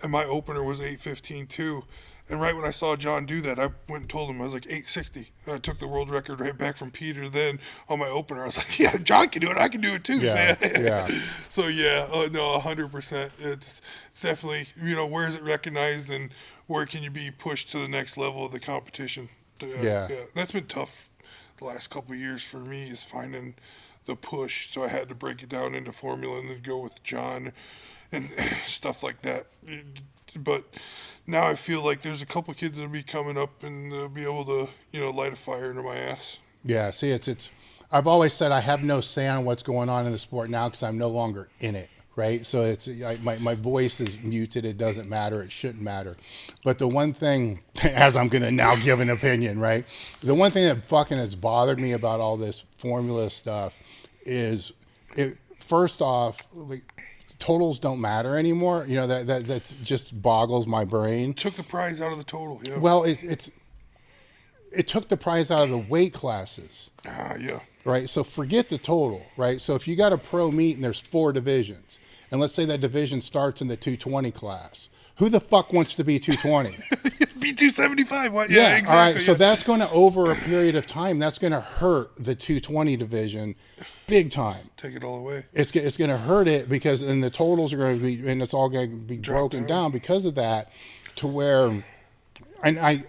And my opener was 815 too. And right when I saw John do that, I went and told him I was like 860. I took the world record right back from Peter. Then on my opener, I was like, yeah, John can do it. I can do it too. Yeah. So yeah, no, 100%. It's definitely, where is it recognized and where can you be pushed to the next level of the competition? Yeah. That's been tough the last couple of years for me, is finding the push. So I had to break it down into formula and then go with John and stuff like that. But now I feel like there's a couple kids that'll be coming up and they'll be able to, light a fire under my ass. Yeah, see, it's. I've always said I have no say on what's going on in the sport now because I'm no longer in it, right? So my voice is muted. It doesn't matter. It shouldn't matter. But the one thing, as I'm going to now give an opinion, right? The one thing that fucking has bothered me about all this formula stuff is, first off, like, totals don't matter anymore. That just boggles my brain. Took the prize out of the total. Yeah. Well, it took the prize out of the weight classes. Yeah. Right. So forget the total. Right. So if you got a pro meet and there's 4 divisions, and let's say that division starts in the 220 class, who the fuck wants to be 220? Be 275. What? Yeah. Exactly. All right. So that's going to, over a period of time, that's going to hurt the 220 division big time. Take it all away. It's going to hurt it because, and the totals are going to be, and it's all going to be broken down because of that, to where, and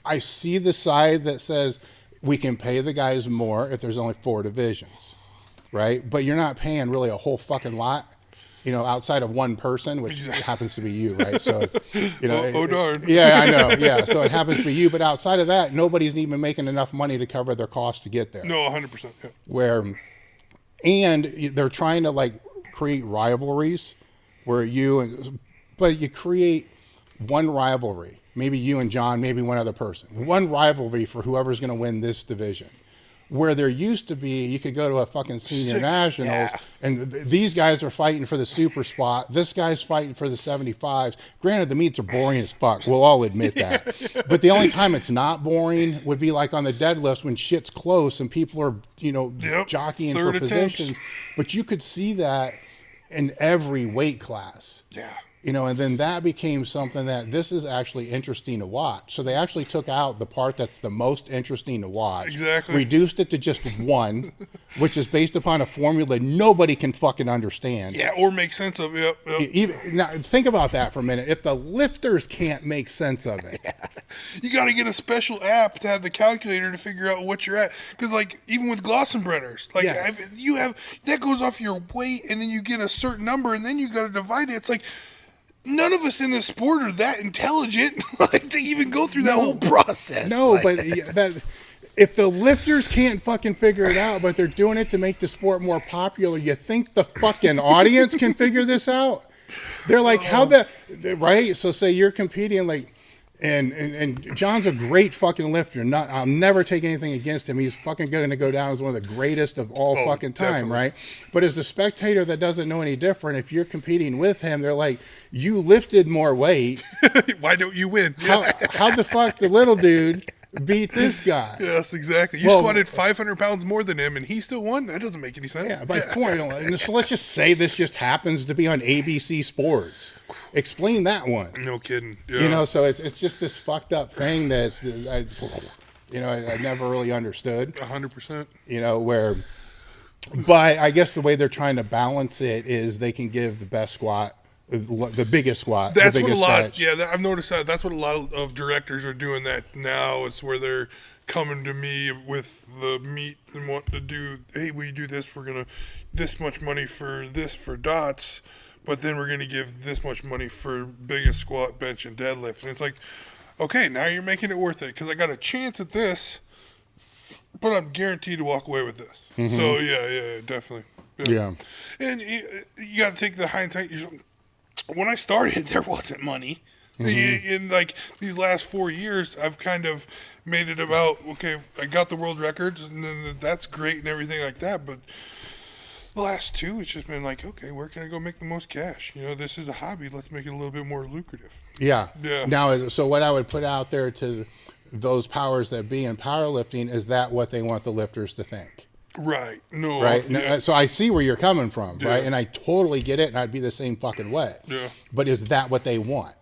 I see the side that says we can pay the guys more if there's only 4 divisions, right? But you're not paying really a whole fucking lot, outside of one person, which happens to be you, right? So it's, darn. Yeah, I know. Yeah. So it happens to be you, but outside of that, nobody's even making enough money to cover their costs to get there. No, 100%. Yeah. And they're trying to create rivalries but you create one rivalry, maybe you and John, maybe one other person, one rivalry for whoever's going to win this division. Where there used to be, you could go to a fucking senior nationals, yeah. and these guys are fighting for the super spot. This guy's fighting for the 75s. Granted, the meets are boring as fuck. We'll all admit that. But the only time it's not boring would be like on the deadlifts when shit's close and people are, jockeying for positions. But you could see that in every weight class. Yeah. And then that became something that this is actually interesting to watch. So they actually took out the part that's the most interesting to watch. Exactly. Reduced it to just one, which is based upon a formula nobody can fucking understand. Yeah, or make sense of it. Yep. Even, now, think about that for a minute. If the lifters can't make sense of it. You got to get a special app to have the calculator to figure out what you're at. Because, even with Glossenbrenners, Yes. you have, that goes off your weight, and then you get a certain number, and then you got to divide it. It's like, none of us in this sport are that intelligent to even go through that whole process. No, but if the lifters can't fucking figure it out, but they're doing it to make the sport more popular, you think the fucking audience can figure this out? They're like, right? So say you're competing and John's a great fucking lifter. I'll never take anything against him. He's fucking going to go down as one of the greatest of all fucking time, definitely. right? But as a spectator that doesn't know any different, if you're competing with him, they're like, you lifted more weight. Why don't you win? How the fuck the little dude beat this guy? Yes, exactly. You squatted 500 pounds more than him, and he still won? That doesn't make any sense. Yeah, by point. So let's just say this just happens to be on ABC Sports. Explain that one. No kidding. Yeah. So it's just this fucked up thing that's, I never really understood. 100%. But I guess the way they're trying to balance it is they can give the best squat, the biggest squat. That's the what biggest stretch. I've noticed that. That's what a lot of directors are doing that now. It's where they're coming to me with the meat and wanting to do, hey, we do this, we're going to, this much money for this for dots, but then we're going to give this much money for biggest squat, bench, and deadlift. And it's like, okay, now you're making it worth it because I got a chance at this, but I'm guaranteed to walk away with this. Mm-hmm. So, yeah, definitely. Yeah. And you got to take the hindsight. When I started, there wasn't money. In these last 4 years, I've kind of made it about, okay, I got the world records, and then that's great and everything like that, but the last 2, it's just been like, okay, where can I go make the most cash? This is a hobby. Let's make it a little bit more lucrative. Yeah. Yeah. Now, so what I would put out there to those powers that be in powerlifting, is that what they want the lifters to think? Right. No. Right. Yeah. So I see where you're coming from, Yeah. right? And I totally get it, and I'd be the same fucking way. Yeah. But is that what they want?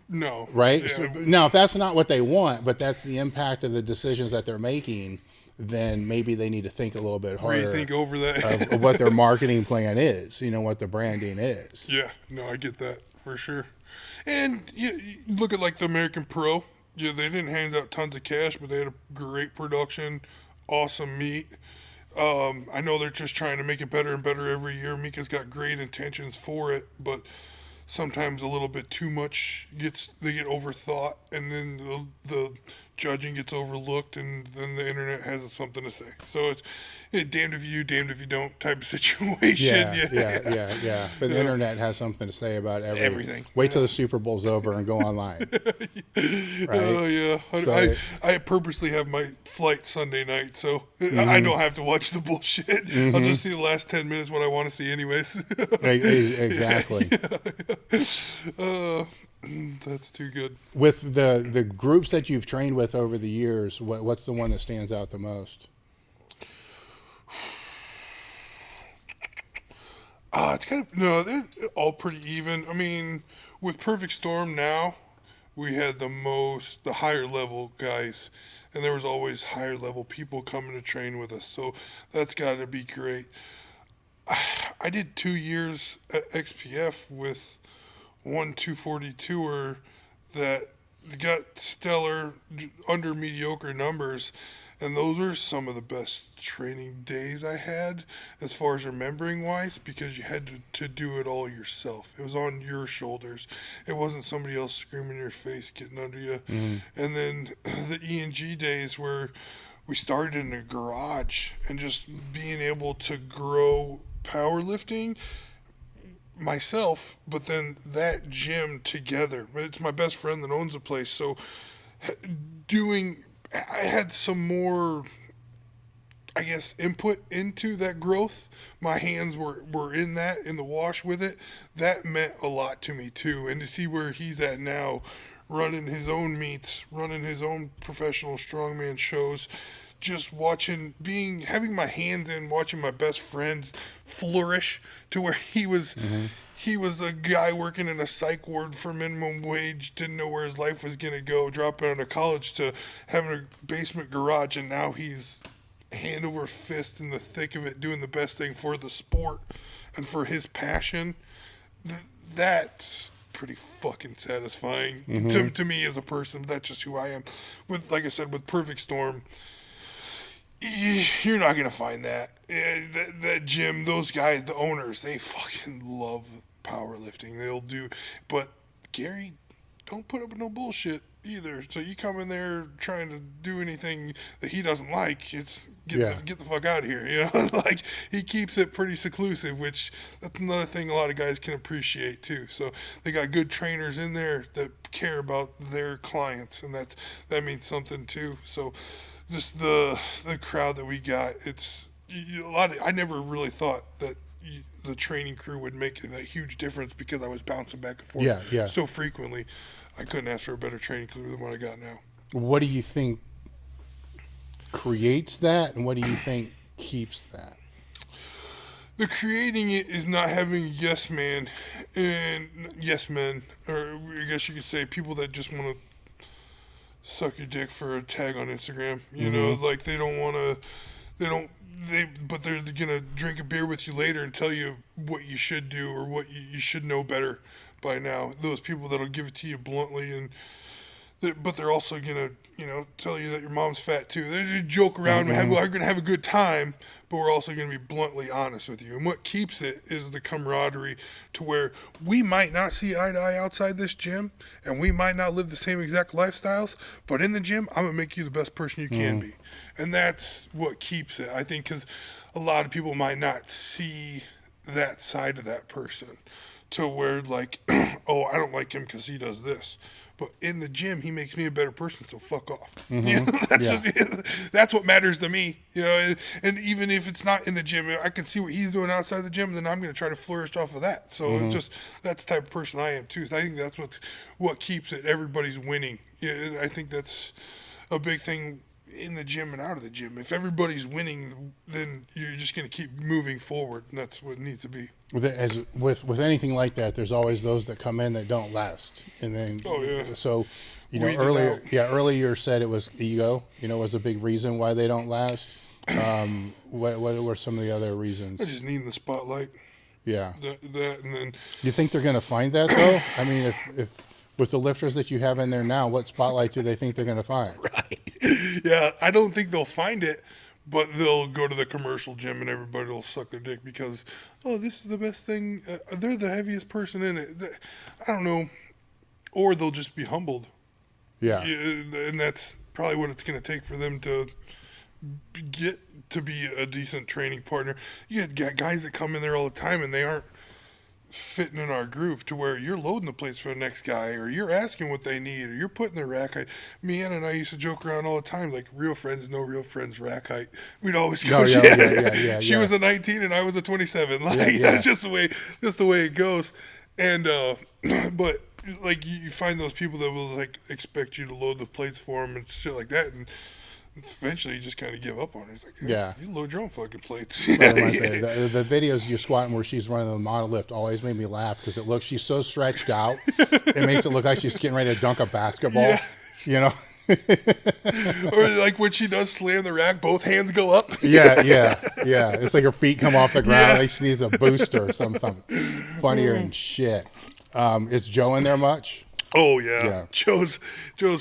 No. Right? Yeah. So, now, if that's not what they want, but that's the impact of the decisions that they're making, then maybe they need to think a little bit harder. Rethink over that. of what their marketing plan is, what the branding is. Yeah, no, I get that for sure. And you look at the American Pro. Yeah, they didn't hand out tons of cash, but they had a great production, awesome meat. I know they're just trying to make it better and better every year. Mika's got great intentions for it, but sometimes a little bit too much they get overthought, and then the judging gets overlooked, and then the internet has something to say. So it's damned if you, damned if you don't type of situation. Yeah. But the internet has something to say about everything. Wait till the Super Bowl's over and go online. Right? Oh yeah. So I purposely have my flight Sunday night, so I don't have to watch the bullshit. I'll just see the last 10 minutes what I want to see anyways. Exactly. That's too good. With the groups that you've trained with over the years, what's the one that stands out the most? It's they're all pretty even. I mean, with Perfect Storm now, we had the higher level guys, and there was always higher level people coming to train with us. So that's got to be great. I did 2 years at XPF with 242er that got stellar under mediocre numbers, and those are some of the best training days I had as far as remembering wise, because you had to do it all yourself. It was on your shoulders. It wasn't somebody else screaming in your face, getting under you. And then the E&G days where we started in a garage, and just being able to grow powerlifting myself, but then that gym together. It's my best friend that owns the place, so I had some more I guess, input into that growth. My hands were in the wash with it. That meant a lot to me too. And to see where he's at now, running his own meets, running his own professional strongman shows, just having my hands in, watching my best friends flourish to where he was a guy working in a psych ward for minimum wage, didn't know where his life was going to go, dropping out of college to having a basement garage, and now he's hand over fist in the thick of it, doing the best thing for the sport and for his passion. That's pretty fucking satisfying to me as a person. That's just who I am. With, like I said, with Perfect Storm, you're not gonna find that. That gym, those guys, the owners, they fucking love powerlifting. They'll do, but Gary don't put up with no bullshit either. So you come in there trying to do anything that he doesn't like, it's get the fuck out of here. You know, like he keeps it pretty seclusive, which that's another thing a lot of guys can appreciate too. So they got good trainers in there that care about their clients, and that means something too. So just the crowd that we got, it's a lot. I never really thought that the training crew would make that huge difference because I was bouncing back and forth so frequently. I couldn't ask for a better training crew than what I got now. What do you think creates that, and what do you think keeps that? The creating it is not having yes men, or I guess you could say people that just want to suck your dick for a tag on Instagram. You know, like they don't want to, but they're gonna drink a beer with you later and tell you what you should do or what you should know better by now. Those people that'll give it to you bluntly, but they're also gonna, tell you that your mom's fat too. They joke around and we're gonna have a good time, but we're also gonna be bluntly honest with you. And what keeps it is the camaraderie, to where we might not see eye to eye outside this gym, and we might not live the same exact lifestyles, but in the gym, I'm gonna make you the best person you can be, and that's what keeps it. I think because a lot of people might not see that side of that person, to where like, oh, I don't like him because he does this. But in the gym, he makes me a better person, so fuck off. That's what matters to me. And even if it's not in the gym, I can see what he's doing outside the gym, then I'm going to try to flourish off of that. So that's the type of person I am too. I think that's what keeps it. Everybody's winning. Yeah, I think that's a big thing in the gym and out of the gym. If everybody's winning, then you're just going to keep moving forward, and that's what it needs to be. With anything like that, there's always those that come in that don't last, and then so earlier you said it was ego, was a big reason why they don't last. What were some of the other reasons? I just need the spotlight. Yeah. That and then. You think they're going to find that though? I mean, if with the lifters that you have in there now, what spotlight do they think they're going to find? Right. Yeah, I don't think they'll find it, but they'll go to the commercial gym and everybody will suck their dick because, oh, this is the best thing. They're the heaviest person in it. I don't know. Or they'll just be humbled. Yeah. And that's probably what it's going to take for them to get to be a decent training partner. You got guys that come in there all the time and they aren't fitting in our groove, to where you're loading the plates for the next guy, or you're asking what they need, or you're putting their rack height. Me and I used to joke around all the time, like real friends, no real friends rack height. We'd always go, she was a 19 and I was a 27. Like that's just the way it goes. And but like you find those people that will like expect you to load the plates for them and shit like that, and eventually you just kind of give up on it. It's like, hey, you load your own fucking plates. The videos you squatting where she's running the monolift always made me laugh because she's so stretched out. It makes it look like she's getting ready to dunk a basketball. Or like when she does slam the rack, both hands go up. Yeah. It's like her feet come off the ground. Like she needs a booster or something. Funnier and shit. Is Joe in there much? Oh yeah. Joe's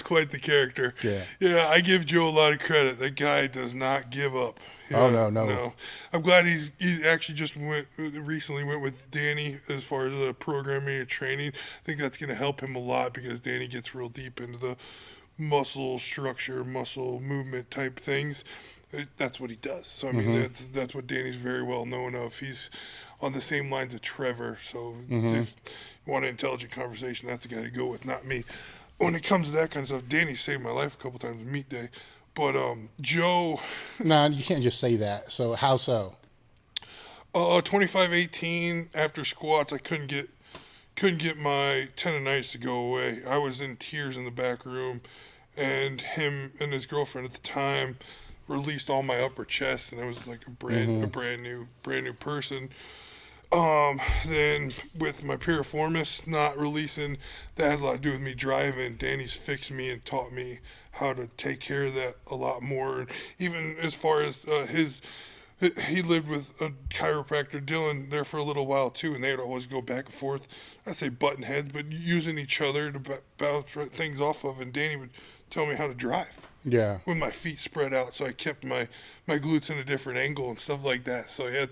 quite the character. Yeah. I give Joe a lot of credit. That guy does not give up. No. I'm glad he's actually just recently went with Danny as far as the programming and training. I think that's going to help him a lot because Danny gets real deep into the muscle structure, muscle movement type things. That's what he does. So I mean that's what Danny's very well known of. He's on the same lines of Trevor. So if you want an intelligent conversation, that's the guy to go with, not me. When it comes to that kind of stuff, Danny saved my life a couple times with meet day. But Joe, No, you can't just say that. So how so? 25-18 after squats, I couldn't get my tendonitis to go away. I was in tears in the back room, and him and his girlfriend at the time released all my upper chest, and I was like a brand new person. Then with my piriformis not releasing, that has a lot to do with me driving. Danny's fixed me and taught me how to take care of that a lot more. Even as far as he lived with a chiropractor, Dylan, there for a little while too, and they would always go back and forth. I'd say button heads, but using each other to bounce things off of. And Danny would tell me how to drive. Yeah. With my feet spread out, so I kept my glutes in a different angle and stuff like that. So yeah,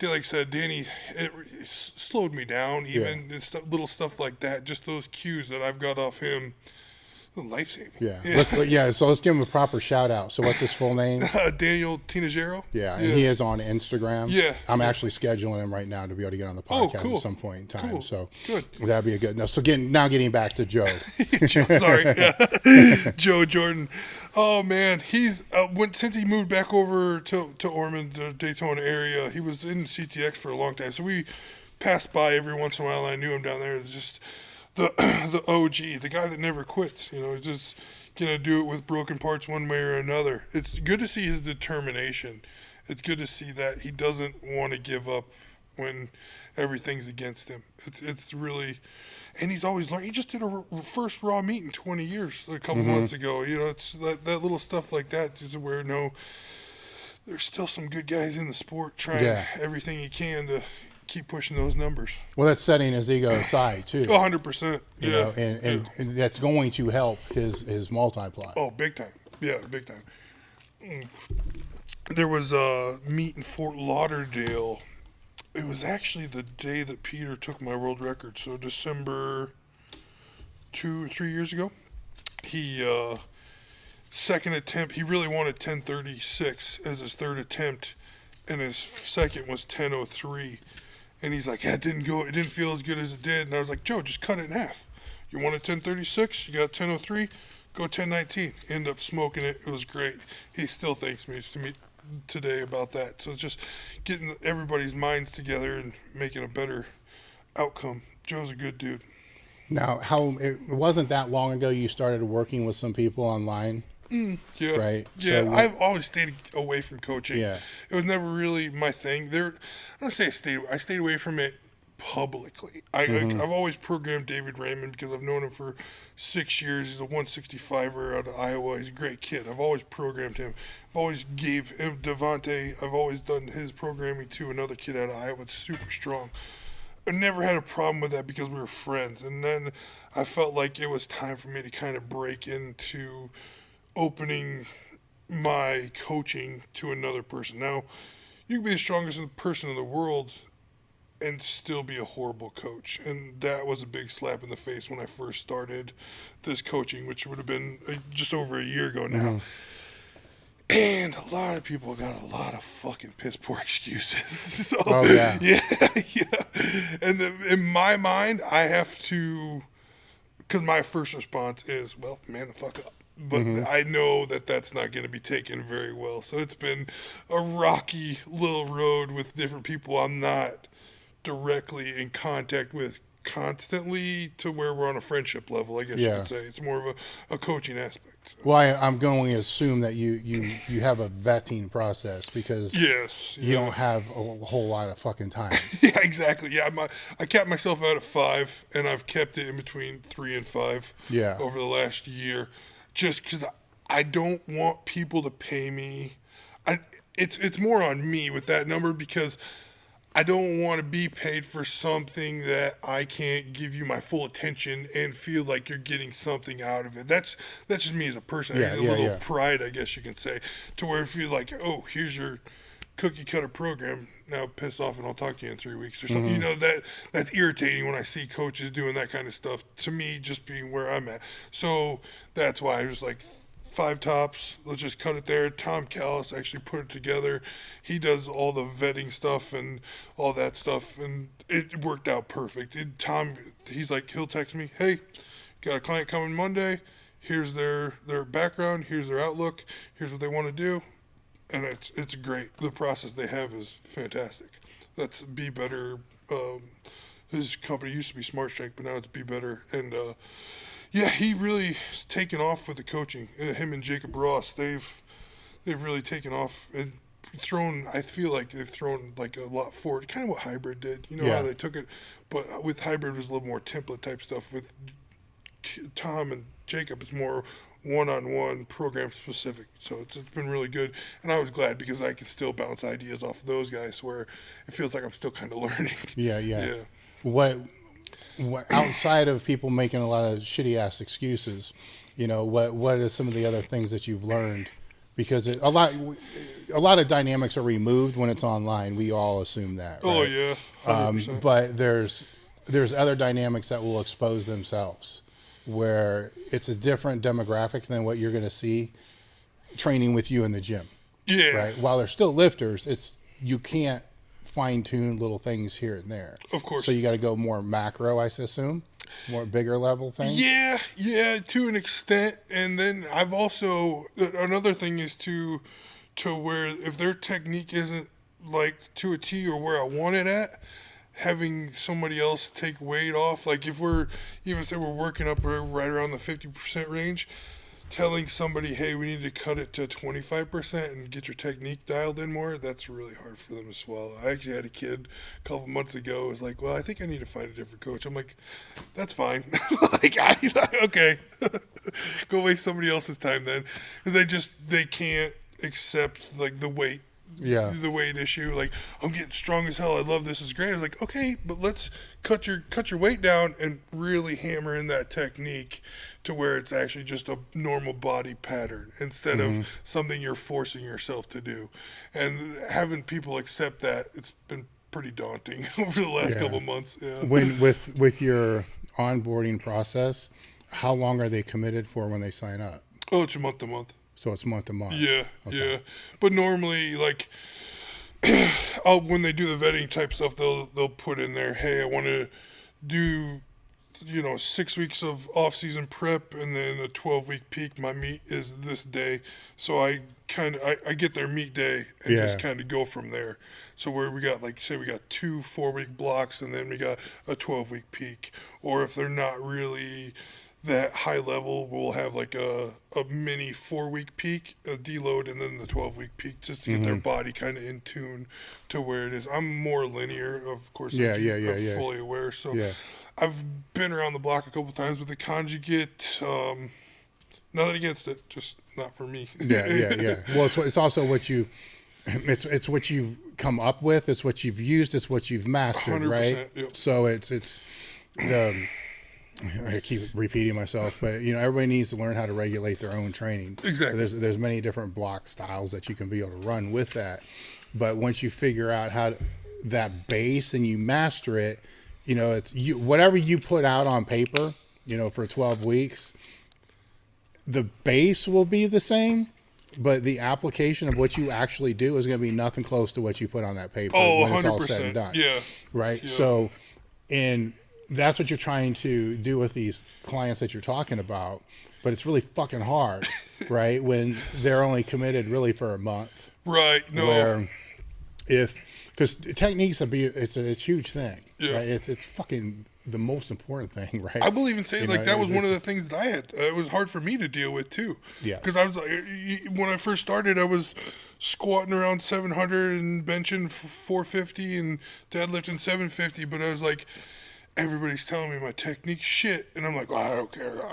like I said, Danny, it slowed me down. Even little stuff like that, just those cues that I've got off him, life saving. Yeah. So let's give him a proper shout out. So what's his full name? Daniel Tinajero. Yeah, and he is on Instagram. Yeah. I'm actually scheduling him right now to be able to get on the podcast at some point in time. Cool. So good. That'd be a good. No, so getting back to Joe. Joe Jordan. Oh man, he's since he moved back over to Ormond, the Daytona area. He was in CTX for a long time, so we passed by every once in a while. And I knew him down there. It's just the OG, the guy that never quits. Just gonna do it with broken parts one way or another. It's good to see his determination. It's good to see that he doesn't want to give up when everything's against him. It's really. And he's always learning. He just did a first raw meet in 20 years a couple months ago. It's that little stuff like that is where there's still some good guys in the sport trying everything he can to keep pushing those numbers. Well, that's setting his ego aside too. 100%. You know, and that's going to help his multiply. Oh, big time. Yeah, big time. There was a meet in Fort Lauderdale. It was actually the day that Peter took my world record. So December 2 or 3 years ago, he second attempt. He really wanted 10:36 as his third attempt, and his second was 10:03. And he's like, it didn't feel as good as it did. And I was like, Joe, just cut it in half. You wanted 10:36, you got 10:03, go 10:19. End up smoking it. It was great. He still thanks me today about that. So it's just getting everybody's minds together and making a better outcome. Joe's a good dude. Now, it wasn't that long ago you started working with some people online? Yeah. Right? Yeah, So I've always stayed away from coaching. Yeah. It was never really my thing. I don't say I stayed away from it publicly. I've always programmed David Raymond because I've known him for 6 years. He's a 165er out of Iowa. He's a great kid. I've always programmed him. I've always gave him Devontae. I've always done his programming to another kid out of Iowa. It's super strong. I never had a problem with that because we were friends. And then I felt like it was time for me to kind of break into opening my coaching to another person. Now, you can be the strongest person in the world and still be a horrible coach. And that was a big slap in the face when I first started this coaching, which would have been just over a year ago now. And a lot of people got a lot of fucking piss poor excuses. So, yeah. And in my mind, I have to, because my first response is, well, man the fuck up. But I know that that's not going to be taken very well. So it's been a rocky little road with different people I'm not directly in contact with constantly to where we're on a friendship level, I guess you could say. It's more of a coaching aspect. So. Well, I'm going to assume that you have a vetting process because you don't have a whole lot of fucking time. Yeah, exactly. Yeah, I kept myself out at 5, and I've kept it in between 3 and 5 over the last year. Just because I don't want people to pay me. It's more on me with that number because I don't want to be paid for something that I can't give you my full attention and feel like you're getting something out of it. That's just me as a person. I have a little pride, I guess you can say, to where if you're like, oh, here's your cookie cutter program, now piss off and I'll talk to you in 3 weeks or something. You know, that's irritating when I see coaches doing that kind of stuff to me, just being where I'm at. So that's why I was like, 5 tops, let's just cut it there. Tom Callis actually put it together. He does all the vetting stuff and all that stuff, and it worked out perfect. Tom, he's like, he'll text me, hey, got a client coming Monday. Here's their background. Here's their outlook. Here's what they want to do, and it's great. The process they have is fantastic. That's Be Better. His company used to be Smart Strength, but now it's Be Better. And yeah, he really taken off with the coaching. Him and Jacob Ross, they've really taken off and thrown. I feel like they've thrown like a lot forward, kind of what Hybrid did. You know how they took it, but with Hybrid it was a little more template type stuff. With Tom and Jacob, it's more one-on-one, program specific. So it's been really good, and I was glad because I can still bounce ideas off of those guys where it feels like I'm still kind of learning. Yeah. What outside of people making a lot of shitty ass excuses, you know, what are some of the other things that you've learned? Because a lot of dynamics are removed when it's online. We all assume that. Right? Oh yeah, 100%. But there's other dynamics that will expose themselves, where it's a different demographic than what you're going to see training with you in the gym. Yeah. Right. While they're still lifters, you can't fine tune little things here and there. Of course. So you got to go more macro, I assume, more bigger level things. Yeah, to an extent. And then I've also, another thing is to where if their technique isn't like to a T or where I want it at, having somebody else take weight off. Like if we're working up right around the 50% range, telling somebody, hey, we need to cut it to 25% and get your technique dialed in more, that's really hard for them to swallow. I actually had a kid a couple months ago who was like, well, I think I need to find a different coach. I'm like, that's fine. Okay, go waste somebody else's time then. And they can't accept like the weight. Yeah. The weight issue, like I'm getting strong as hell. I love this is great. I was like, okay, but let's cut your weight down and really hammer in that technique to where it's actually just a normal body pattern instead of something you're forcing yourself to do. And having people accept that, it's been pretty daunting over the last couple months. Yeah. When with your onboarding process, how long are they committed for when they sign up? Oh, it's month to month. So it's month to month. Yeah. But normally, like, when they do the vetting type stuff, they'll put in there, hey, I want to do, 6 weeks of off-season prep and then a 12-week peak. My meet is this day. So I get their meet day and just kind of go from there. So where we got, like, say we got 2 4-week blocks and then we got a 12-week peak. Or if they're not really that high level, we'll have like a mini 4-week peak, a deload, and then the 12-week peak, just to get their body kind of in tune to where it is. I'm more linear, of course. I'm fully aware. So I've been around the block a couple times with the conjugate. Nothing against it, just not for me. Yeah. Well, it's also what it's what you've come up with. It's what you've used. It's what you've mastered, right? Yep. So it's the. I keep repeating myself, but everybody needs to learn how to regulate their own training. Exactly. There's many different block styles that you can be able to run with that, but once you figure out that base and you master it, it's whatever you put out on paper, for 12 weeks, the base will be the same, but the application of what you actually do is going to be nothing close to what you put on that paper when it's 100%. all said and done. Yeah. Right. Yeah. So, that's what you're trying to do with these clients that you're talking about, but it's really fucking hard, right? When they're only committed really for a month. Right. No. Because techniques it's a huge thing. Yeah. Right? It's fucking the most important thing, right? I believe in saying that was one of the things that I had. It was hard for me to deal with too. Yeah. Because I was like, when I first started, I was squatting around 700 and benching 450 and deadlifting 750, but I was like, everybody's telling me my technique shit, and I'm like, well, I don't care.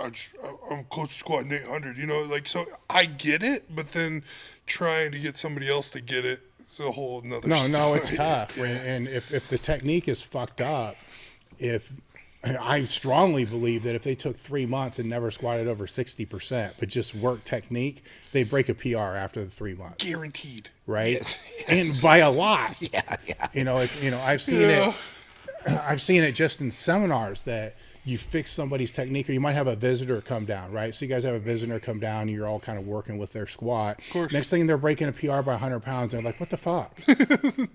I'm close to squatting 800, so I get it, but then trying to get somebody else to get it, it's a whole another story. No, it's tough. Yeah. And if the technique is fucked up, I strongly believe that if they took 3 months and never squatted over 60%, but just work technique, they break a PR after the 3 months. Guaranteed. Right? Yes. And by a lot. Yeah. I've seen it. I've seen it just in seminars that, you fix somebody's technique, or you might have a visitor come down, right? So you guys have a visitor come down, and you're all kind of working with their squat. Of course. Next thing, they're breaking a PR by 100 pounds. They're like, what the fuck?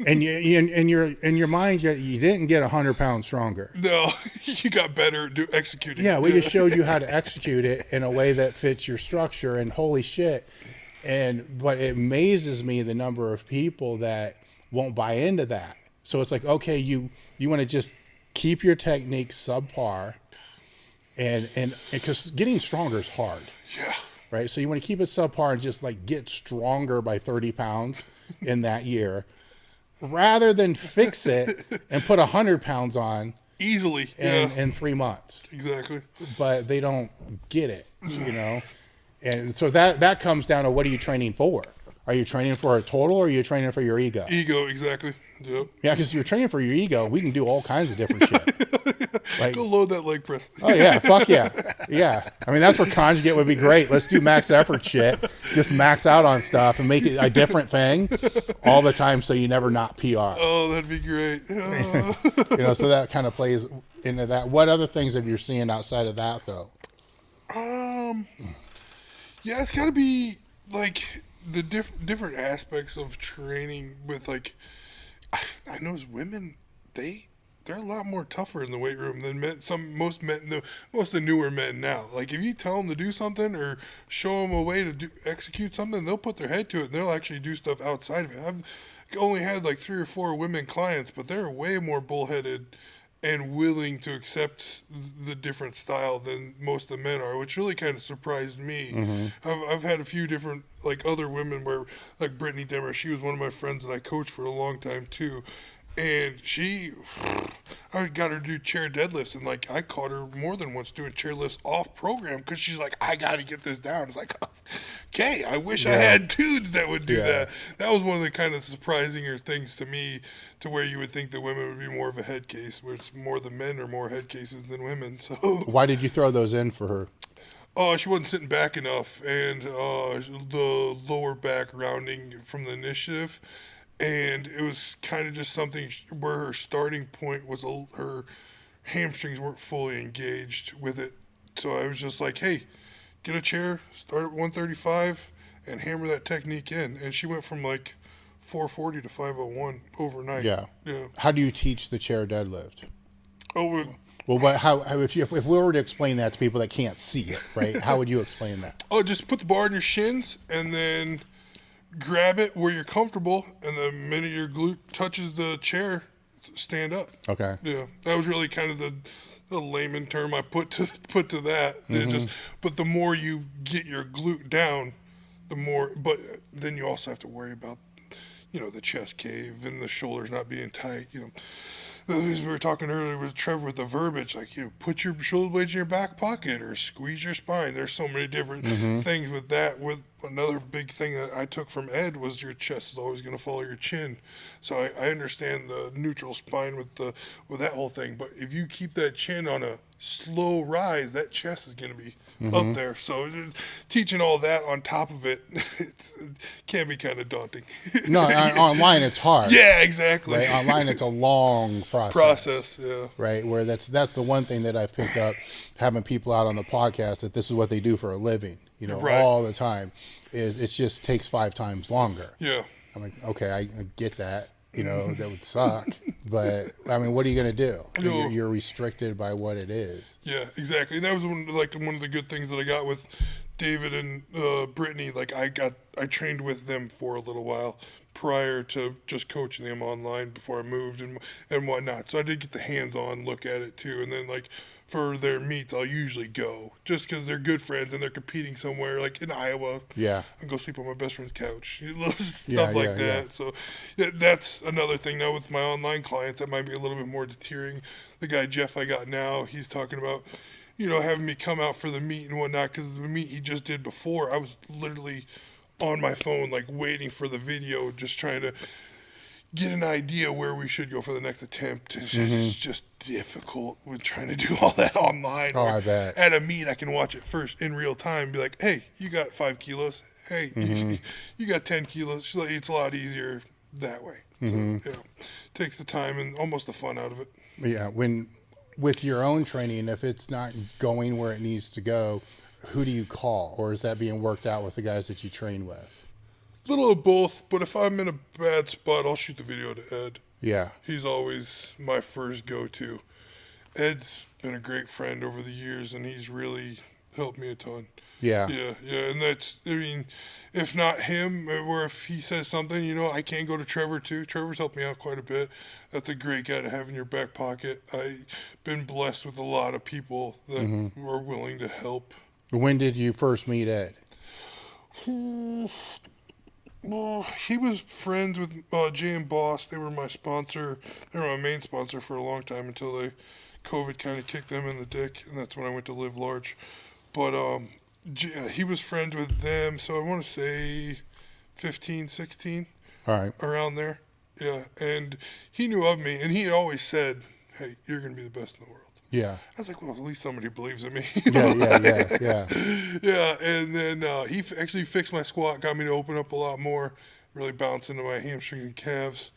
And in your mind, you didn't get 100 pounds stronger. No, you got better at executing. Yeah, we just showed you how to execute it in a way that fits your structure, and holy shit. But it amazes me the number of people that won't buy into that. So it's like, okay, you want to just keep your technique subpar, and because getting stronger is hard. Yeah. Right. So you want to keep it subpar and just like get stronger by 30 pounds in that year, rather than fix it and put 100 pounds on Easily. in 3 months. Exactly. But they don't get it, And so that comes down to, what are you training for? Are you training for a total, or are you training for your ego? Ego, exactly. Yep. Yeah, because if you're training for your ego, we can do all kinds of different shit. Like, Go load that leg press. oh yeah, fuck yeah. Yeah. I mean, that's where conjugate would be great. Let's do max effort shit. Just max out on stuff and make it a different thing all the time, so you never not PR. Oh, that'd be great. So that kind of plays into that. What other things have you seen outside of that, though? Yeah, it's got to be like the different aspects of training with, like, I know as women, they're a lot more tougher in the weight room than men. Most of the newer men now. Like, if you tell them to do something or show them a way to execute something, they'll put their head to it, and they'll actually do stuff outside of it. I've only had like 3 or 4 women clients, but they're way more bullheaded and willing to accept the different style than most of the men are, which really kind of surprised me. Mm-hmm. I've had a few different, like, other women where, like Brittany Demmer, she was one of my friends that I coached for a long time too. And I got her to do chair deadlifts, and like I caught her more than once doing chair lifts off program because she's like, I got to get this down. It's like, okay, I wish I had dudes that would do that. That was one of the kind of surprising things to me, to where you would think that women would be more of a head case, where it's more the men are more head cases than women. So why did you throw those in for her? Oh, she wasn't sitting back enough, and the lower back rounding from the initiative. And it was kind of just something where her starting point was her hamstrings weren't fully engaged with it. So I was just like, hey, get a chair, start at 135, and hammer that technique in. And she went from like 440 to 501 overnight. Yeah. How do you teach the chair deadlift? Oh, well, how if we were to explain that to people that can't see it, right? How would you explain that? Oh, just put the bar on your shins, and then grab it where you're comfortable, and the minute your glute touches the chair, stand up. Okay. Yeah, that was really kind of the layman term I put to that. Mm-hmm. But the more you get your glute down, the more. But then you also have to worry about, the chest cave and the shoulders not being tight. As we were talking earlier with Trevor with the verbiage, like, put your shoulder blades in your back pocket or squeeze your spine. There's so many different things with that. With another big thing that I took from Ed was your chest is always going to follow your chin. So I understand the neutral spine with that whole thing. But if you keep that chin on a slow rise, that chest is going to be up there. So teaching all that on top of it, it can be kind of daunting. No, online it's hard. Yeah, exactly. Right? Online it's a long process. Yeah. Right, where that's the one thing that I've picked up having people out on the podcast, that this is what they do for a living, Right. all the time, is it just takes 5 times longer. Yeah. I'm like, okay, I get that. That would suck. But, I mean, what are you going to do? You're restricted by what it is. Yeah, exactly. And that was one of the good things that I got with David and Brittany. Like, I trained with them for a little while prior to just coaching them online before I moved and whatnot. So I did get the hands-on look at it, too. And then, like, for their meets, I'll usually go just because they're good friends and they're competing somewhere, like in Iowa. Yeah. I can go sleep on my best friend's couch. Stuff like that. Yeah. So that's another thing now with my online clients that might be a little bit more deterring. The guy, Jeff, I got now, he's talking about, having me come out for the meet and whatnot, because the meet he just did before, I was literally on my phone, like waiting for the video, just trying to get an idea where we should go for the next attempt. It's just difficult with trying to do all that online. Oh, I bet. At a meet, I can watch it first in real time and be like, hey, you got 5 kilos. Hey, you got 10 kilos. It's a lot easier that way. So, takes the time and almost the fun out of it. Yeah, when with your own training, if it's not going where it needs to go, who do you call, or is that being worked out with the guys that you train with? Little of both, but if I'm in a bad spot, I'll shoot the video to Ed. Yeah. He's always my first go-to. Ed's been a great friend over the years, and he's really helped me a ton. Yeah. Yeah, and that's, I mean, if not him, or if he says something, you know, I can go to Trevor too. Trevor's helped me out quite a bit. That's a great guy to have in your back pocket. I've been blessed with a lot of people that were willing to help. When did you first meet Ed? Well, he was friends with Jay and Boss. They were my sponsor. They were my main sponsor for a long time until COVID kind of kicked them in the dick, and that's when I went to Live Large. But he was friends with them, so I want to say 15, 16, All right. around there. Yeah, and he knew of me, and he always said, hey, you're going to be the best in the world. Yeah. I was like, well, at least somebody believes in me. Yeah. Yeah, and then he actually fixed my squat, got me to open up a lot more, really bounce into my hamstring and calves.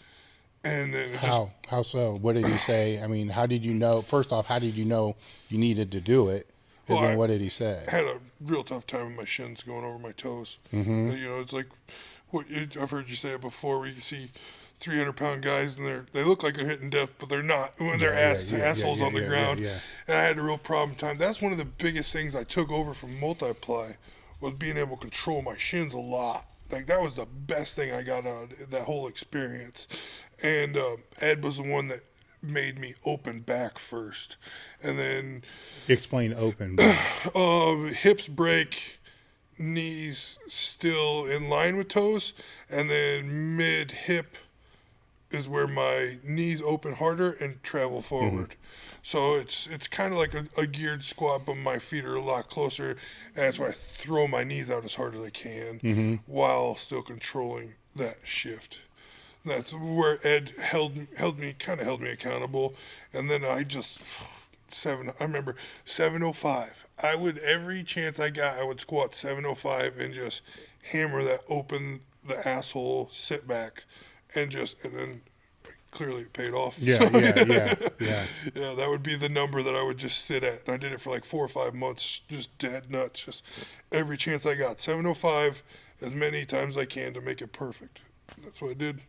And then How so? What did he say? I mean, how did you know? First off, how did you know you needed to do it? And then what did he say? I had a real tough time with my shins going over my toes. Mm-hmm. You know, it's like I've heard you say it before, where you see 300-pound guys and they look like they're hitting death, but they're not. When they're assholes on the ground. Yeah. And I had a real problem time. That's one of the biggest things I took over from Multiply, was being able to control my shins a lot. Like, that was the best thing I got out of that whole experience. And Ed was the one that made me open back first. And then Explain open. hips break, knees still in line with toes, and then mid hip is where my knees open harder and travel forward. So it's kind of like a geared squat, but my feet are a lot closer, and that's why I throw my knees out as hard as I can while still controlling that shift. That's where Ed held me accountable, and then I remember 705. I would, every chance I got, I would squat 705 and just hammer that open the asshole, sit back, and then clearly it paid off. Yeah. Yeah, that would be the number that I would just sit at. And I did it for like 4 or 5 months, just dead nuts, just every chance I got. 705 as many times as I can to make it perfect. That's what I did.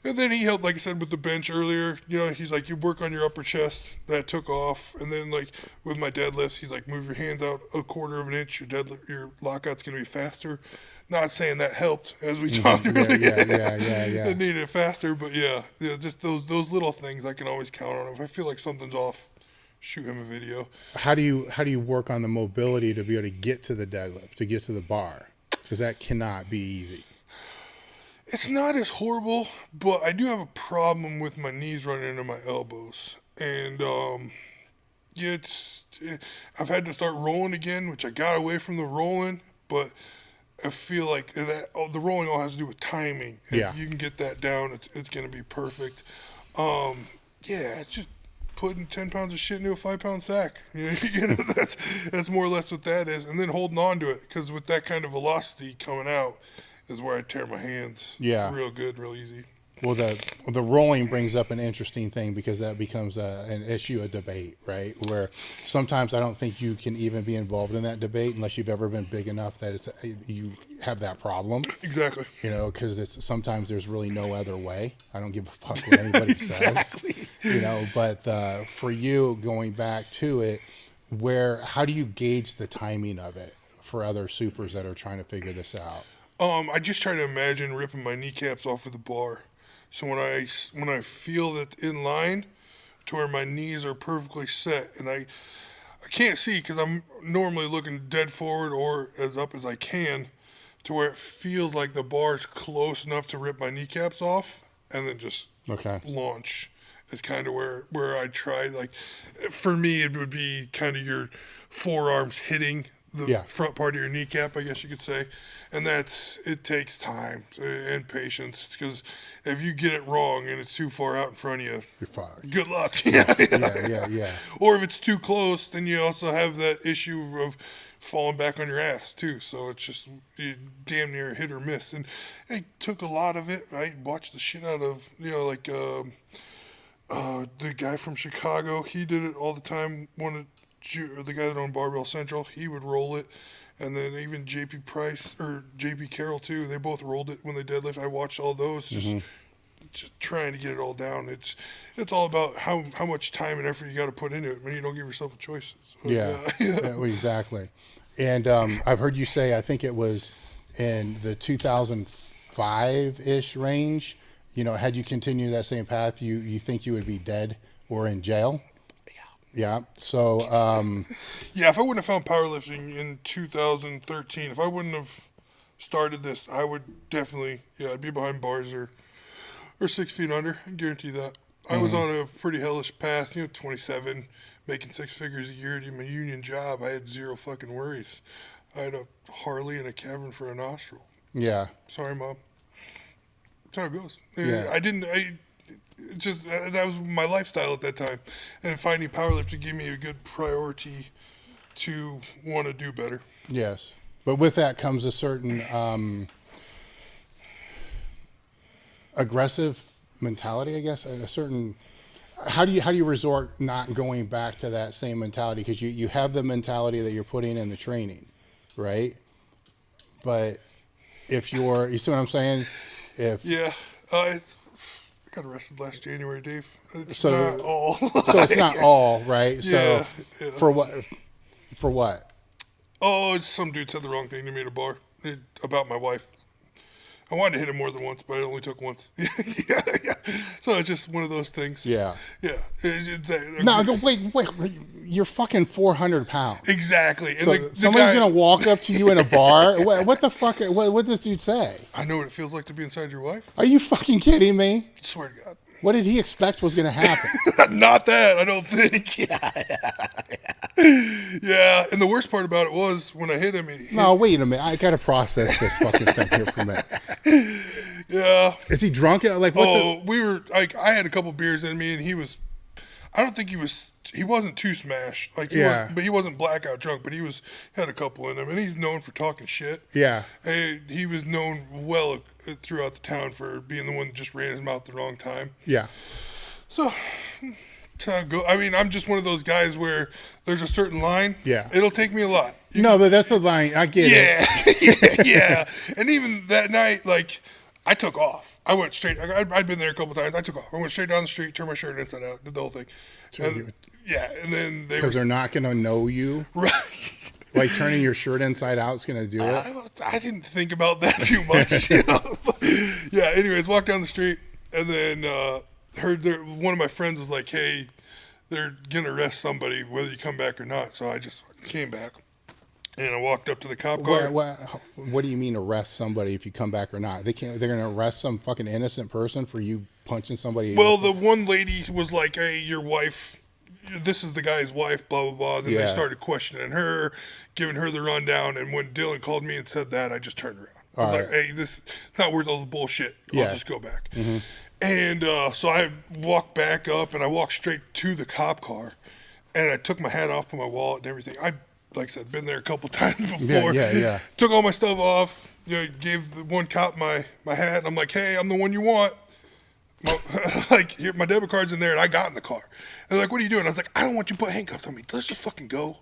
And then he helped, like I said, with the bench earlier. You know, he's like, you work on your upper chest. That took off. And then, like, with my deadlifts, he's like, move your hands out 1/4 of an inch. Your lockout's going to be faster. Not saying that helped, as we talked earlier. Yeah. It needed it faster, but yeah, just those little things I can always count on. If I feel like something's off, shoot him a video. How do you work on the mobility to be able to get to the deadlift, to get to the bar? Because that cannot be easy. It's not as horrible, but I do have a problem with my knees running into my elbows. And I've had to start rolling again, which I got away from the rolling, but I feel like the rolling all has to do with timing. And if you can get that down, it's going to be perfect. It's just putting 10 pounds of shit into a 5-pound sack. You know, that's more or less what that is. And then holding on to it, because with that kind of velocity coming out is where I tear my hands real good, real easy. Well, the rolling brings up an interesting thing, because that becomes an issue, a debate, right? Where sometimes I don't think you can even be involved in that debate unless you've ever been big enough that you have that problem. Exactly. You know, because sometimes there's really no other way. I don't give a fuck what anybody says. You know, but for you, going back to it, how do you gauge the timing of it for other supers that are trying to figure this out? I just try to imagine ripping my kneecaps off of the bar. So when I feel that in line to where my knees are perfectly set, and I can't see because I'm normally looking dead forward or as up as I can, to where it feels like the bar's close enough to rip my kneecaps off, and then just launch. Is kind of where I try. Like, for me, it would be kind of your forearms hitting the front part of your kneecap, I guess you could say. And it takes time and patience, because if you get it wrong and it's too far out in front of you, you're fucked. Good luck. Yeah. Or if it's too close, then you also have that issue of falling back on your ass too. So it's just damn near hit or miss. And I took a lot of it. I watched the shit out of, The guy from Chicago, he did it all the time. The guy that owned Barbell Central, he would roll it. And then even JP Price or JP Carroll too, they both rolled it when they deadlift. I watched all those, just trying to get it all down. It's all about how much time and effort you got to put into it when you don't give yourself a choice. So, Yeah, exactly. And I've heard you say, I think it was in the 2005-ish range, had you continued that same path, you think you would be dead or in jail? Yeah. So, yeah, if I wouldn't have found powerlifting in 2013, if I wouldn't have started this, I would definitely, I'd be behind bars or 6 feet under. I guarantee that. I was on a pretty hellish path, 27, making 6 figures a year to my union job. I had zero fucking worries. I had a Harley and a cavern for a nostril. Yeah. Sorry, Mom. That's how it goes. Yeah. That was my lifestyle at that time. And finding powerlifting gave me a good priority to want to do better. Yes. But with that comes a certain aggressive mentality, I guess, a certain, how do you resort not going back to that same mentality? Because you have the mentality that you're putting in the training, right? But if you see what I'm saying? I got arrested last January, Dave. It's so not all. So it's not all, right? Yeah, So for what? For what? Oh, some dude said the wrong thing to me at a bar about my wife. I wanted to hit him more than once, but it only took once. yeah. So it's just one of those things. Yeah. Yeah. Wait. You're fucking 400 pounds. Exactly. And so somebody's going to walk up to you in a bar? What the fuck? What did this dude say? I know what it feels like to be inside your wife. Are you fucking kidding me? I swear to God. What did he expect was going to happen? Not that, I don't think. Yeah. And the worst part about it was when I hit him. No, wait a minute. I got to process this fucking thing here for a minute. Yeah. Is he drunk? Like, we were like, I had a couple beers in me, and he wasn't too smashed. Like, but he wasn't blackout drunk, but he had a couple in him, and he's known for talking shit. Yeah. And he was known well throughout the town for being the one that just ran his mouth the wrong time. Yeah. So, I'm just one of those guys where there's a certain line. Yeah. It'll take me a lot. But that's a line. I get it. Yeah. And even that night, like, I took off. I went straight. I'd been there a couple times. I took off. I went straight down the street, turned my shirt inside out, did the whole thing. And then because they're not going to know you. Right. Like turning your shirt inside out is going to do it. I didn't think about that too much. Yeah. Anyways, walked down the street and then heard one of my friends was like, "Hey, they're gonna arrest somebody whether you come back or not." So I just came back. And I walked up to the cop car. What do you mean arrest somebody if you come back or not? They're going to arrest some fucking innocent person for you punching somebody. Well, the one lady was like, "Hey, your wife, this is the guy's wife, blah, blah, blah." Then they started questioning her, giving her the rundown. And when Dylan called me and said that, I just turned around. I was like, "Hey, this is not worth all the bullshit. I'll just go back." Mm-hmm. And so I walked back up and I walked straight to the cop car. And I took my hat off, put my wallet and everything. Like I said, been there a couple times before. Yeah. Took all my stuff off. Gave the one cop my hat. And I'm like, "Hey, I'm the one you want." Here, my debit card's in there, and I got in the car. And they're like, "What are you doing?" I was like, "I don't want you to put handcuffs on me. Let's just fucking go."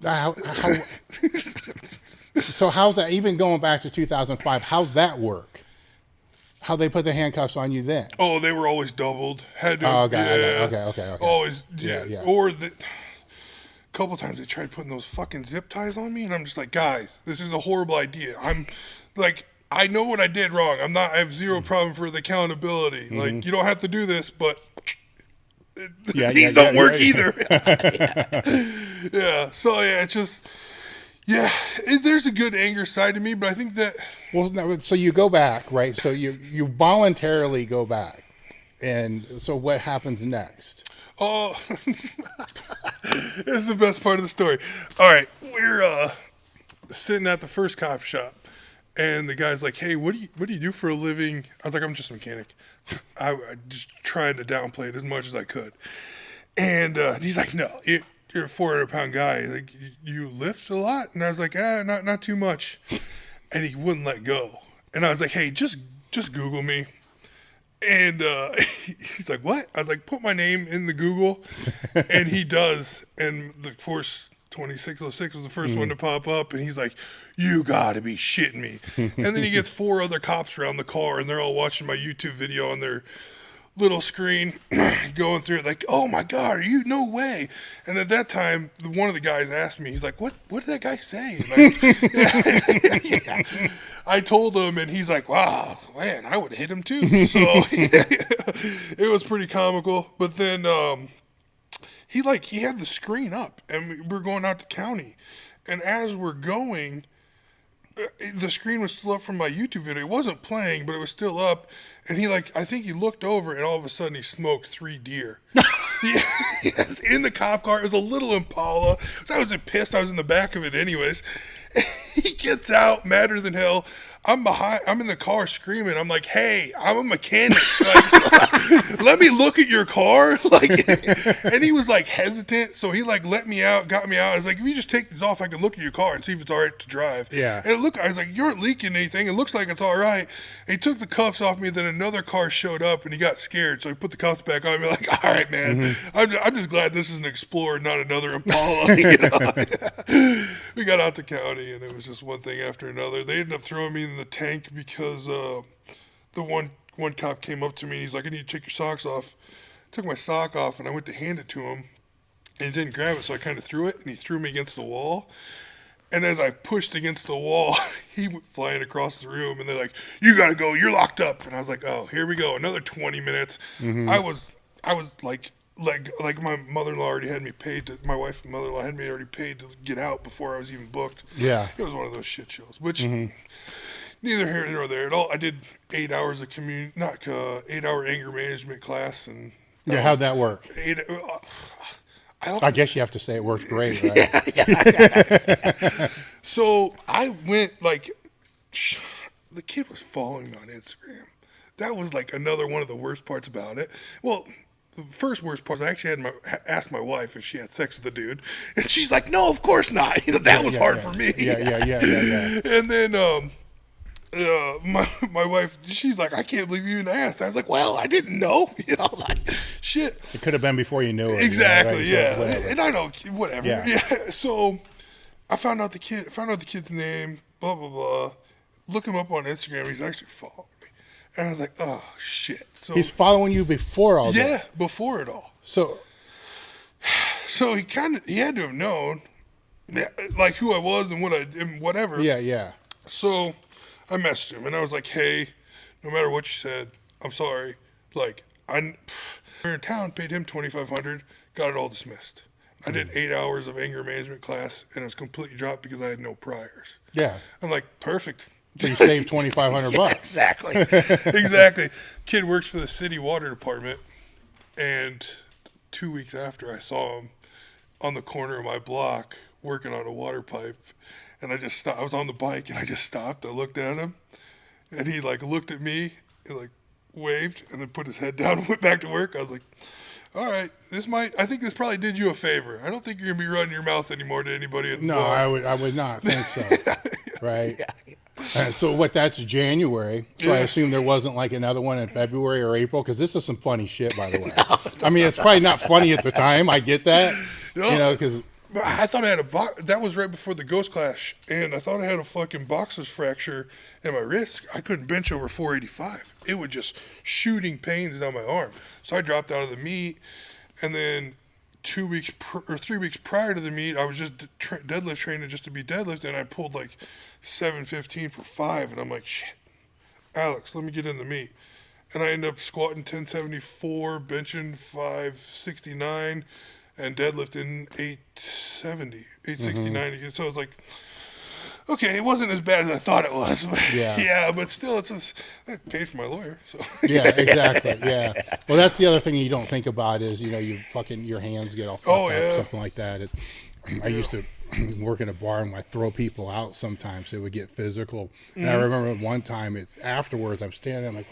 So how's that? Even going back to 2005, how's that work? How they put the handcuffs on you then? Oh, they were always doubled. Okay. Always, yeah. Or a couple times they tried putting those fucking zip ties on me, and I'm just like, "Guys, this is a horrible idea." I'm like, I know what I did wrong. I have zero problem for the accountability. Mm-hmm. Like, you don't have to do this, but these don't work either. Yeah. So it's just, there's a good anger side to me, but I think that. Well, so you go back, right? So you voluntarily go back, and so what happens next? Oh, this is the best part of the story. All right, we're sitting at the first cop shop, and the guy's like, "Hey, what do you do for a living?" I was like, "I'm just a mechanic." I just trying to downplay it as much as I could, and he's like, "No, you're a 400-pound guy. Like, you lift a lot?" And I was like, not too much," and he wouldn't let go. And I was like, "Hey, just Google me." And he's like, what? I was like, put my name in the Google. And he does. And the Force 2606 was the first one to pop up. And he's like, you got to be shitting me. And then he gets 4 other cops around the car, and they're all watching my YouTube video on their little screen going through it like, oh my God, are you? No way. And at that time, one of the guys asked me, he's like, what did that guy say? Yeah. I told him, and he's like, wow, man, I would hit him too. So it was pretty comical. But then he had the screen up, and we're going out to county. And as we're going, the screen was still up from my YouTube video. It wasn't playing, but it was still up. And I think he looked over, and all of a sudden he smoked 3 deer. Yes, in the cop car. It was a little Impala. I wasn't pissed. I was in the back of it anyways. He gets out, madder than hell. I'm in the car screaming. I'm like, hey, I'm a mechanic. Like, let me look at your car. And he was like hesitant. So he let me out, got me out. I was like, if you just take this off, I can look at your car and see if it's all right to drive. Yeah. And I was like, you aren't leaking anything. It looks like it's all right. And he took the cuffs off me. Then another car showed up, and he got scared. So he put the cuffs back on me. Like, all right, man. I'm just glad this is an Explorer, not another Impala. We got out to county, and it was just one thing after another. They ended up throwing me in the tank because the one cop came up to me, and he's like, I need to take your socks off. I took my sock off, and I went to hand it to him, and he didn't grab it, so I kind of threw it, and he threw me against the wall. And as I pushed against the wall, he went flying across the room, and they're like, you gotta go, you're locked up. And I was like, oh, here we go, another 20 minutes. I was like my mother-in-law already had me paid to, my wife and mother-in-law had me already paid to get out before I was even booked. Yeah. It was one of those shit shows, which neither here nor there at all. I did 8 hours of 8-hour anger management class. And how'd that work? I guess you have to say it works great, right? Yeah. So I went the kid was following me on Instagram. That was another one of the worst parts about it. Well, the first worst part was I actually asked my wife if she had sex with the dude, and she's like, "No, of course not." That was hard for me. Yeah. And then my wife, she's like, "I can't believe you even asked." I was like, "Well, I didn't know." Shit. It could have been before you knew it. Exactly. Yeah. Whatever. And I know whatever. Yeah. So I found out the kid's name. Blah blah blah. Look him up on Instagram. He's actually following me, and I was like, "Oh shit." So he's following you before all this. Yeah, before it all. So he had to have known, who I was and whatever. Yeah. So I messaged him, and I was like, "Hey, no matter what you said, I'm sorry. We're in town, paid him $2,500, got it all dismissed. I did 8 hours of anger management class, and it was completely dropped because I had no priors." Yeah. I'm like, perfect. So you saved $2,500 bucks. Exactly. Kid works for the city water department, and 2 weeks after I saw him on the corner of my block working on a water pipe, and I just stopped. I was on the bike, and I just stopped. I looked at him, and he looked at me and waved, and then put his head down and went back to work. I was like, all right, I think this probably did you a favor. I don't think you're going to be running your mouth anymore to anybody at the No, bar. I would not think so. Right? So that's January. So I assume there wasn't another one in February or April, because this is some funny shit, by the way. I mean, it's probably not funny at the time. I get that. Because I thought I had that was right before the ghost clash, and I thought I had a fucking boxer's fracture in my wrist. I couldn't bench over 485. It was just shooting pains down my arm. So I dropped out of the meet, and then 3 weeks prior to the meet, I was just deadlift training just to be deadlift, and I pulled 715 for 5, and I'm like, shit, Alex, let me get in the meet. And I ended up squatting 1074, benching 569, and deadlifting 869 again. So it's okay, it wasn't as bad as I thought it was. But yeah, but still, I paid for my lawyer. So yeah, exactly. Yeah. Well, that's the other thing you don't think about is your hands get all fucked up, something like that. I used to work in a bar, and I'd throw people out sometimes. It would get physical. And I remember one time, afterwards, I'm standing there, I'm like,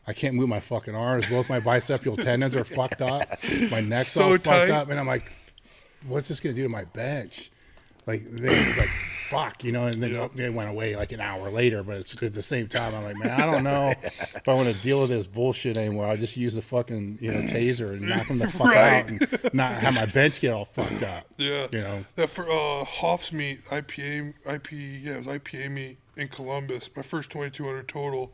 I can't move my fucking arms. Both my bicepial tendons are fucked up. My neck's all fucked up. And I'm like, what's this going to do to my bench? It's fuck, you know, and then it went away like an hour later. But it's at the same time, I'm like, man, I don't know if I want to deal with this bullshit anymore. I'll just use the fucking, taser and knock them the fuck out and not have my bench get all fucked up. Yeah. You know. That for Hoff's meet, it was IPA meet in Columbus. My first 2,200 total.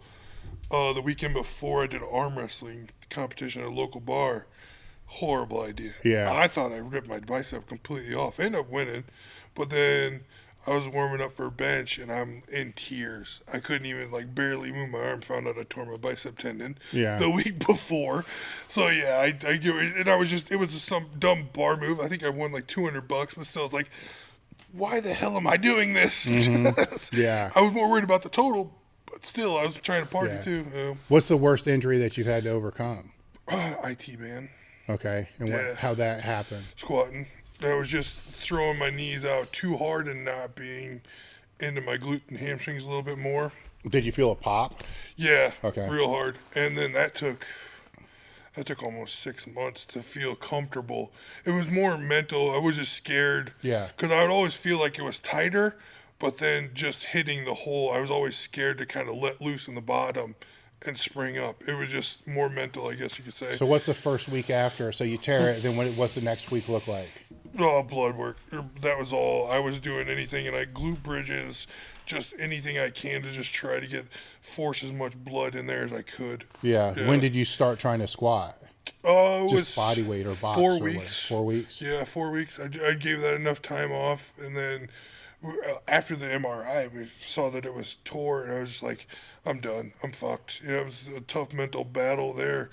The weekend before, I did an arm wrestling competition at a local bar. Horrible idea. Yeah. I thought I ripped my bicep completely off. I ended up winning, but then I was warming up for a bench and I'm in tears. I couldn't even barely move my arm. Found out I tore my bicep tendon the week before. So yeah, I get it. And it was just some dumb bar move. I think I won like $200, but still, it's like, why the hell am I doing this? Mm-hmm. Yeah. I was more worried about the total, but still, I was trying to party too. What's the worst injury that you've had to overcome? IT band. Okay, and how that happened? Squatting. I was just throwing my knees out too hard and not being into my glute and hamstrings a little bit more. Did you feel a pop? Yeah. Okay. Real hard. And then that took almost 6 months to feel comfortable. It was more mental. I was just scared. Yeah. Because I would always feel like it was tighter, but then just hitting the hole, I was always scared to kind of let loose in the bottom and spring up. It was just more mental, I guess you could say. So what's the first week after? So you tear it, then what's the next week look like? Oh, blood work. That was all. I was doing anything, and I glute bridges, just anything I can to just try to force as much blood in there as I could. Yeah. When did you start trying to squat? It Just was body weight or box? 4 weeks. 4 weeks? Yeah, 4 weeks. I gave that enough time off, and then after the MRI, we saw that it was tore, and I was just like, I'm done. I'm fucked. It was a tough mental battle there.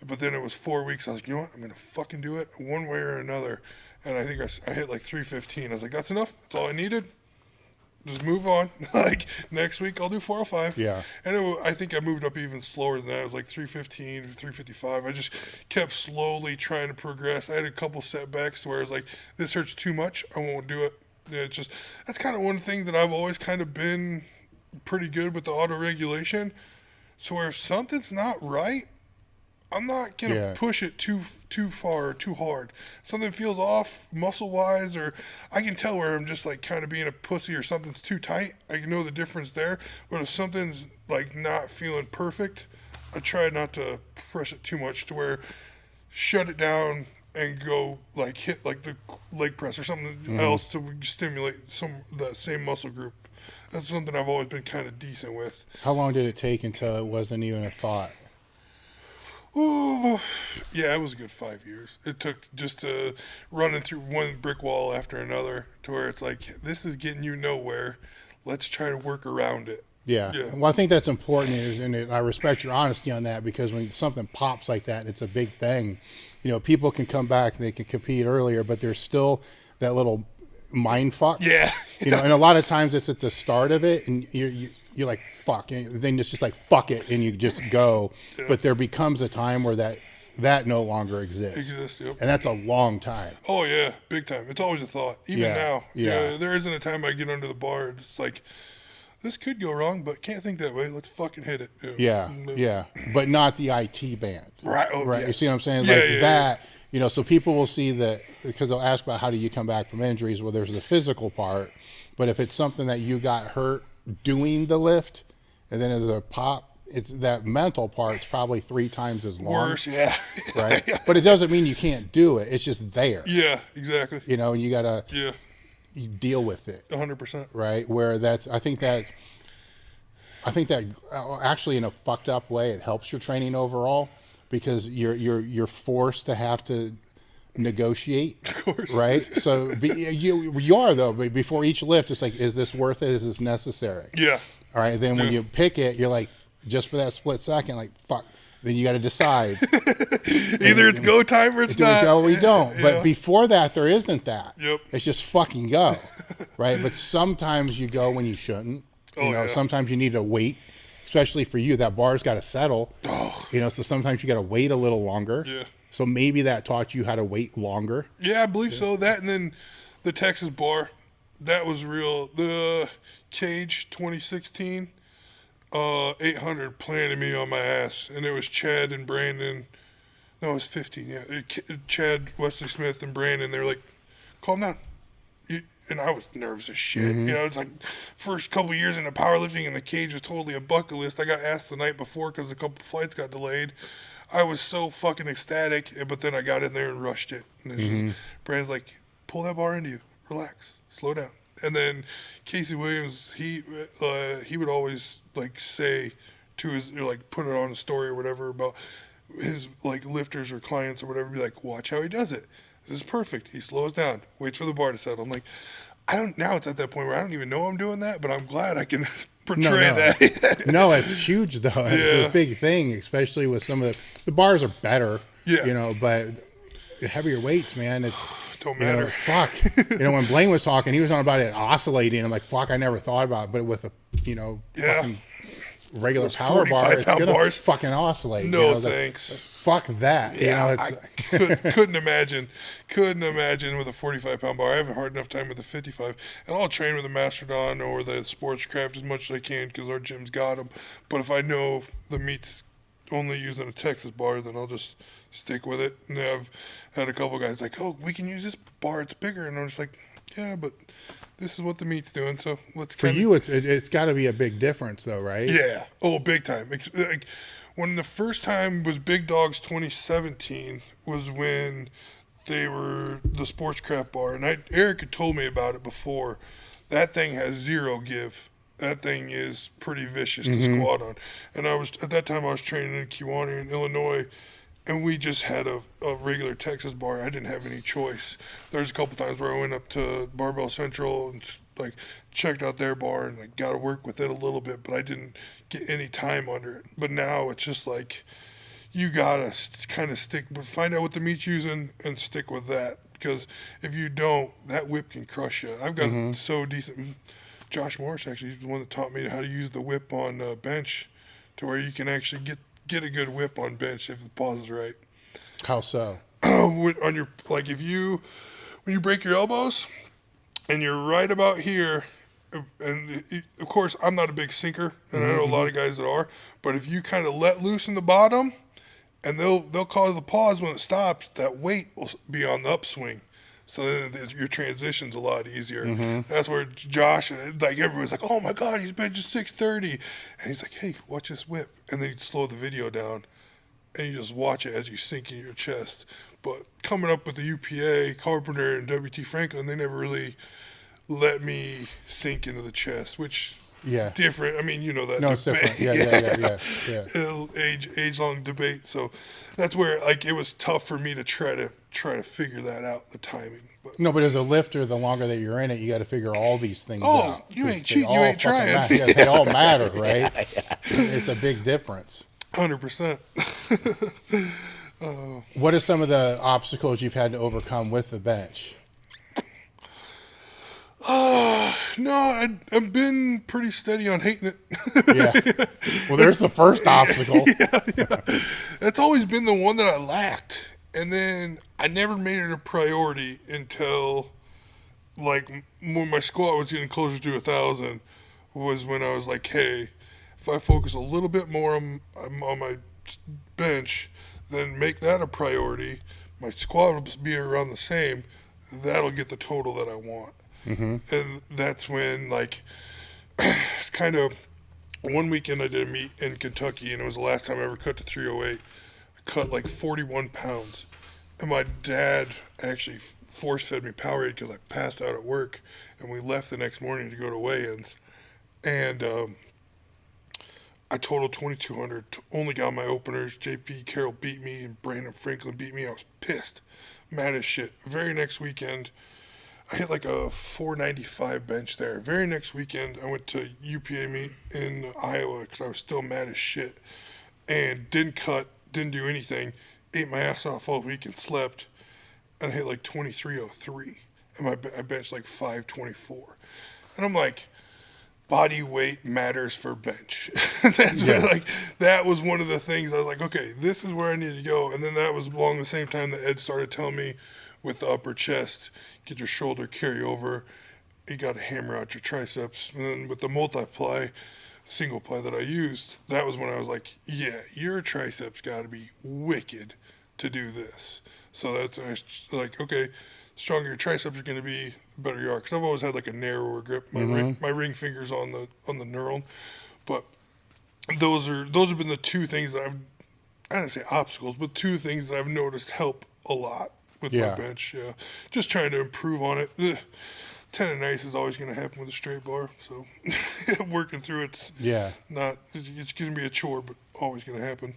But then it was 4 weeks. I was like, you know what? I'm going to fucking do it one way or another. And I think I hit like 315. I was like, that's enough. That's all I needed. Just move on. Next week, I'll do 405. Yeah. And I think I moved up even slower than that. It was like 315, 355. I just kept slowly trying to progress. I had a couple setbacks where I was like, this hurts too much. I won't do it. Yeah, that's kind of one thing that I've always kind of been pretty good with the auto regulation. So where if something's not right, I'm not gonna push it too far or too hard. Something feels off muscle wise, or I can tell where I'm just like kind of being a pussy or something's too tight. I can know the difference there. But if something's like not feeling perfect, I try not to press it too much to where shut it down and go like hit like the leg press or something else to stimulate that same muscle group. That's something I've always been kind of decent with. How long did it take until it wasn't even a thought? Ooh, yeah, it was a good 5 years. It took just running through one brick wall after another to where it's like, this is getting you nowhere. Let's try to work around it. Yeah. Well, I think that's important, and I respect your honesty on that, because when something pops like that, it's a big thing. People can come back and they can compete earlier, but there's still that little mind fuck. Yeah. And a lot of times it's at the start of it, and you're like, fuck, and then it's just like, fuck it, and you just go. Yeah. But there becomes a time where that no longer exists. Yep. And that's a long time. Oh, yeah, big time. It's always a thought. Even now. Yeah. There isn't a time I get under the bar. It's like, this could go wrong, but can't think that way. Let's fucking hit it. Yeah. But not the IT band. Right. Oh, right. Yeah. You see what I'm saying? Yeah, that, so people will see that, because they'll ask about how do you come back from injuries. Well, there's the physical part, but if it's something that you got hurt doing the lift, and then there's a pop, it's that mental part's probably 3 times as long. Worse, yeah. Right? But it doesn't mean you can't do it. It's just there. Yeah, exactly. And you got to deal with it. 100%. Right? Where I think that actually, in a fucked up way, it helps your training overall, because you're forced to have to negotiate. Of course. Right? So you are, though, but before each lift, it's like, is this worth it? Is this necessary? Yeah. All right. Then when you pick it, you're like, just for that split second, like, fuck. Then you got to decide. Either it's go time or it's not. Do we go or we don't. But before that, there isn't that. Yep. It's just fucking go. Right? But sometimes you go when you shouldn't. Sometimes you need to wait, especially for you. That bar's got to settle. Oh. So sometimes you got to wait a little longer. Yeah. So maybe that taught you how to wait longer. Yeah, I believe so. That, and then the Texas bar, that was real. The Cage 2016, 800 planted me on my ass, and it was Chad and Brandon. No, it was 15. Yeah, Chad, Wesley Smith, and Brandon. They were like, "Calm down." and I was nervous as shit. You know, it's like first couple years into powerlifting, and the cage was totally a bucket list. I got asked the night before because a couple flights got delayed. I was so fucking ecstatic, but then I got in there and rushed it. And it's just, Brand's like, pull that bar into you, relax, slow down. And then Casey Williams, he would always like say to his, like, put it on a story or whatever about his like lifters or clients or whatever, be like, watch how he does it. This is perfect. He slows down, waits for the bar to settle. I'm like, now it's at that point where I don't even know I'm doing that, but I'm glad I can portray that. No, it's huge though. It's a big thing, especially with some of the bars are better, you know, but heavier weights, man, it's don't matter. You know, fuck. You know, when Blaine was talking, he was on about it oscillating. I'm like, fuck, I never thought about it, but with a, you know, fucking regular those power bar, it's gonna bars. Fucking oscillate. No, you know, thanks. Fuck that. Yeah, you know, it's couldn't imagine with a 45-pound bar. I have a hard enough time with a 55, and I'll train with a Mastodon or the Sportscraft as much as I can because our gym's got them. But if I know the meet's only using a Texas bar, then I'll just stick with it. And I've had a couple guys like, oh, we can use this bar, it's bigger, and I'm just like, yeah, but this is what the meat's doing, so let's. For you, it's got to be a big difference, though, right? Yeah. Oh, big time. Like, when the first time was Big Dogs 2017 was when they were the Sportscraft bar, and Eric had told me about it before. That thing has zero give. That thing is pretty vicious to squat on. And at that time I was training in Kewanee in Illinois, and we just had a regular Texas bar. I didn't have any choice. There's a couple times where I went up to Barbell Central and like checked out their bar and like got to work with it a little bit, but I didn't get any time under it. But now it's just like you gotta kind of find out what the meat's using and stick with that, because if you don't, that whip can crush you. I've got it so decent. Josh Morris actually is the one that taught me how to use the whip on bench, to where you can actually get a good whip on bench if the pause is right. How so? On your, like, when you break your elbows and you're right about here, and of course I'm not a big sinker, and I know a lot of guys that are, but if you kind of let loose in the bottom, and they'll cause the pause when it stops, that weight will be on the upswing. So then your transition's a lot easier. That's where Josh, like, everybody's like, oh my God, he's benching 630. And he's like, hey, watch this whip. And then he'd slow the video down, and you just watch it as you sink in your chest. But coming up with the UPA, Carpenter, and WT Franklin, they never really let me sink into the chest, which different. I mean, you know that. No, it's different. Yeah. Age-long debate. So that's where, like, it was tough for me to try to figure that out, the timing. But no, but as a lifter, the longer that you're in it, you got to figure all these things out. Oh, you ain't cheating, you ain't trying. Yeah, they all matter, right? It's a big difference. 100%. What are some of the obstacles you've had to overcome with the bench? No, I've been pretty steady on hating it. Yeah. Well, there's the first obstacle. Yeah. That's always been the one that I lacked. And then I never made it a priority until, like, when my squat was getting closer to 1,000, was when I was like, hey, if I focus a little bit more on my bench, then make that a priority. My squat will be around the same. That'll get the total that I want. And that's when, like, it's kind of, one weekend I did a meet in Kentucky, and it was the last time I ever cut to 308. I cut like 41 pounds. And my dad actually force-fed me Powerade because I passed out at work, and we left the next morning to go to weigh-ins. And I totaled 2,200, only got my openers. JP Carroll beat me, and Brandon Franklin beat me. I was pissed, mad as shit. Very next weekend, I hit like a 495 bench there. Very next weekend, I went to UPA meet in Iowa because I was still mad as shit. And didn't cut, didn't do anything. Ate my ass off all week and slept. And I hit like 2303. And I benched like 524. And I'm like, body weight matters for bench. That was one of the things I was like, okay, this is where I need to go. And then that was along the same time that Ed started telling me, with the upper chest, get your shoulder carry over, you got to hammer out your triceps. And then with the multiply, single ply that I used, that was when I was like, yeah, your triceps got to be wicked to do this. So that's, I was like, okay, stronger your triceps are going to be, the better you are. Because I've always had like a narrower grip. My ring fingers on the knurl, but those have been the two things that I don't say obstacles, but two things that I've noticed help a lot with my bench. Yeah, just trying to improve on it. Tendonitis is always going to happen with a straight bar, so working through it's it's going to be a chore, but always going to happen.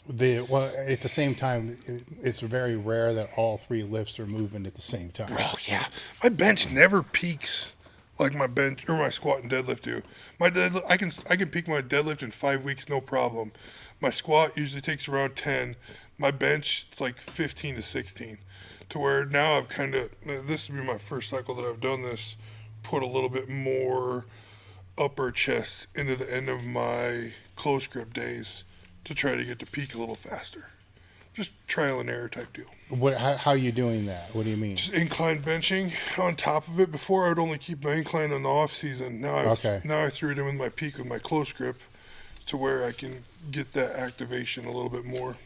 Well, at the same time, it's very rare that all three lifts are moving at the same time. Oh yeah, my bench never peaks like my bench or my squat and deadlift do. My deadlift, I can peak my deadlift in 5 weeks, no problem. My squat usually takes around 10. My bench, it's like 15 to 16. To where now I've kind of, this would be my first cycle that I've done this, put a little bit more upper chest into the end of my close grip days to try to get to peak a little faster. Just trial and error type deal. How are you doing that? What do you mean? Just incline benching on top of it. Before I would only keep my incline on the off season. Now I threw it in with my peak with my close grip to where I can get that activation a little bit more.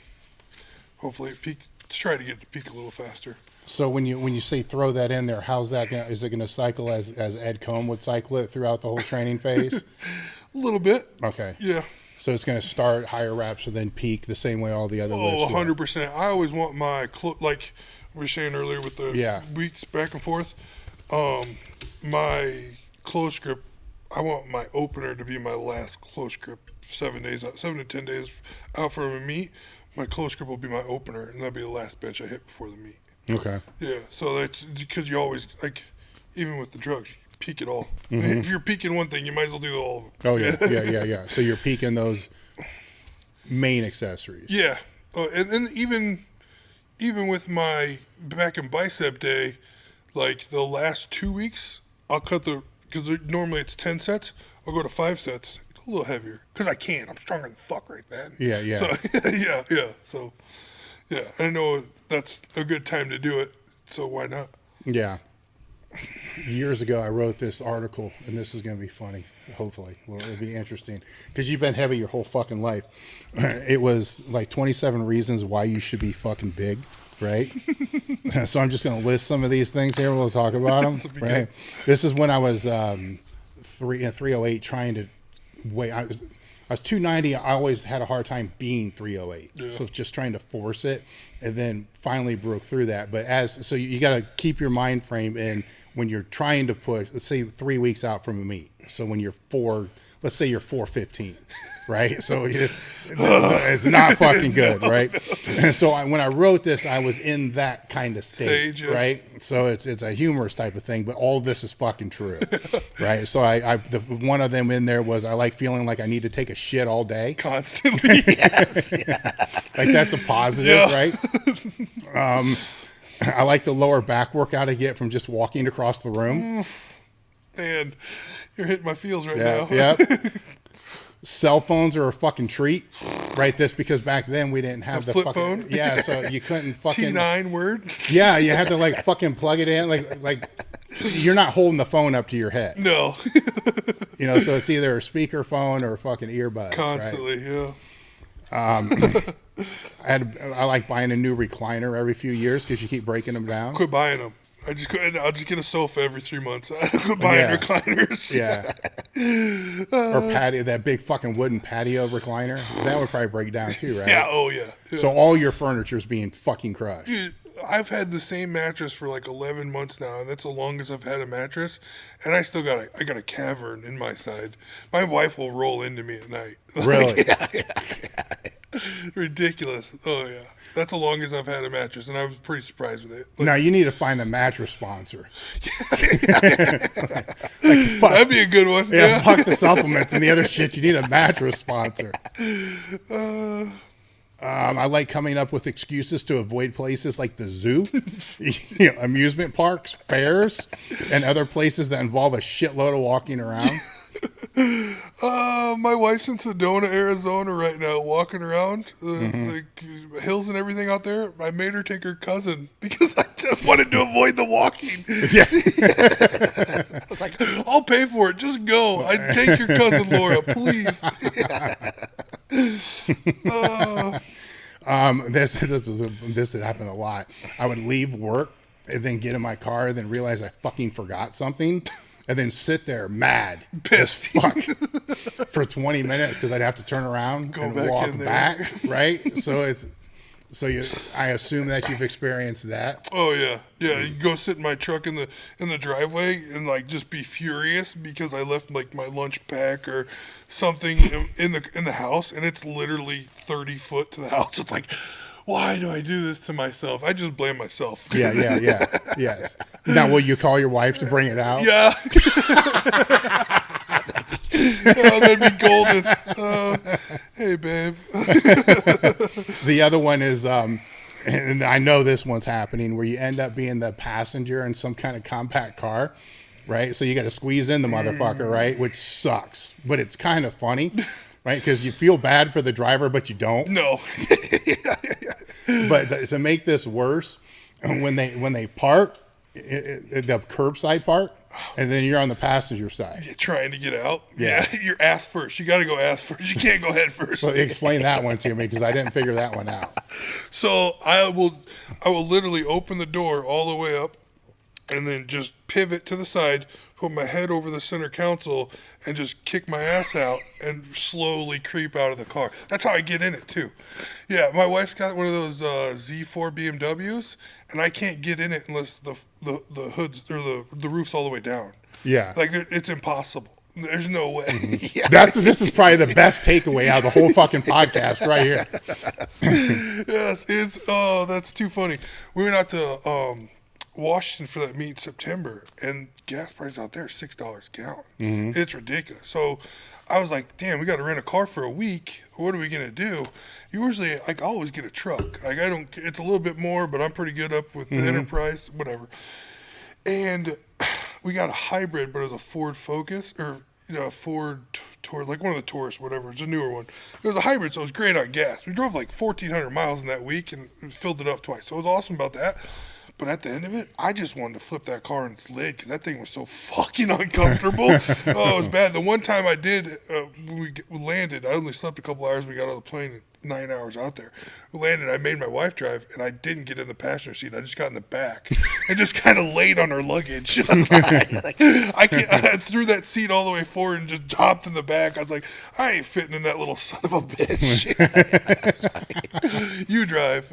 Hopefully it peaks. Try to get to peak a little faster. So when you say throw that in there, how's that gonna? Is it going to cycle as Ed Combs would cycle it throughout the whole training phase? A little bit. Okay. Yeah. So it's going to start higher reps and then peak the same way all the other lifts. 100%. I always want my like we were saying earlier with the weeks back and forth. My close grip. I want my opener to be my last close grip. 7 to 10 days out from a meet. My close grip will be my opener, and that'll be the last bench I hit before the meet. Okay. Yeah, so that's because you always, like, even with the drugs, you peak it all. If you're peaking one thing, you might as well do all of them. Oh, yeah. So you're peaking those main accessories. Yeah. And even with my back and bicep day, like the last 2 weeks, I'll cut because normally it's 10 sets, I'll go to 5 sets. A little heavier because I can. I'm stronger than fuck right then. Yeah. So, So, I know that's a good time to do it. So why not? Yeah. Years ago, I wrote this article, and this is going to be funny. Hopefully, it'll be interesting because you've been heavy your whole fucking life. It was like 27 reasons why you should be fucking big, right? So I'm just going to list some of these things here. We'll talk about them. Right. This is when I was 308 trying to. I was 290. I always had a hard time being 308. Yeah. So just trying to force it, and then finally broke through that. But so you got to keep your mind frame in when you're trying to push. Let's say 3 weeks out from a meet. So when you're let's say you're 415, right? So it's not fucking good, right? And so when I wrote this, I was in that kind of stage, right? So it's a humorous type of thing, but all this is fucking true, right? So one of them in there was I like feeling like I need to take a shit all day. Constantly, yes. Like that's a positive, right? I like the lower back workout I get from just walking across the room. Man, you're hitting my feels right now. Yeah. Cell phones are a fucking treat, right? This because back then we didn't have the flip fucking phone. Yeah, so you couldn't fucking T9 word. Yeah, you had to like fucking plug it in, like you're not holding the phone up to your head. No. So it's either a speaker phone or fucking earbuds. Constantly, right? Yeah. I like buying a new recliner every few years because you keep breaking them down. Quit buying them. I'll just get a sofa every 3 months. I quit buying recliners. Yeah. Or patio, that big fucking wooden patio recliner. That would probably break down too, right? Yeah. Oh yeah. So all your furniture's being fucking crushed. Dude, I've had the same mattress for like 11 months now, and that's the longest I've had a mattress. And I still got a cavern in my side. My wife will roll into me at night. Really? Yeah. Ridiculous. Oh yeah. That's the longest I've had a mattress, and I was pretty surprised with it. Now you need to find a mattress sponsor. That'd be a good one. Yeah, fuck the supplements and the other shit. You need a mattress sponsor. I like coming up with excuses to avoid places like the zoo, amusement parks, fairs, and other places that involve a shitload of walking around. My wife's in Sedona, Arizona right now, walking around the hills and everything out there. I made her take her cousin because I wanted to avoid the walking. Yeah. I was like, I'll pay for it. Just go. I'd take your cousin, Laura, please. This happened a lot. I would leave work and then get in my car, then realize I fucking forgot something, and then sit there mad, Pissed. as fuck, for 20 minutes because I'd have to turn around and back walk in there. back, right? I assume that you've experienced that. Oh yeah, yeah. You go sit in my truck in the driveway and like just be furious because I left like my lunch pack or something in the house, and it's literally 30 foot to the house. It's like, why do I do this to myself? I just blame myself. Yeah. Yes. Now, will you call your wife to bring it out? Yeah. Oh, that'd be golden. Hey, babe. The other one is, and I know this one's happening, where you end up being the passenger in some kind of compact car, right? So you got to squeeze in the motherfucker, right? Which sucks, but it's kind of funny, right? Because you feel bad for the driver, but you don't. No. But to make this worse, when they park, the curbside park, and then you're on the passenger side. You're trying to get out. Yeah. You're ass first. You got to go ass first. You can't go head first. So explain that one to me because I didn't figure that one out. So I will literally open the door all the way up and then just pivot to the side, put my head over the center console, and just kick my ass out and slowly creep out of the car. That's how I get in it too. Yeah, my wife's got one of those Z4 BMWs, and I can't get in it unless the hoods or the roof's all the way down. Yeah. Like it's impossible. There's no way. Yeah. This is probably the best takeaway out of the whole fucking podcast right here. Yes, that's too funny. We went out to Washington for that meet in September, and gas prices out there are $6 a gallon. Mm-hmm. It's ridiculous. So I was like, damn, we got to rent a car for a week. What are we gonna do? Usually, like, I always get a truck. Like, I don't. It's a little bit more, but I'm pretty good up with the Enterprise, whatever. And we got a hybrid, but it was a Ford Focus or a Ford Taurus, like one of the Taurus, whatever. It's a newer one. It was a hybrid, so it was great on gas. We drove like 1,400 miles in that week and filled it up twice. So it was awesome about that. But at the end of it, I just wanted to flip that car on its lid because that thing was so fucking uncomfortable. Oh, it was bad. The one time I did, when we landed, I only slept a couple hours. We got on the plane 9 hours out there. We landed, I made my wife drive, and I didn't get in the passenger seat. I just got in the back and just kind of laid on her luggage. I was I threw that seat all the way forward and just hopped in the back. I was like, I ain't fitting in that little son of a bitch. You drive.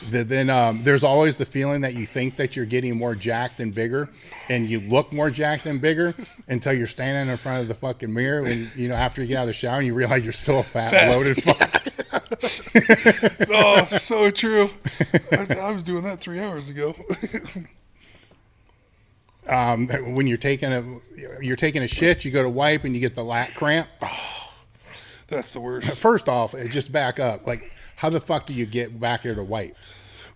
Then there's always the feeling that you think that you're getting more jacked and bigger, and you look more jacked and bigger until you're standing in front of the fucking mirror and, after you get out of the shower and you realize you're still a fat, bloated fuck. Oh, so true. I was doing that 3 hours ago. When you're taking a shit, you go to wipe and you get the lat cramp. Oh, that's the worst. First off, just back up. Like, how the fuck do you get back here to wipe?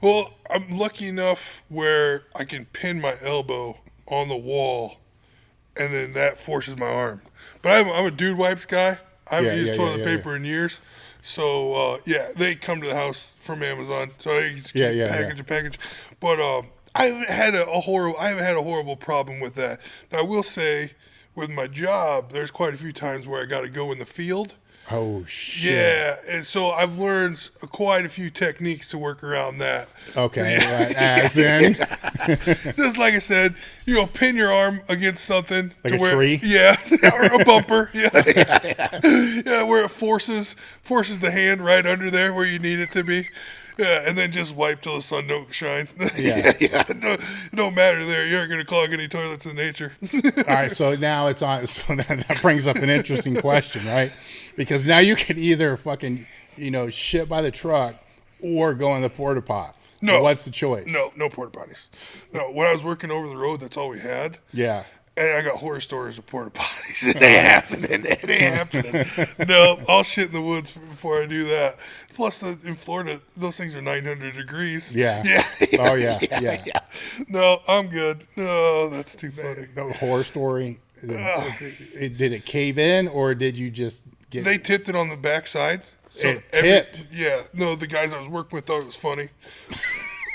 Well, I'm lucky enough where I can pin my elbow on the wall, and then that forces my arm. But I'm a dude wipes guy. I haven't used toilet paper in years. So, they come to the house from Amazon. So I just package. But I haven't had a horrible problem with that. Now, I will say, with my job, there's quite a few times where I got to go in the field. Oh, shit. Yeah, and so I've learned quite a few techniques to work around that. Okay, right. As in? Just like I said, pin your arm against something. Like a tree? Yeah, or a bumper. Yeah, where it forces the hand right under there where you need it to be. Yeah, and then just wipe till the sun don't shine. Yeah. It don't matter there. You aren't going to clog any toilets in nature. All right, so now it's on. So that brings up an interesting question, right? Because now you can either fucking, shit by the truck or go in the porta pot. No. What's the choice? No porta potties. No, when I was working over the road, that's all we had. Yeah. And I got horror stories of porta potties. It ain't happening. No, I'll shit in the woods before I do that. Plus, in Florida, those things are 900 degrees. Yeah. Oh, yeah. No, I'm good. No, that's too funny. The horror story, did it cave in or did you just get... They tipped it on the backside. So tipped? Yeah. No, the guys I was working with thought it was funny.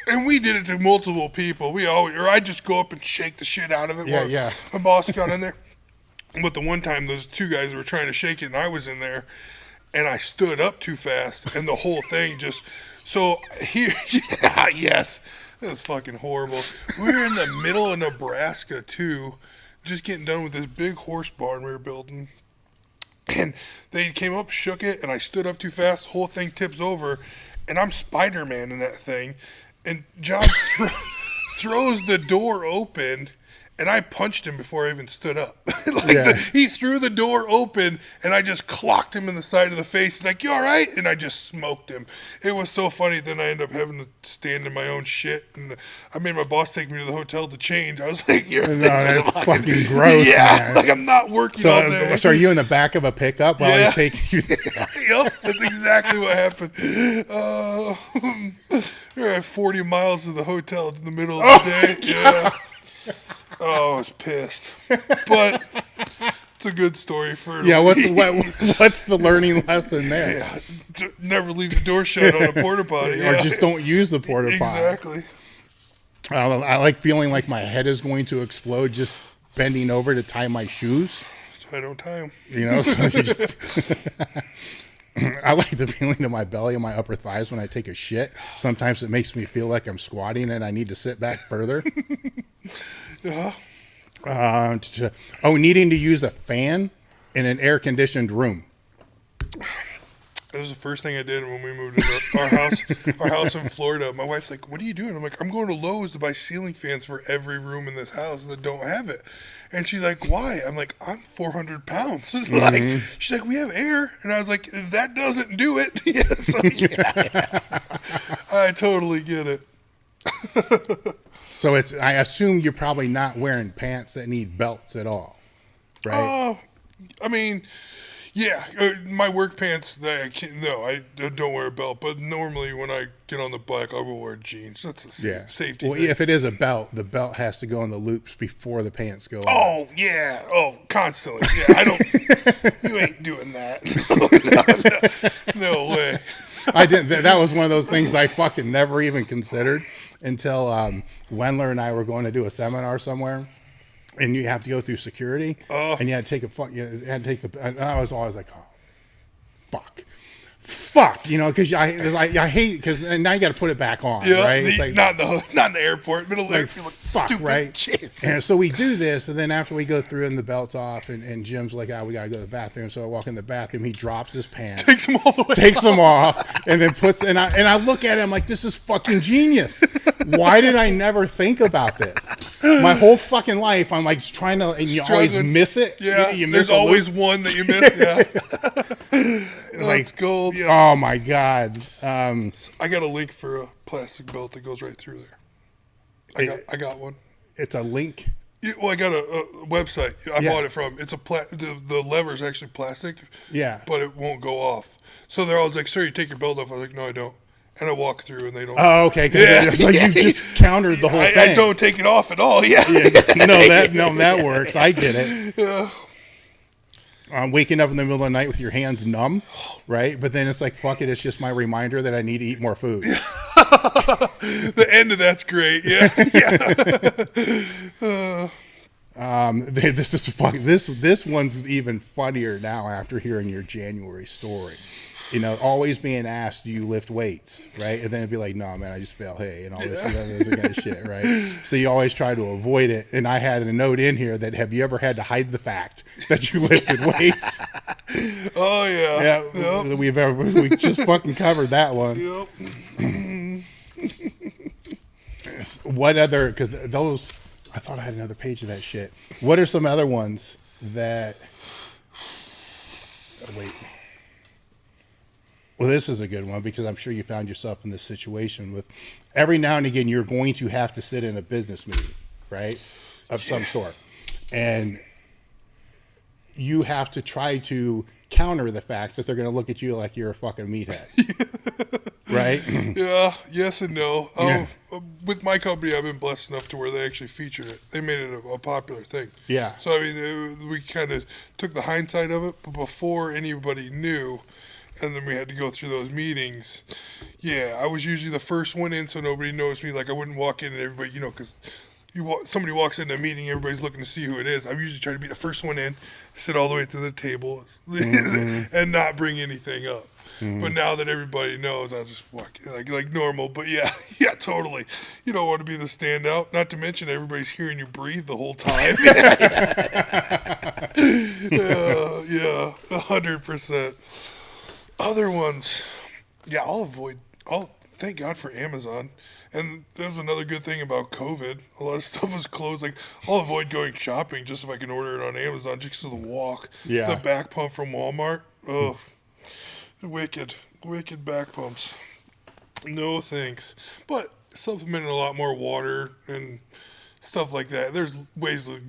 And we did it to multiple people. I'd just go up and shake the shit out of it. Yeah. My boss got in there. But the one time, those two guys were trying to shake it, and I was in there, and I stood up too fast, and the whole thing just... So here... Yes. That was fucking horrible. We were in the middle of Nebraska, too, just getting done with this big horse barn we were building. And they came up, shook it, and I stood up too fast. The whole thing tips over, and I'm Spider-Man in that thing. And John throws the door open, and I punched him before I even stood up. He threw the door open, and I just clocked him in the side of the face. He's like, "You all right?" And I just smoked him. It was so funny. Then I ended up having to stand in my own shit, and I made my boss take me to the hotel to change. I was like, that's fucking gross, man. Like I'm not working all day. So are you in the back of a pickup while he's taking you? Yep, that's exactly what happened. We're at 40 miles to the hotel in the middle of the day. Yeah. Oh, I was pissed. But it's a good story for what's the learning lesson there? Yeah, never leave the door shut on a porta potty. Or just don't use the porta potty. Exactly. I like feeling like my head is going to explode just bending over to tie my shoes. So I don't tie them. So you just... I like the feeling of my belly and my upper thighs when I take a shit. Sometimes it makes me feel like I'm squatting and I need to sit back further. Yeah. Needing to use a fan in an air-conditioned room. That was the first thing I did when we moved into our house in Florida. My wife's like, "What are you doing?" I'm like, "I'm going to Lowe's to buy ceiling fans for every room in this house that don't have it." And she's like, "Why?" I'm like, "I'm 400 pounds." She's like, "We have air." And I was like, "That doesn't do it." I totally get it. So I assume you're probably not wearing pants that need belts at all, right? I mean, yeah, my work pants, I don't wear a belt, but normally when I get on the bike, I will wear jeans. That's a safety thing. If it is a belt, the belt has to go in the loops before the pants go on. Oh, yeah. Oh, constantly. Yeah, you ain't doing that. No way. I didn't. That was one of those things I fucking never even considered until Wendler and I were going to do a seminar somewhere. And you have to go through security, and you had to take and I was always like, "Oh, fuck," because I hate because now you got to put it back on, right? It's like, not in the airport, middle of fuck, stupid right? Chance. And so we do this, and then after we go through and the belt's off, and Jim's like, "We gotta go to the bathroom." So I walk in the bathroom, he drops his pants, takes them all the way, takes them off, and then puts. And I look at it, I'm like, "This is fucking genius. Why did I never think about this?" My whole fucking life, I'm like trying to, and you always miss it. Yeah, you miss there's always one that you miss. Yeah, like gold. Oh my god! I got a link for a plastic belt that goes right through there. I got one. It's a link. Yeah, well, I got a website I bought it from. It's the lever's actually plastic. Yeah, but it won't go off. So they're always like, "Sir, you take your belt off." I was like, "No, I don't." And I walk through, and they don't. Oh, okay. So you just countered the whole thing. I don't take it off at all. Yeah. That works. I get it. Yeah. Waking up in the middle of the night with your hands numb, right? But then it's like, fuck it. It's just my reminder that I need to eat more food. The end of that's great. Yeah. This one's even funnier now after hearing your January story. Always being asked, "Do you lift weights?" Right? And then it'd be like, "No, man, I just bale hay and all this kind of shit." Right? So you always try to avoid it. And I had a note in here that, have you ever had to hide the fact that you lifted weights? Oh yeah. Yeah. Yep. We just fucking covered that one. Yep. What other? Because those, I thought I had another page of that shit. What are some other ones that? Wait. Well, this is a good one because I'm sure you found yourself in this situation with every now and again you're going to have to sit in a business meeting, right, of some sort, and you have to try to counter the fact that they're going to look at you like you're a fucking meathead, right? Yeah, yes and no. With my company, I've been blessed enough to where they actually featured it. They made it a popular thing. Yeah. So I mean, we kind of took the hindsight of it, but before anybody knew. And then we had to go through those meetings. Yeah, I was usually the first one in, so nobody noticed me. Like, I wouldn't walk in and everybody, because somebody walks into a meeting, everybody's looking to see who it is. I usually try to be the first one in, sit all the way to the table, and not bring anything up. But now that everybody knows, I just walk like normal. But yeah, yeah, totally. You don't want to be the standout. Not to mention everybody's hearing you breathe the whole time. Yeah, 100%. Other ones, yeah, thank God for Amazon. And there's another good thing about COVID. A lot of stuff was closed. Like, I'll avoid going shopping just if I can order it on Amazon just because of the walk. Yeah. The back pump from Walmart. Oh, wicked back pumps. No thanks. But supplementing a lot more water and stuff like that. There's ways to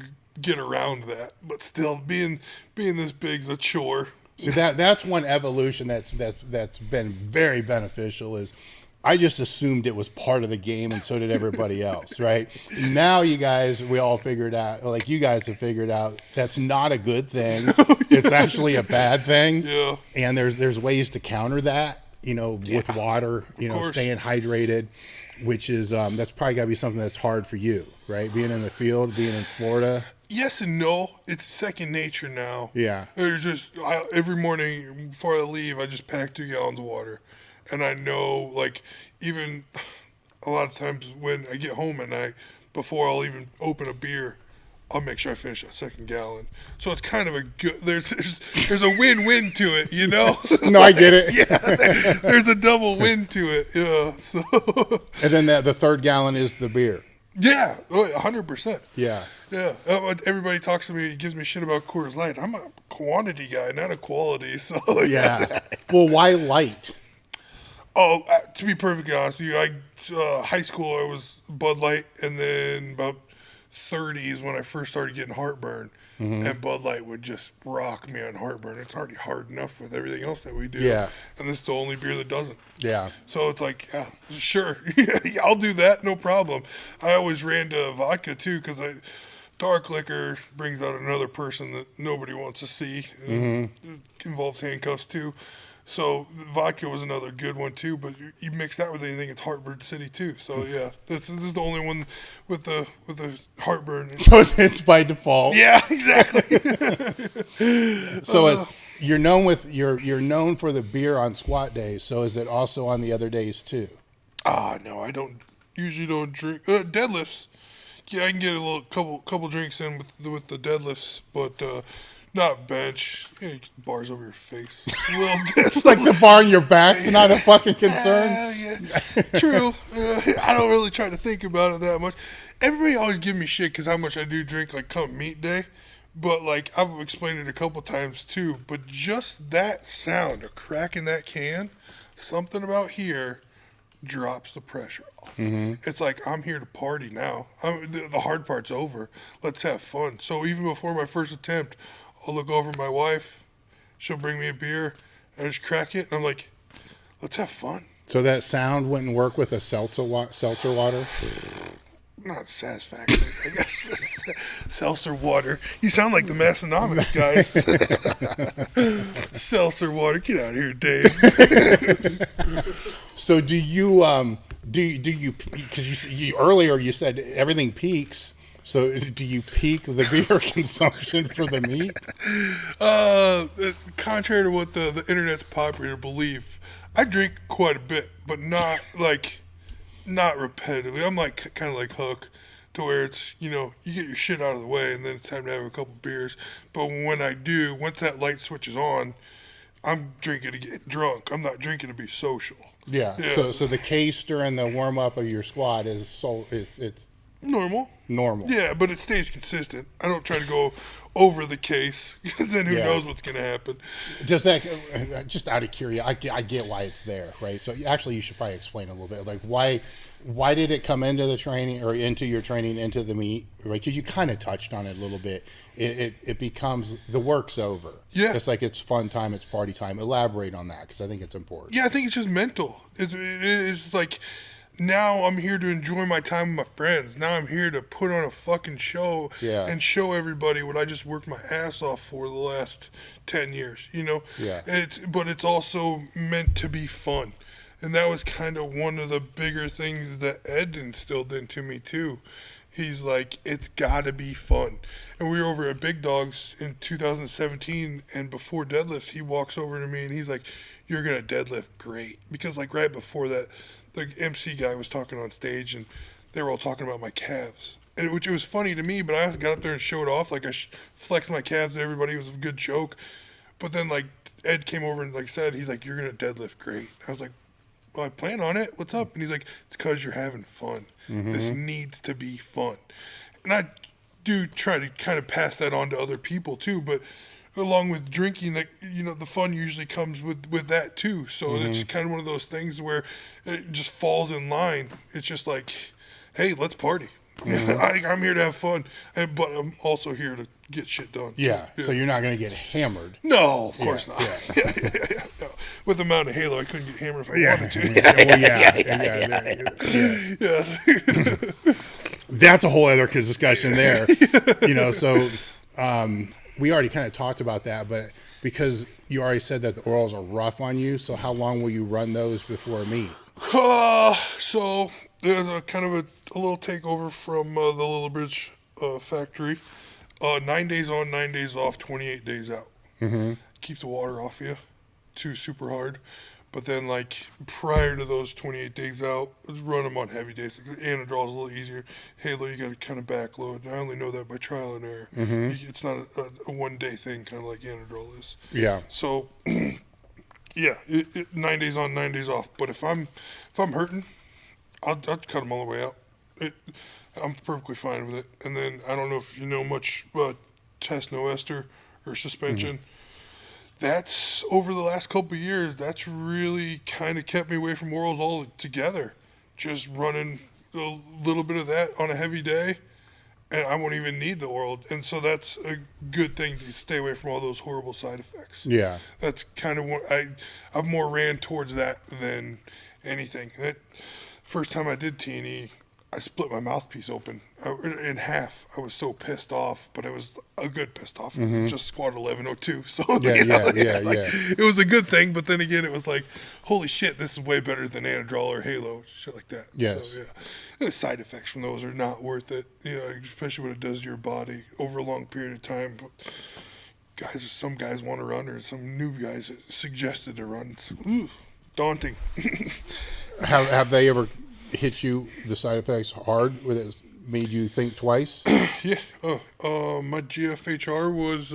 get around that. But still, being this big's a chore. So that's one evolution that's been very beneficial is I just assumed it was part of the game, and so did everybody else, right? Now we all figured out, like you guys have figured out, that's not a good thing. It's actually a bad thing. Yeah. And there's ways to counter that, with water, staying hydrated, which is that's probably got to be something that's hard for you, right? Being in the field, being in Florida. Yes and no. It's second nature now. Yeah. Every morning before I leave, I just pack 2 gallons of water. And I know, like, even a lot of times when I get home at night, before I'll even open a beer, I'll make sure I finish that second gallon. So it's kind of a good, there's a win-win to it, No, I get it. Yeah, there's a double win to it. Yeah. So. And then the third gallon is the beer. Yeah, 100%. Yeah. Yeah. Everybody talks to me, gives me shit about Coors Light. I'm a quantity guy, not a quality. So yeah. Well, why light? Oh, to be perfectly honest with you, high school I was Bud Light, and then about 30s when I first started getting heartburn, and Bud Light would just rock me on heartburn. It's already hard enough with everything else that we do. Yeah. And this is the only beer that doesn't. Yeah. So it's like, yeah, sure, I'll do that, no problem. I always ran to vodka too because dark liquor brings out another person that nobody wants to see. It involves handcuffs too. So vodka was another good one too, but you mix that with anything, it's Heartburn City too. So yeah, this is the only one with the heartburn. So it's by default. Yeah, exactly. So you're known for the beer on squat days. So is it also on the other days too? No, I usually don't drink deadlifts. Yeah, I can get a couple drinks in with the deadlifts, but. Not bench. Yeah, bars over your face. Like the bar on your back's not a fucking concern. Yeah. True. I don't really try to think about it that much. Everybody always give me shit because how much I do drink like come meat day. But like I've explained it a couple times too. But just that sound of cracking that can, something about here drops the pressure off. It's like I'm here to party now. The hard part's over. Let's have fun. So even before my first attempt, I'll look over at my wife. She'll bring me a beer, and I just crack it, and I'm like, let's have fun. So that sound wouldn't work with a seltzer water? Not satisfactory, I guess. Seltzer water. You sound like the Massonomics guys. Seltzer water. Get out of here, Dave. So do you because you earlier you said everything peaks. So do you peak the beer consumption for the meat? Contrary to what the internet's popular belief, I drink quite a bit, but not repetitively. I'm like kind of like Hook, to where it's you get your shit out of the way and then it's time to have a couple beers. But when I do, once that light switches on, I'm drinking to get drunk. I'm not drinking to be social. Yeah. So the case during the warm up of your squat is it's normal. Yeah, but it stays consistent. I don't try to go over the case because then who knows what's going to happen. Does that, just out of curiosity, I get why it's there, right? So actually you should probably explain a little bit, like why did it come into the training or into your training, into the meet, right? Because you kind of touched on it a little bit. It becomes, the work's over. Yeah. It's like it's fun time, it's party time. Elaborate on that because I think it's important. Yeah, I think it's just mental. It's like, now I'm here to enjoy my time with my friends. Now I'm here to put on a fucking show and show everybody what I just worked my ass off for the last 10 years, Yeah. But it's also meant to be fun. And that was kind of one of the bigger things that Ed instilled into me too, He's like, it's got to be fun. And we were over at Big Dogs in 2017, and before deadlifts, he walks over to me and he's like, you're going to deadlift great. Because, like, right before that, the MC guy was talking on stage, and they were all talking about my calves. And which it was funny to me, but I got up there and showed off. Like, I flexed my calves at everybody. It was a good joke. But then, like, Ed came over and, like, said, he's like, you're going to deadlift great. I was like, well, I plan on it. What's up? And he's like, it's because you're having fun. This needs to be fun. And I do try to kind of pass that on to other people too, but along with drinking, like, you know, the fun usually comes with that too. So it's kind of one of those things where it just falls in line. It's just like, hey, let's party. I'm here to have fun, but I'm also here to get shit done. Yeah. So you're not going to get hammered. No, of course not. Yeah. No. With the amount of Halo, I couldn't get hammered if I wanted to. Yes. That's a whole other discussion there. You know, so we already kind of talked about that, but because you already said that the orals are rough on you, so how long will you run those before a meet? So there's a kind of a little takeover from the Lillibridge factory. 9 days on, 9 days off, 28 days out. Keeps the water off you. Too super hard. But then, like, prior to those 28 days out, run them on heavy days. Like, Anadrol is a little easier. Halo, you got to kind of backload. I only know that by trial and error. It's not a one-day thing, kind of like Anadrol is. Yeah. So, yeah, 9 days on, 9 days off. But if I'm hurting, I'll cut them all the way out. I'm perfectly fine with it. And then I don't know if you know much about test no ester or suspension. That's over the last couple of years. That's really kind of kept me away from orals altogether. Just running a little bit of that on a heavy day, and I won't even need the oral. And so that's a good thing to stay away from all those horrible side effects. Yeah, that's kind of what I've more ran towards that than anything. That first time I did T&E, I split my mouthpiece open in half. I was so pissed off, but it was a good pissed off. Just squat 1102. So it was a good thing. But then again, it was like, holy shit, this is way better than Anadrol or Halo, shit like that. Yes. So, the side effects from those are not worth it. You know, especially what it does to your body over a long period of time. But some guys want to run, or some new guys suggested to run. It's daunting. Have they ever hit you, the side effects, hard? With it made you think twice? Yeah. My GFHR was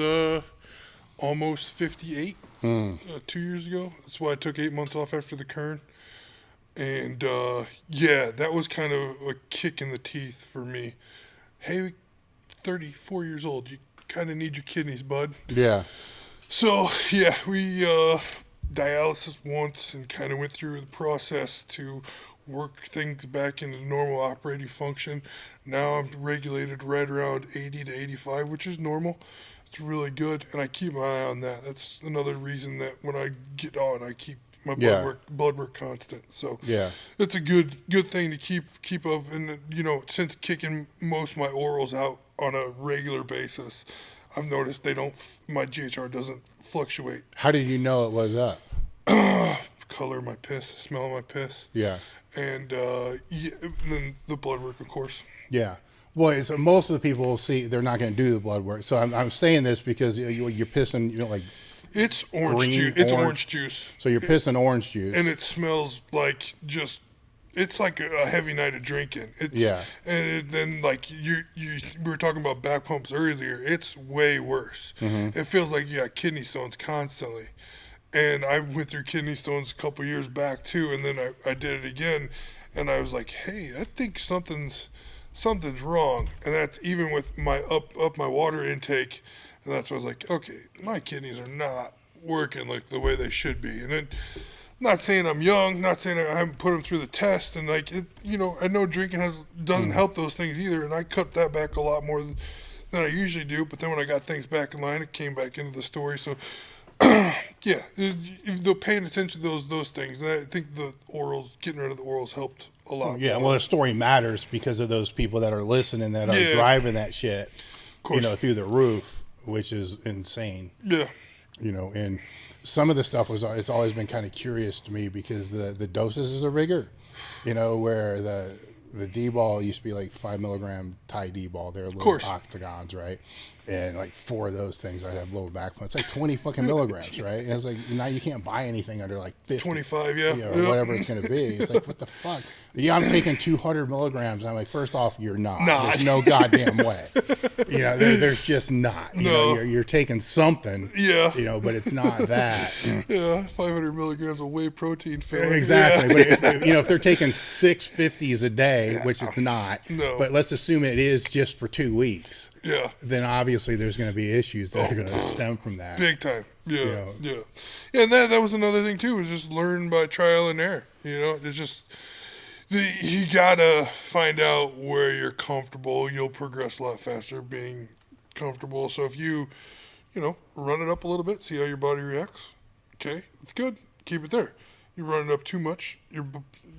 almost 58 2 years ago. That's why I took 8 months off after the Kern. And that was kind of a kick in the teeth for me. Hey, 34 years old, you kind of need your kidneys, bud. Yeah. So we dialysis once and kind of went through the process to work things back into normal operating function. Now I'm regulated right around 80 to 85, which is normal. It's really good, and I keep my eye on that. That's another reason that when I get on, I keep my blood work constant. So it's a good thing to keep up. And you know, since kicking most of my orals out on a regular basis, I've noticed my GHR doesn't fluctuate. How did you know it was up? Color of my piss, smell of my piss. Yeah. And then the blood work, of course. Yeah. Well, so most of the people they're not going to do the blood work. So I'm saying this because you're pissing, like it's orange juice. It's orange juice. So you're pissing orange juice, and it smells like it's like a heavy night of drinking. And then like we were talking about back pumps earlier. It's way worse. It feels like you got kidney stones constantly. And I went through kidney stones a couple years back too, and then I did it again, and I was like, hey, I think something's wrong. And that's even with my up my water intake, and that's when I was like, okay, my kidneys are not working like the way they should be. And then, not saying I'm young, not saying I haven't put them through the test, and like I know drinking doesn't help those things either, and I cut that back a lot more than I usually do. But then when I got things back in line, it came back into the story. So if they're paying attention to those things, and I think getting rid of the orals helped a lot. Yeah, well, the story matters because of those people that are listening that are driving that shit, through the roof, which is insane. Yeah. And some of the stuff it's always been kind of curious to me because the doses is a rigor, where the the D ball used to be like 5 milligram Thai D ball. They're little octagons, right? And like 4 of those things, I'd have lower back pain. It's like 20 fucking milligrams, right? And it's like, now you can't buy anything under like 50. 25, or whatever it's going to be. It's like, what the fuck? Yeah, I'm taking 200 milligrams. I'm like, first off, you're not. There's no goddamn way. There's just not. You're taking something. Yeah. But it's not that. Yeah, 500 milligrams of whey protein. Exactly. Yeah. But if they're taking 650s a day, which it's not, but let's assume it is just for 2 weeks. Yeah. Then obviously there's going to be issues that are going to stem from that. Big time. Yeah. Yeah. And that was another thing too, was just learn by trial and error. It's just, you got to find out where you're comfortable. You'll progress a lot faster being comfortable. So if you, run it up a little bit, see how your body reacts. Okay, that's good. Keep it there. You run it up too much, your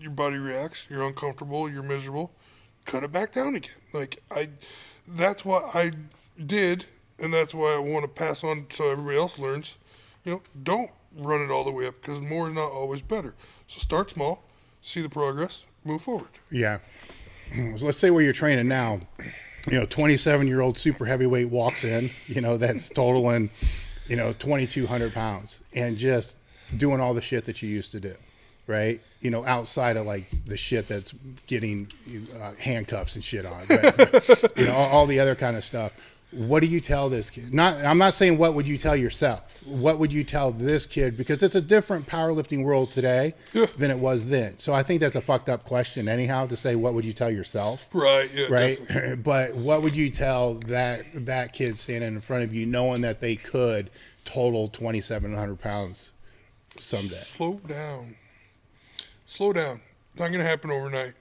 body reacts. You're uncomfortable. You're miserable. Cut it back down again. That's what I did, and that's why I want to pass on so everybody else learns. Don't run it all the way up, because more is not always better. So start small, see the progress, move forward. Yeah. So let's say where you're training now, 27-year-old super heavyweight walks in, that's totaling, 2,200 pounds, and just doing all the shit that you used to do, right? Outside of like the shit that's getting handcuffs and shit on, right? all the other kind of stuff. What do you tell this kid? I'm not saying what would you tell yourself. What would you tell this kid? Because it's a different powerlifting world today than it was then. So I think that's a fucked up question anyhow, to say what would you tell yourself? Right. Yeah. Right. Definitely. But what would you tell that kid standing in front of you, knowing that they could total 2,700 pounds someday? Slow down. Not going to happen overnight.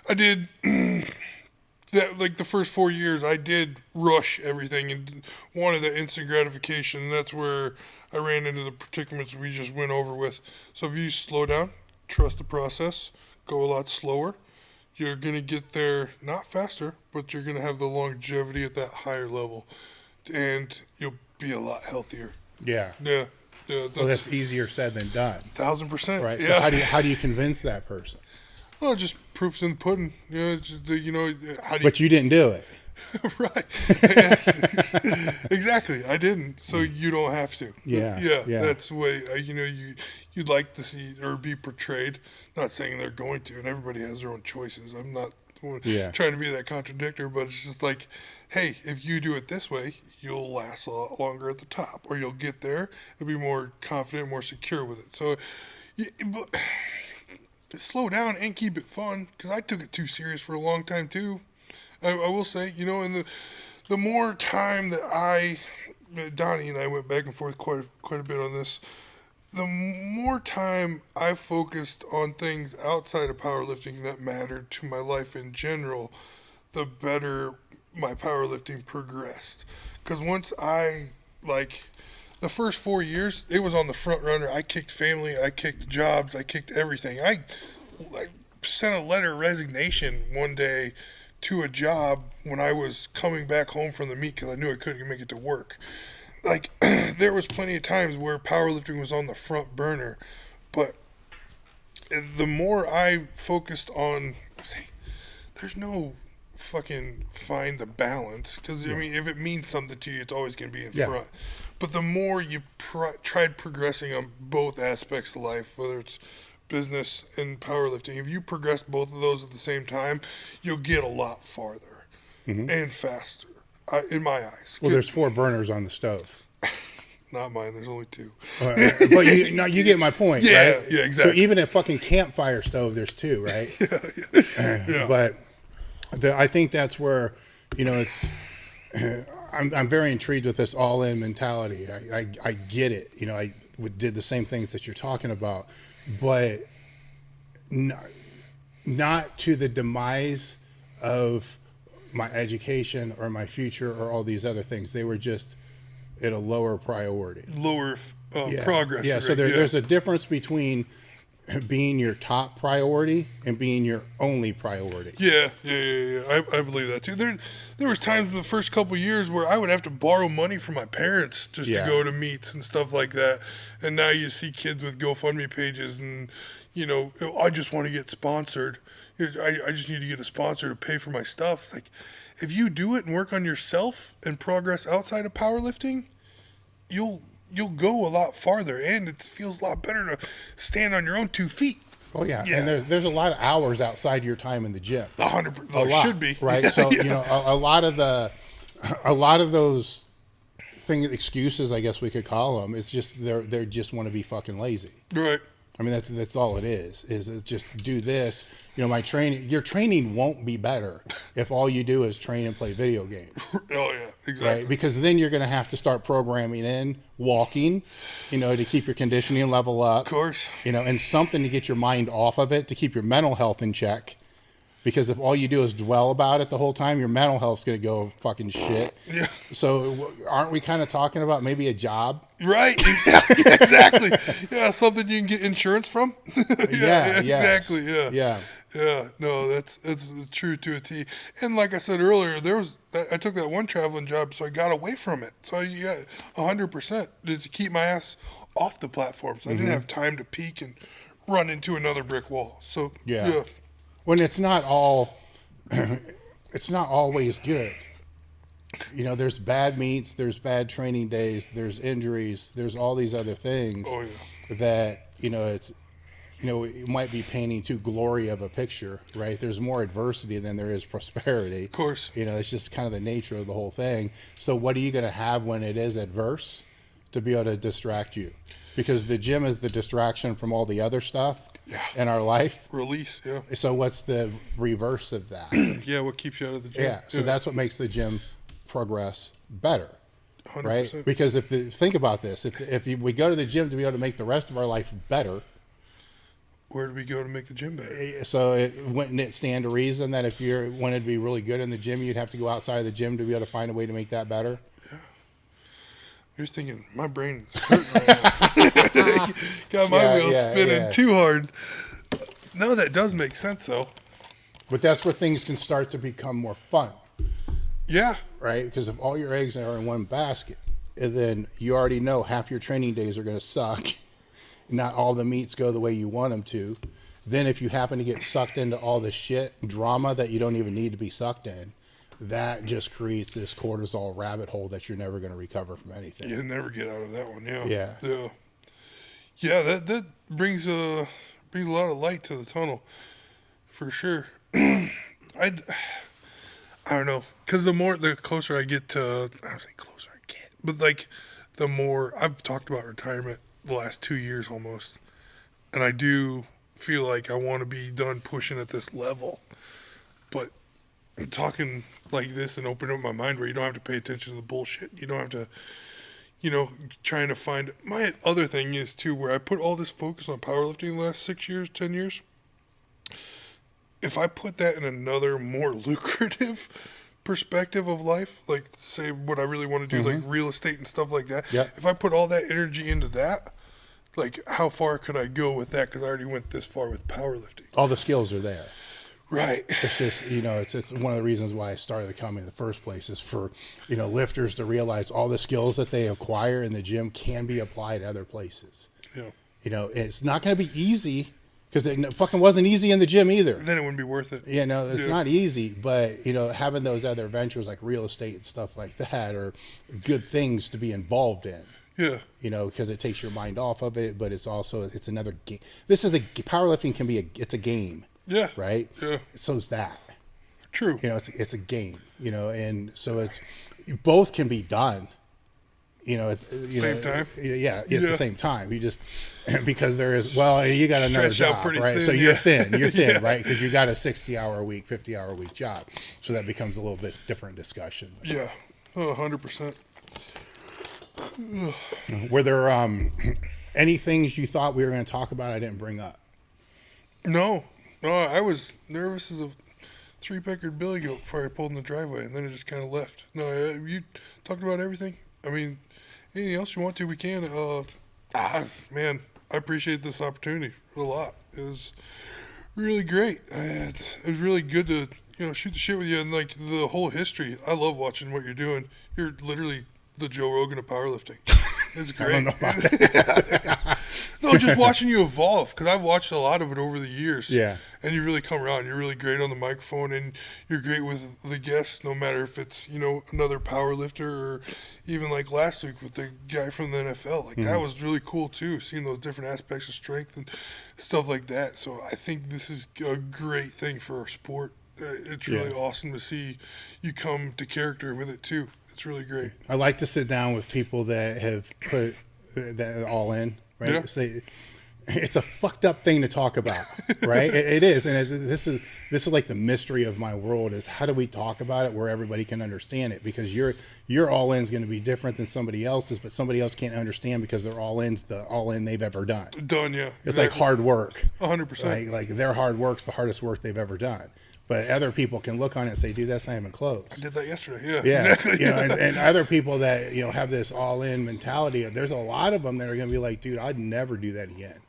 I did that, like the first 4 years, I did rush everything and wanted that instant gratification. And that's where I ran into the predicaments we just went over with. So if you slow down, trust the process, go a lot slower, you're going to get there not faster, but you're going to have the longevity at that higher level. And you'll be a lot healthier. Yeah. Yeah. Well, that's easier said than done. 1,000%. Right. Yeah. So how do you convince that person? Well, just proof's in the pudding. But you didn't do it. Right. Yes. Exactly. I didn't. So you don't have to. Yeah. That's the way, you'd like to see or be portrayed. Not saying they're going to, and everybody has their own choices. I'm not trying to be that contradictor, but it's just like, hey, if you do it this way, you'll last a lot longer at the top, or you'll get there and be more confident, more secure with it. So, slow down and keep it fun, because I took it too serious for a long time too. I will say, and the more time that Donnie and I went back and forth quite a bit on this, the more time I focused on things outside of powerlifting that mattered to my life in general, the better my powerlifting progressed. Because once the first 4 years, it was on the front runner. I kicked family, I kicked jobs, I kicked everything. I sent a letter of resignation one day to a job when I was coming back home from the meet, because I knew I couldn't make it to work. There was plenty of times where powerlifting was on the front burner, but the more I focused on, there's no fucking find the balance, because if it means something to you, it's always going to be in front. But the more you tried progressing on both aspects of life, whether it's business and powerlifting, if you progress both of those at the same time, you'll get a lot farther and faster, in my eyes. Well, there's 4 burners on the stove. Not mine. There's only 2. But you get my point, yeah, right? Yeah, exactly. So even a fucking campfire stove, there's 2, right? Yeah. But I think that's where, it's. I'm very intrigued with this all-in mentality. I get it. I did the same things that you're talking about, but not to the demise of my education or my future or all these other things. They were just at a lower priority. Lower progress. Yeah, rate. so there's a difference between being your top priority and being your only priority. Yeah. I believe that too. There was times in the first couple of years where I would have to borrow money from my parents just to go to meets and stuff like that. And now you see kids with GoFundMe pages and, I just want to get sponsored. I just need to get a sponsor to pay for my stuff. It's like, if you do it and work on yourself and progress outside of powerlifting, you'll go a lot farther, and it feels a lot better to stand on your own 2 feet. Oh yeah, and there's a lot of hours outside your time in the gym. 100%, a lot, should be right. So a lot of those excuses, I guess we could call them. It's just they just want to be fucking lazy. Right. I mean, that's all it is. Is it just do this? Your training won't be better if all you do is train and play video games. Oh yeah, exactly. Right? Because then you're going to have to start programming in walking, to keep your conditioning level up. Of course. And something to get your mind off of it, to keep your mental health in check. Because if all you do is dwell about it the whole time, your mental health's going to go fucking shit. Yeah. So aren't we kind of talking about maybe a job? Right. Yeah, exactly. Yeah, something you can get insurance from. Yeah. Exactly. Yeah. Yeah. Yeah. No, that's true to a T. And like I said earlier, I took that one traveling job, so I got away from it. So 100% to keep my ass off the platform. So I didn't have time to peak and run into another brick wall. So yeah. When it's not all, it's not always good. There's bad meets, there's bad training days, there's injuries, there's all these other things that, it might be painting too glory of a picture, right? There's more adversity than there is prosperity. Of course. It's just kind of the nature of the whole thing. So what are you going to have when it is adverse to be able to distract you? Because the gym is the distraction from all the other stuff in our life. Release, yeah. So what's the reverse of that? What keeps you out of the gym? Yeah, so that's what makes the gym progress better, 100%. right? Because think about this, if we go to the gym to be able to make the rest of our life better, where do we go to make the gym better? So wouldn't it stand to reason that if you wanted to be really good in the gym, you'd have to go outside of the gym to be able to find a way to make that better? Yeah. You're thinking, my brain is hurting right now. Got my wheels spinning too hard. No, that does make sense, though. But that's where things can start to become more fun. Yeah. Right? Because if all your eggs are in one basket, and then you already know half your training days are going to suck, not all the meets go the way you want them to, then if you happen to get sucked into all the shit drama that you don't even need to be sucked in, that just creates this cortisol rabbit hole that you're never going to recover from anything. You'll never get out of that one. Yeah. That brings a lot of light to the tunnel, for sure. I don't know, because the closer I get to, I don't say closer I get, but like the more I've talked about retirement the last 2 years almost, and I do feel like I want to be done pushing at this level, but I'm talking like this and opening up my mind where you don't have to pay attention to the bullshit. You don't have to, trying to find. My other thing is too, where I put all this focus on powerlifting the last 6 years, 10 years. If I put that in another more lucrative perspective of life, like say what I really want to do, like real estate and stuff like that. Yep. If I put all that energy into that, like how far could I go with that? Because I already went this far with powerlifting. All the skills are there. Right. It's just, it's one of the reasons why I started the company in the first place is for, lifters to realize all the skills that they acquire in the gym can be applied other places. Yeah. It's not going to be easy because it fucking wasn't easy in the gym either. Then it wouldn't be worth it. It's not easy, but, having those other ventures like real estate and stuff like that are good things to be involved in. Yeah. Because it takes your mind off of it, but it's another game. Powerlifting it's a game. Yeah. Right? Yeah. So's that. True. It's a game, and so both can be done, same time. Yeah, at the same time. You just, because there is, you got another Stretch out job, pretty right? thin, So you're yeah. thin, right? Because you got a 60-hour a week, 50-hour a week job. So that becomes a little bit different discussion. Yeah. 100%. Were there any things you thought we were going to talk about I didn't bring up? No, I was nervous as a three-peckered billy goat before I pulled in the driveway, and then it just kind of left. No, you talked about everything. I mean, anything else you want to, we can. Man, I appreciate this opportunity a lot. It was really great. It was really good to, shoot the shit with you, and like the whole history. I love watching what you're doing. You're literally the Joe Rogan of powerlifting. It's great. I don't know about that. No, just watching you evolve, because I've watched a lot of it over the years. Yeah. And you really come around. You're really great on the microphone, and you're great with the guests, no matter if it's, another power lifter, or even like last week with the guy from the NFL. Like, that was really cool too, seeing those different aspects of strength and stuff like that. So I think this is a great thing for our sport. It's really awesome to see you come to character with it too. It's really great. I like to sit down with people that have put that all in, right? Yeah. It's a fucked up thing to talk about, right? It is, and this is like the mystery of my world, is how do we talk about it where everybody can understand it? Because your all in is going to be different than somebody else's, but somebody else can't understand because their all in's the all in they've ever done. Yeah. It's like hard work. 100%. Like their hard work's the hardest work they've ever done. But other people can look on it and say, dude, that's not even close. I did that yesterday. Yeah. Exactly. And other people that, have this all in mentality, there's a lot of them that are going to be like, dude, I'd never do that again.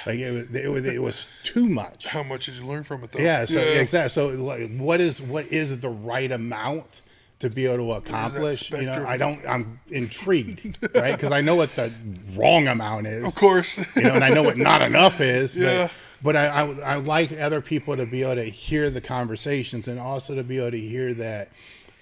Like it was too much. How much did you learn from it though? Yeah. So exactly. So like, what is the right amount to be able to accomplish? I'm intrigued, right? Because I know what the wrong amount is. Of course. And I know what not enough is. Yeah. But I like other people to be able to hear the conversations, and also to be able to hear that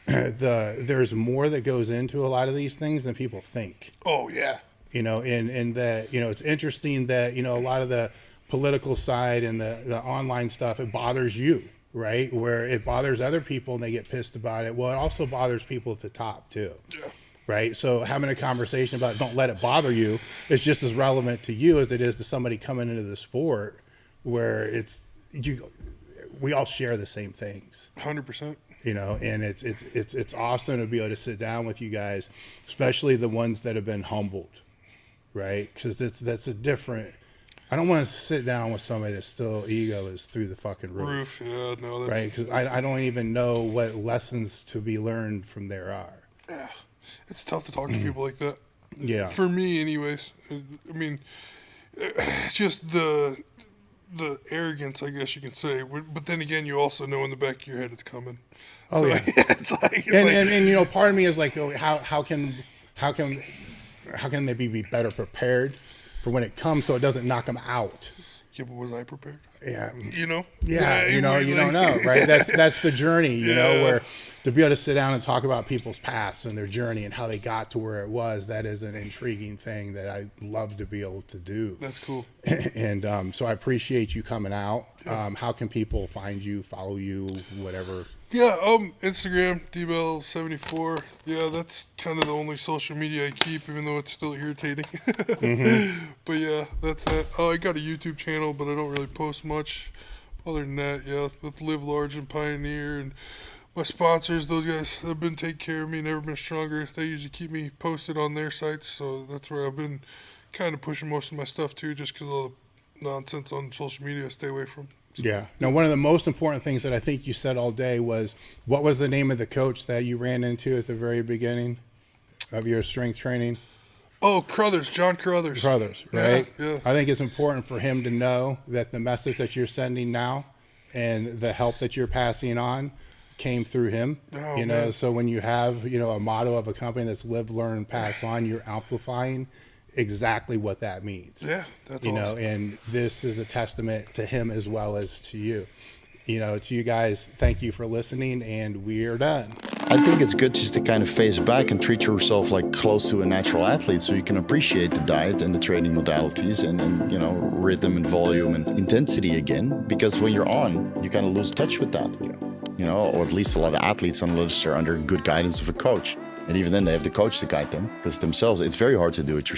there's more that goes into a lot of these things than people think. Oh yeah. And that, it's interesting that, a lot of the political side and the online stuff, it bothers you, right? Where it bothers other people and they get pissed about it. Well, it also bothers people at the top too. Yeah. Right. So having a conversation about don't let it bother you is just as relevant to you as it is to somebody coming into the sport, where we all share the same things. 100%. And it's awesome to be able to sit down with you guys, especially the ones that have been humbled, right? Because that's a different. I don't want to sit down with somebody that's still ego is through the fucking roof. Yeah, no, that's right. Because I don't even know what lessons to be learned from there are. Yeah, it's tough to talk to people like that. Yeah. For me, anyways. I mean, it's just the arrogance, I guess you can say. But then again, you also know in the back of your head it's coming. Oh, so, yeah. And part of me is like, how can they be better prepared for when it comes so it doesn't knock them out? Yeah, but was I prepared? Yeah. Yeah, you don't know, right? That's the journey, where to be able to sit down and talk about people's past and their journey and how they got to where it was, that is an intriguing thing that I love to be able to do. That's cool. And so I appreciate you coming out. How can people find you, follow you, whatever? Yeah, Instagram, dbell74. Yeah, that's kind of the only social media I keep, even though it's still irritating. But yeah, that's it. Oh, I got a YouTube channel, but I don't really post much. Other than that, yeah, with Live Large and Pioneer and my sponsors, those guys have been taking care of me, never been stronger. They usually keep me posted on their sites, so that's where I've been kind of pushing most of my stuff too, just because of the nonsense on social media I stay away from. Yeah. Now, one of the most important things that I think you said all day was, what was the name of the coach that you ran into at the very beginning of your strength training? Oh, Crothers, John Crothers. Crothers, right? Yeah. I think it's important for him to know that the message that you're sending now and the help that you're passing on came through him. Oh, man. So when you have, a motto of a company that's live, learn, pass on, you're amplifying exactly what that means. Yeah, that's awesome. And this is a testament to him as well as to you. To you guys, thank you for listening, and we are done. I think it's good just to kind of face back and treat yourself like close to a natural athlete, so you can appreciate the diet and the training modalities and rhythm and volume and intensity again. Because when you're on, you kind of lose touch with that, or at least a lot of athletes, unless they're under good guidance of a coach. And even then, they have the coach to guide them, because themselves, it's very hard to do it yourself.